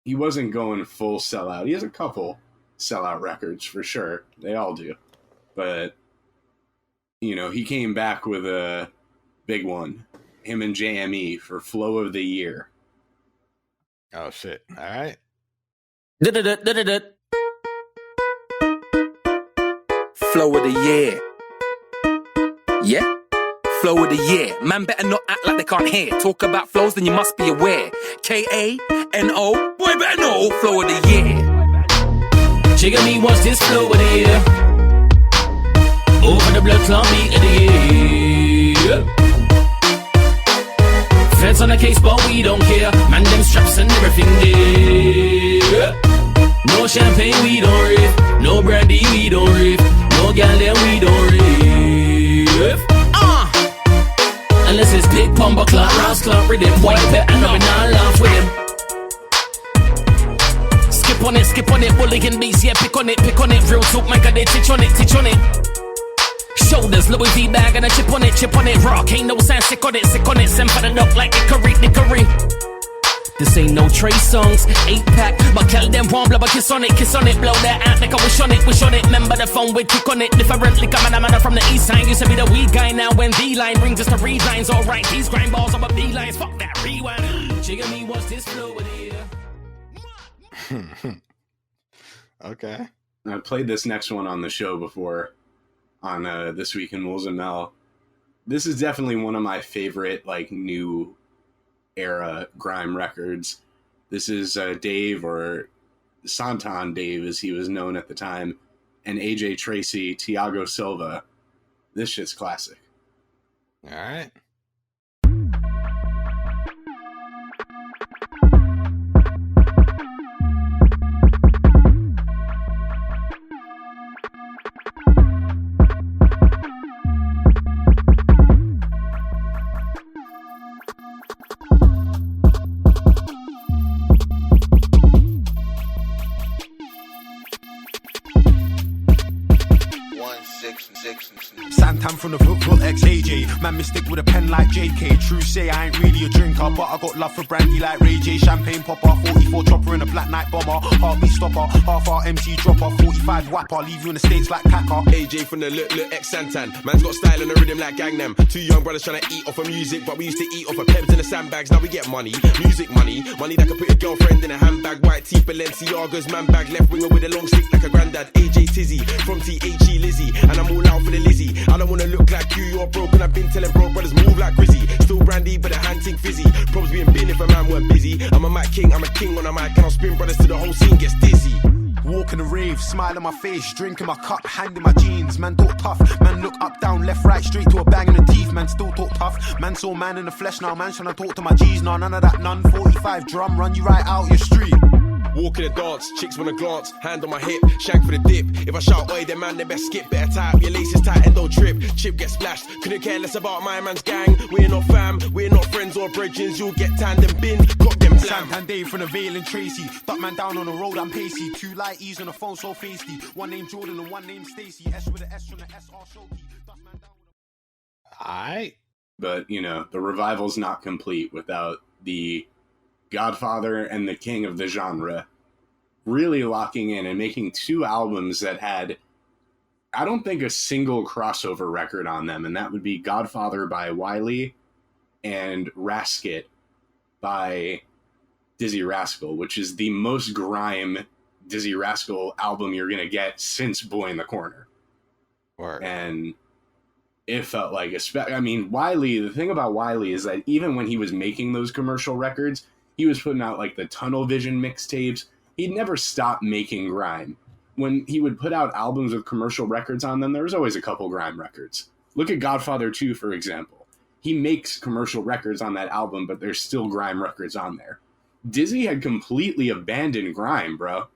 He wasn't going full sellout. He has a couple sellout records for sure. They all do. But, you know, he came back with a big one. Him and JME for Flow of the Year. Oh, shit. All right. Flow of the year. Yeah? Flow of the year. Man better not act like they can't hear. Talk about flows, then you must be aware. K-A-N-O. Boy better know. Flow of the year. Jigga me wants this flow of the year. Over the blood clot beat of the year. Feds on the case, but we don't care. Man, them everything there. No champagne, we don't riff. No brandy, we don't riff. No gal, then we don't riff. Unless it's big pumper clock, rouse clock, rhythm, white pet, and we not laugh with him. Skip on it, bullying beats, yeah, pick on it, real talk, man, got they titch on it. Shoulders, Louis V bag and a chip on it, rock, ain't no sound, sick on it, send for the knock like Nickery. This ain't no Trey songs, 8-pack, but tell them one blow, but kiss on it, blow that out like I wish on it, remember the phone with kick on it, differently coming a man from the east side, used to be the weak guy, now when V-line rings us to read lines, alright, these grind balls over B-lines, fuck that rewind, jigger me, what's this flow with here? Okay. I played this next one on the show before, on This Week in Moulz Mel. This is definitely one of my favorite, like, new era grime records. This is Dave, or Santan Dave as he was known at the time, and AJ Tracy, Thiago Silva. This shit's classic. All right. Santan from the football ex-AJ. Man, me stick with a pen like JK. True say I ain't really a drinker, but I got love for brandy like Ray J. Champagne popper, 44 chopper in a black night bomber. Heartbeat stopper, half our MC dropper, 45 whapper, leave you in the States like Kaka. AJ from the look ex-Santan. Man's got style and a rhythm like Gangnam. Two young brothers trying to eat off of music, but we used to eat off of peps in the sandbags. Now we get money, music money that can put your girlfriend in a handbag. White tee, Balenciaga's man bag, left winger with a long stick like a granddad. AJ Tizzy from THE Lizzie, and I'm all out for the Lizzie. I don't wanna look like you, you're broken. I've been telling bro brothers move like Grizzy. Still brandy, but the hand ting fizzy. Probs being bin if a man weren't busy. I'm a mic king, I'm a king on a mic, and I'll spin brothers till the whole scene gets dizzy. Walk in the rave, smile on my face, drink in my cup, hand in my jeans. Man talk tough, man look up, down, left, right, straight to a bang in the teeth. Man still talk tough, man saw man in the flesh now. Man trying to talk to my G's, nah, none of that, none. 45 drum, run you right out your street. Walk in the dance, chicks wanna glance, hand on my hip, shank for the dip. If I shout, oi, then man, they best skip, better tie up your laces tight and don't trip. Chip gets splashed, couldn't care less about my man's gang. We're not fam, we're not friends or bridges. You'll get tanned and bin, cock them slam. Santan Dave from the Vale and Tracy. Duck man down on the road, I'm pacey. Two light E's on the phone, so feisty. One named Jordan and one named Stacy. S with the S from the SR Shoki. Duck man down with the... Aight. But, you know, the revival's not complete without the Godfather and the king of the genre really locking in and making two albums that had, I don't think, a single crossover record on them, and that would be Godfather by Wiley and Rasket by Dizzee Rascal, which is the most grime Dizzee Rascal album you're going to get since Boy in the Corner. And it felt like, I mean, Wiley, the thing about Wiley is that even when he was making those commercial records, he was putting out like the Tunnel Vision mixtapes. He'd never stop making grime. When he would put out albums with commercial records on them, there was always a couple grime records. Look at Godfather 2, for example. He makes commercial records on that album, but there's still grime records on there. Dizzee had completely abandoned grime, bro.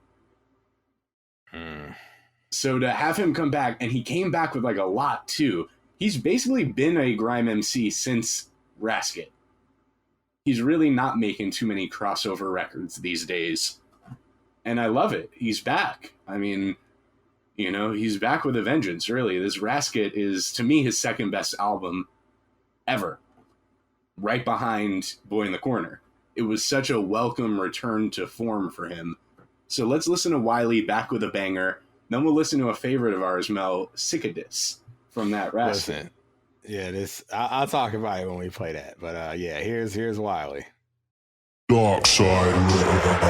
So to have him come back, and he came back with like a lot too. He's basically been a grime MC since Rasket. He's really not making too many crossover records these days. And I love it. He's back. I mean, you know, he's back with a vengeance, really. This Rasket is, to me, his second best album ever. Right behind Boy in the Corner. It was such a welcome return to form for him. So let's listen to Wiley back with a banger. Then we'll listen to a favorite of ours, Mel, Cicadus, from that Rasket. Listen, yeah, I'll talk about it when we play that. But yeah, here's Wiley. Dark side.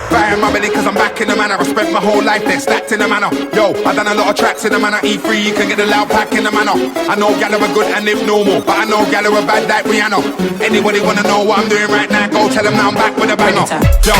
Fire my belly cause I'm back in the manor. I spent my whole life there stacked in the manor. Yo, I done a lot of tracks in the manor. E3, you can get the loud pack in the manor. I know gal are good and live normal, but I know gal are bad like Rihanna. Anybody wanna know what I'm doing right now? Go tell them now I'm back with a banger. Yo,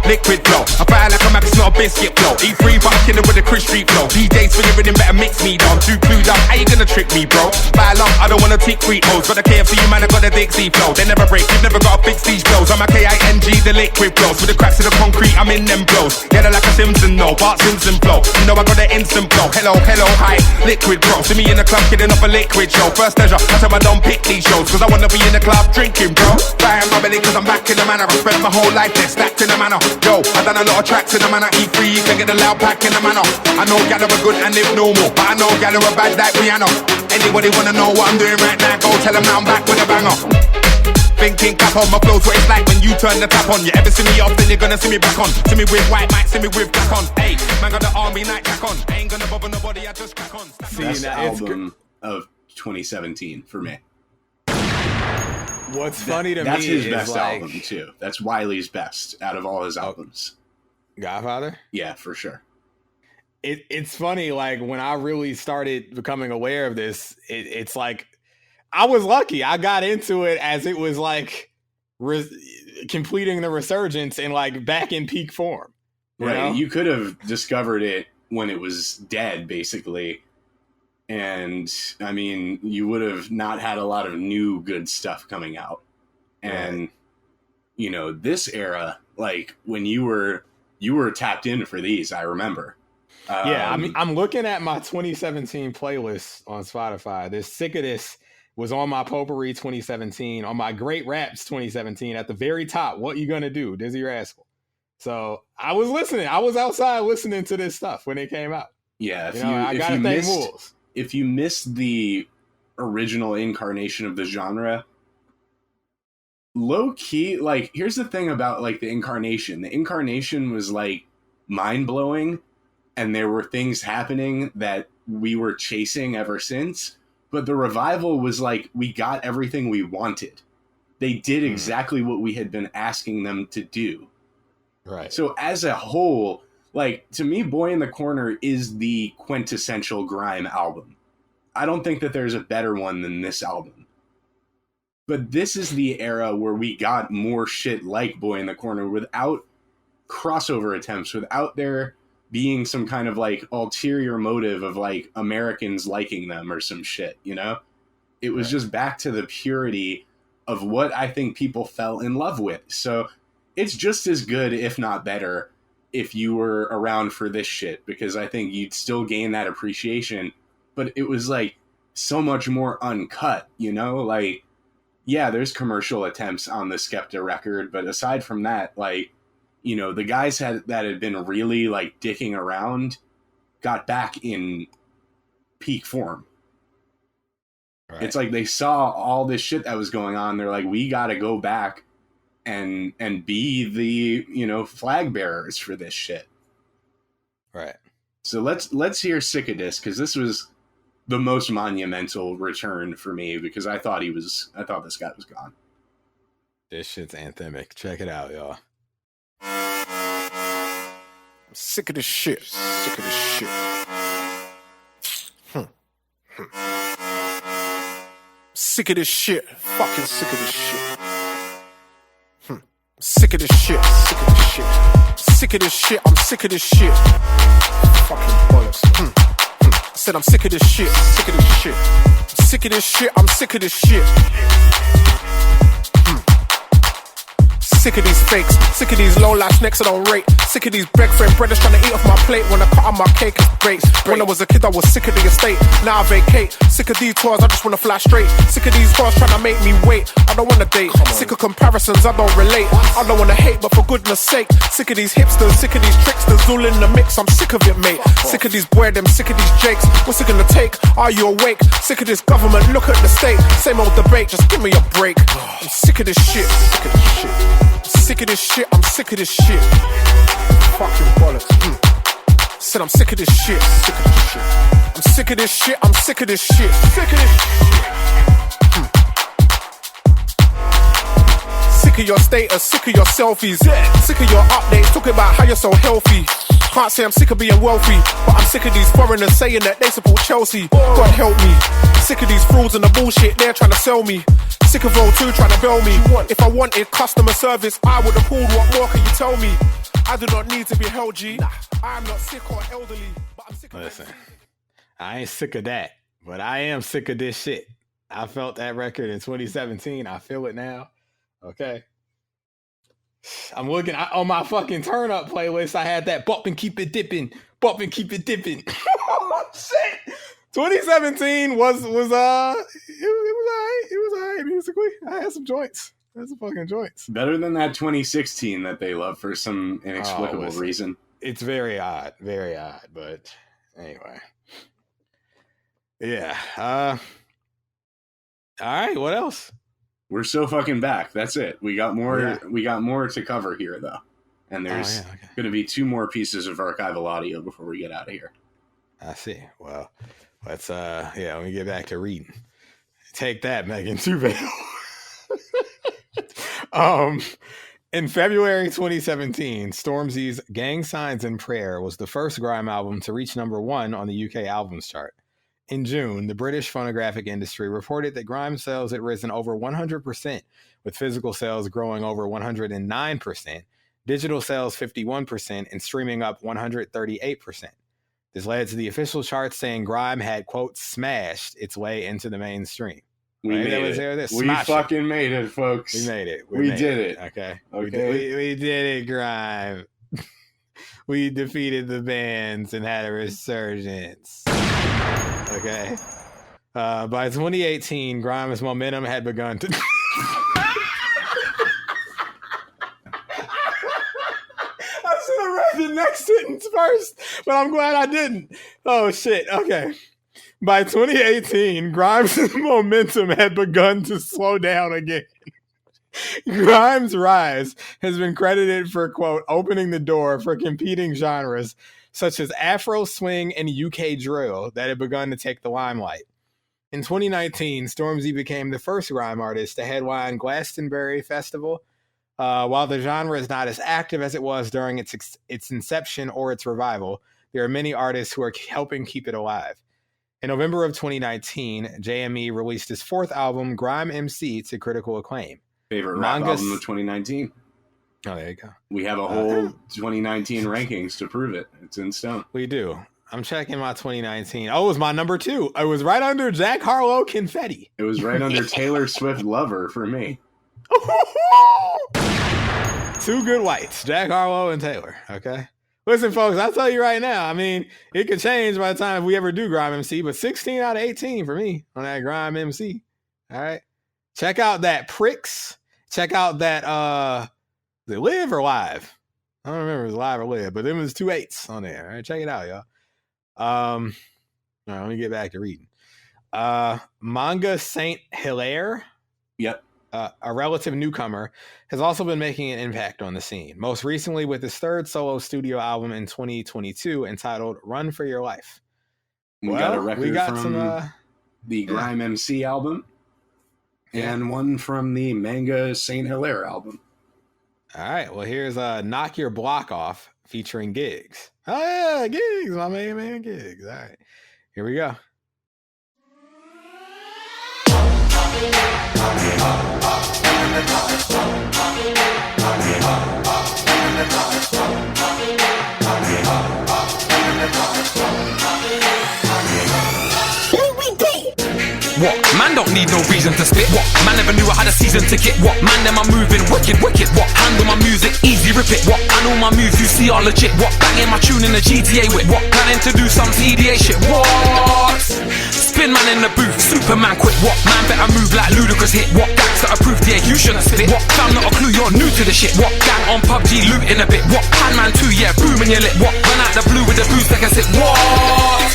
liquid flow. I fire like a Mac, it's not a biscuit flow. E3, but I'm killing with the Chris Street flow. DJs figuring in better mix me though. I'm too clued up, how you gonna trick me, bro? Fire long, I don't wanna tick free O's. Got a KFC, man, I got a Dixie flow. They never break, you've never gotta fix these flows. I'm a KING. the liquid flows. With the cracks of the concrete, I'm in them blows. Get it like a Simpson, no, Bart Simpson flow. You know I got the instant flow. Hello, hi, liquid bro. See me in the club, kidding off a liquid show. First pleasure, I tell I don't pick these shows, cause I wanna be in the club drinking, bro. Fire my belly, cause I'm back in the manor. I spent my whole life there, stacked in the manor. Yo, I done a lot of tracks in the manor. E3, you can get the loud pack in the manor. I know gal are good and live normal, but I know gal are bad like Rihanna. Anybody wanna know what I'm doing right now? Go tell them now I'm back with a banger. Thinking cap on my flow's what it's like when you turn the tap on. You ever see me off, then you're gonna see me back on. See me with white mic, see me with black on. Hey, man got the army night back on. I ain't gonna bother nobody, I just crack on. Best album of 2017 for me. What's funny to me that's his is best like, album too. That's Wiley's best out of all his albums. Godfather? Yeah, for sure. It's funny, like when I really started becoming aware of this, it's like I was lucky. I got into it as it was like completing the resurgence and like back in peak form. Right. Know? You could have discovered it when it was dead, basically. And I mean, you would have not had a lot of new good stuff coming out. And, you know, this era, like when you were tapped in for these, I remember. Yeah, I mean, I'm looking at my 2017 playlist on Spotify. This Sick of This was on my Potpourri 2017, on my Great Raps 2017, at the very top. What You Gonna Do, Dizzee Rascal. So I was listening. I was outside listening to this stuff when it came out. Yeah, if you missed the original incarnation of the genre, low key, like here's the thing about like the incarnation. The incarnation was like mind blowing. And there were things happening that we were chasing ever since. But the revival was like, we got everything we wanted. They did exactly what we had been asking them to do. Right. So as a whole, like, to me, Boy in the Corner is the quintessential Grime album. I don't think that there's a better one than this album. But this is the era where we got more shit like Boy in the Corner without crossover attempts, without there being some kind of like ulterior motive of like Americans liking them or some shit, you know? It was just back to the purity of what I think people fell in love with. So it's just as good, if not better, if you were around for this shit, because I think you'd still gain that appreciation. But it was like so much more uncut, you know? Like, yeah, there's commercial attempts on the Skepta record, but aside from that, like, you know, the guys that had been really like dicking around got back in peak form. Right. It's like they saw all this shit that was going on. They're like, we got to go back and be the, you know, flag bearers for this shit. Right. So let's hear Sick of This, because this was the most monumental return for me, because I thought this guy was gone. This shit's anthemic. Check it out, y'all. I'm sick of this shit. Sick of this shit. Sick of this shit. Fucking sick of this shit. Sick of this shit. Sick of this shit. Sick of this shit. I'm sick of this shit. Fucking bollocks. I said I'm sick of this shit. Sick of this shit. I'm sick of this shit. I'm sick of this shit. Sick of these fakes, sick of these low-life snakes I don't rate. Sick of these breakfast brothers trying to eat off my plate. When I cut on my cake, it's breaks. When I was a kid, I was sick of the estate. Now I vacate. Sick of these tours, I just wanna fly straight. Sick of these girls trying to make me wait. I don't wanna date. Sick of comparisons, I don't relate. I don't wanna hate, but for goodness sake. Sick of these hipsters, sick of these tricksters, all in the mix. I'm sick of it, mate. Sick of these boydems, sick of these jakes. What's it gonna take? Are you awake? Sick of this government, look at the state. Same old debate, just give me a break. I'm sick of this shit. Sick of this shit. Sick of this shit, I'm sick of this shit. Fucking bollocks. Said I'm sick of this shit. Sick of this shit. I'm sick of this shit, I'm sick of this shit. Sick of this shit. Sick of your status, sick of your selfies. Sick of your updates, talking about how you're so healthy. Can't say I'm sick of being wealthy, but I'm sick of these foreigners saying that they support Chelsea. God help me. Sick of these frauds and the bullshit they're trying to sell me. Sick of O2 trying to bail me. If I wanted customer service, I would have called. What more can you tell me? I do not need to be held, G. I'm not sick or elderly, but I'm sick of Listen, I ain't sick of that, but I am sick of this shit. I felt that record in 2017. I feel it now. Okay. I'm looking on my fucking turn up playlist. I had that bump and keep it dipping, bump and keep it dipping. Oh, shit. 2017 was it was alright. It was alright musically. I had some joints. I had some fucking joints. Better than that 2016 that they love for some inexplicable reason. It's very odd, but anyway. Yeah. All right, what else? We're so fucking back. That's it. We got more. Yeah. We got more to cover here, though, and there's going to be 2 more pieces of archival audio before we get out of here. I see. Well, let's let me get back to reading. Take that, Megan Tuvale. In February 2017, Stormzy's Gang Signs and Prayer was the first grime album to reach number 1 on the UK albums chart. In June, the British phonographic industry reported that grime sales had risen over 100%, with physical sales growing over 109%, digital sales 51%, and streaming up 138%. This led to the official charts saying grime had, quote, smashed its way into the mainstream. We made it. We fucking it. Made it, folks. We made it. We did it. Okay. We did it, grime. We defeated the bands and had a resurgence. Okay. By 2018, Grime's momentum had begun to... I should have read the next sentence first, but I'm glad I didn't. Oh, shit. Okay. By 2018, Grime's momentum had begun to slow down again. Grime's rise has been credited for, quote, opening the door for competing genres such as Afro swing and UK drill that had begun to take the limelight. In 2019, Stormzy became the first grime artist to headline Glastonbury Festival. While the genre is not as active as it was during its inception or its revival, there are many artists who are helping keep it alive. In November of 2019, JME released his 4th album, Grime MC, to critical acclaim. Favorite rap album of 2019. Oh, there you go. We have a whole 2019 rankings to prove it. It's in stone. We do. I'm checking my 2019. Oh, it was my number 2. It was right under Jack Harlow, Confetti. It was right under Taylor Swift, Lover for me. 2 good whites, Jack Harlow and Taylor. Okay. Listen, folks, I'll tell you right now. I mean, it could change by the time we ever do Grime MC, but 16 out of 18 for me on that Grime MC. All right. Check out that Pricks. Check out that, is it Live or Live? I don't remember if it was Live or Live, but there was 2 8s on there. All right. Check it out, y'all. All right, let me get back to reading. Manga Saint Hilaire. Yep. A relative newcomer, has also been making an impact on the scene, most recently with his 3rd solo studio album in 2022 entitled Run For Your Life. We got a record from the Grime MC album and one from the Manga Saint Hilaire album. All right, well, here's Knock Your Block Off featuring Gigs. Oh, yeah, Gigs, my main man Gigs. All right, here we go. What? Man don't need no reason to spit. What? Man never knew I had a season ticket. What? Man them are moving wicked, wicked. What? Handle my music, easy rip it. What? And all my moves you see are legit. What? Banging my tune in the GTA with. What? Planning to do some CDA shit. What? Spin man in the booth, Superman quick. What? Man better move like Ludacris hit. What? Gangsta approved, yeah, you shouldn't spit. What? Fam not a clue, you're new to the shit. What? Gang on PUBG, looting a bit. What? Handman 2, yeah, booming your lip. What? Run out the blue with the boost, take a sip. What?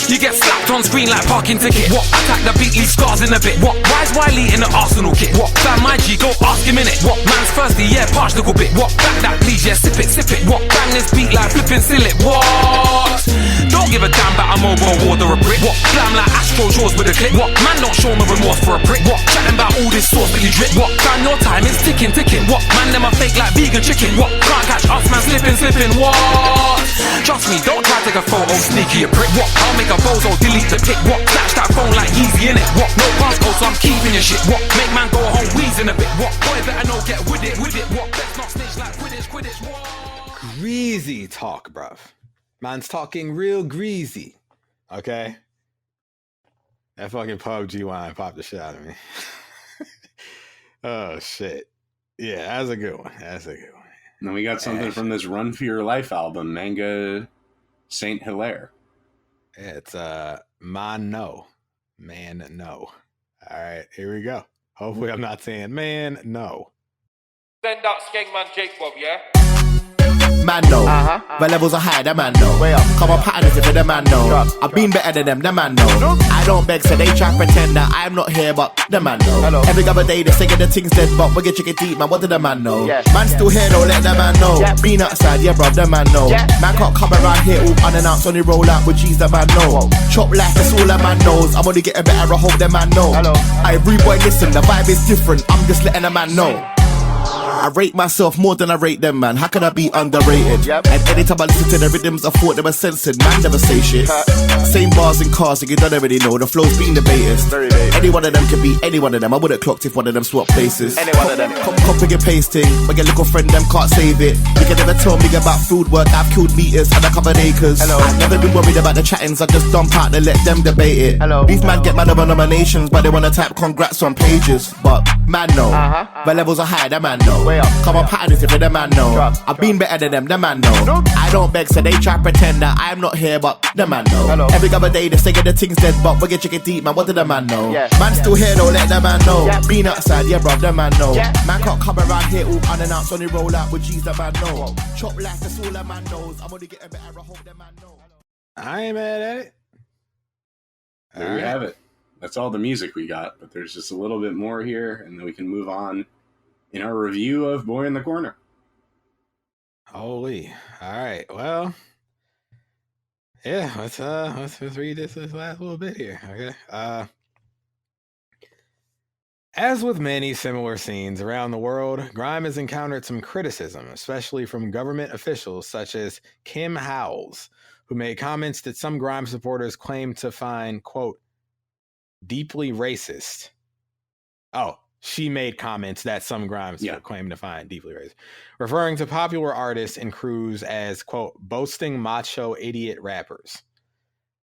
You get slapped on screen like parking ticket. What? Attack the beat, leave scars in a bit. What? Why's Wiley in the Arsenal kit? What? Fam my G, go ask him in it. What? Man's thirsty, yeah, parch little bit. What? Back that please, yeah, sip it, sip it. What? Bang this beat like flipping sillet. What? Don't give a damn about a mobile award or a brick. What? Blam like Astro Jaws with a clip. What? Man don't show no remorse for a prick. What? Chatting about all this sauce that you drip. What? Fam your time is ticking, ticking. What? Man them are fake like vegan chicken. What? Can't catch us, man slipping, slipping. What? Trust me, don't try to take a photo, sneaky a prick. What? I'll make a bozo, delete the pic. What? Flash that phone like Yeezy in it. What? No passcode, so I'm keeping your shit. What? Make man go home wheezing a bit. What? Boy better know, get with it, with it. What? Let's not snitch like Quidditch, Quidditch. What? Greasy talk, bruv. Man's talking real greasy. Okay? That fucking PUBG line popped the shit out of me. Oh, shit. Yeah, that's a good one. That's a good one. And then we got something from this Run For Your Life album, Manga Saint Hilaire. Yeah, it's Man No. All right, here we go. Hopefully I'm not saying man no. Send out Skengman Jacob, yeah? Man know, my levels are high, that man know. Come on, pattern is if the man know. I've been better than them, the man know. I don't beg, so they try to pretend that I'm not here, but the man know. Every other day they say the things dead, but we get chicken deep, man. What did the man know? Man still here, don't let the man know. Been outside, yeah, bruv, the man know. Man can't come around here all unannounced, only roll out with G's, the man know. Chop life, that's all the man knows. I'm only getting better, I hope the man know. I rude boy, listen, the vibe is different. I'm just letting the man know. I rate myself more than I rate them, man. How can I be underrated? And anytime I listen to the rhythms, I thought they were censored. Man never say shit. Same bars and cars, like you don't already know. The flow's been debated. Any one of them can be any one of them. I wouldn't clocked if one of them swap places. Any one of them. Copying and pasting. But your little friend, them can't save it. You can never tell me about food work. I've killed meters and I covered acres. I've never been worried about the chattings. I just dump out and let them debate it. These man get man over nominations, but they wanna type congrats on pages. But man know, my levels are high, that man know. Come on, pattern is if the man know. I've been better than them, the man know. I don't beg, so they try to pretend that I'm not here, but the man know. Every other day they say the things dead, but we get chicken deep, man. What did the man know? Man still here, don't let the man know. Been outside, yeah, bruv, the man know. Man can't come around here all unannounced, only roll out with G's, the man know. Chop life, that's all the man knows. I'm only getting better, I hope the man know. I ain't mad at it. There you have it. That's all the music we got, but there's just a little bit more here, and then we can move on in our review of Boy in the Corner. Holy. All right. Well, yeah, let's read this last little bit here. Okay. As with many similar scenes around the world, Grime has encountered some criticism, especially from government officials such as Kim Howells, who made comments that some Grime supporters claim to find, quote, deeply racist. Oh, she made comments that some Grimes claim to find deeply racist, referring to popular artists and crews as, quote, boasting macho idiot rappers.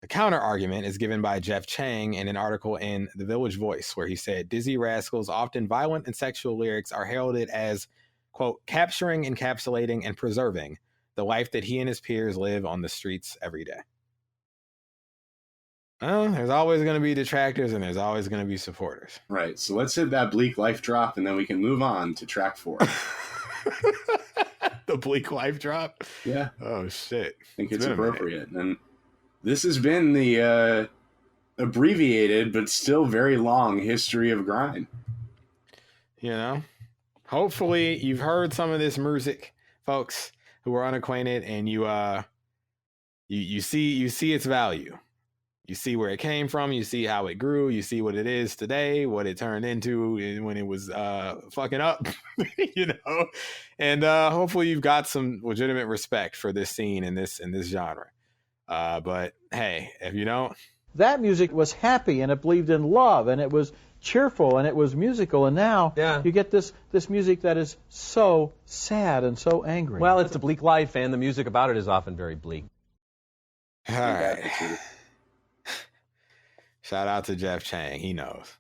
The counter argument is given by Jeff Chang in an article in The Village Voice, where he said Dizzee Rascal's often violent and sexual lyrics are heralded as, quote, capturing, encapsulating, and preserving the life that he and his peers live on the streets every day. Well, there's always going to be detractors and there's always going to be supporters. Right. So let's hit that Bleak Life drop and then we can move on to track 4. The Bleak Life drop? Yeah. Oh, shit. I think it's appropriate. And this has been the abbreviated but still very long history of Grime. You know, hopefully you've heard some of this music, folks who are unacquainted, and you see its value. You see where it came from. You see how it grew. You see what it is today, what it turned into when it was fucking up, you know. And hopefully you've got some legitimate respect for this scene in this genre. But hey, if you don't, that music was happy and it believed in love and it was cheerful and it was musical. And now you get this music that is so sad and so angry. Well, it's a bleak life, and the music about it is often very bleak. All right. Shout out to Jeff Chang. He knows.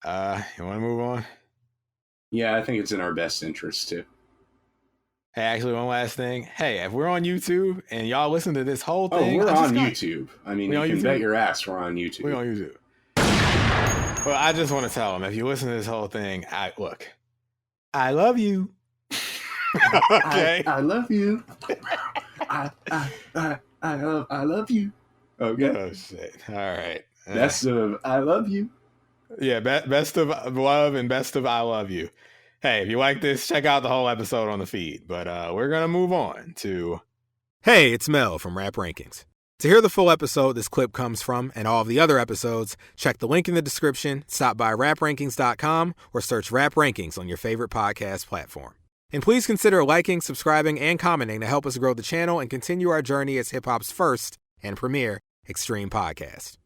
You want to move on? Yeah, I think it's in our best interest, too. Hey, actually, one last thing. Hey, if we're on YouTube and y'all listen to this whole thing... Oh, we're on YouTube. I mean, you can bet your ass we're on YouTube. We're on YouTube. Well, I just want to tell them, if you listen to this whole thing, look, I love you. Okay? I love you. I love you. Okay? Oh, shit. All right. Best of I love you. Yeah, best of love and best of I love you. Hey, if you like this, check out the whole episode on the feed. But we're going to move on to... Hey, it's Mel from Rap Rankings. To hear the full episode this clip comes from and all of the other episodes, check the link in the description, stop by raprankings.com, or search Rap Rankings on your favorite podcast platform. And please consider liking, subscribing, and commenting to help us grow the channel and continue our journey as hip-hop's first and premier extreme podcast.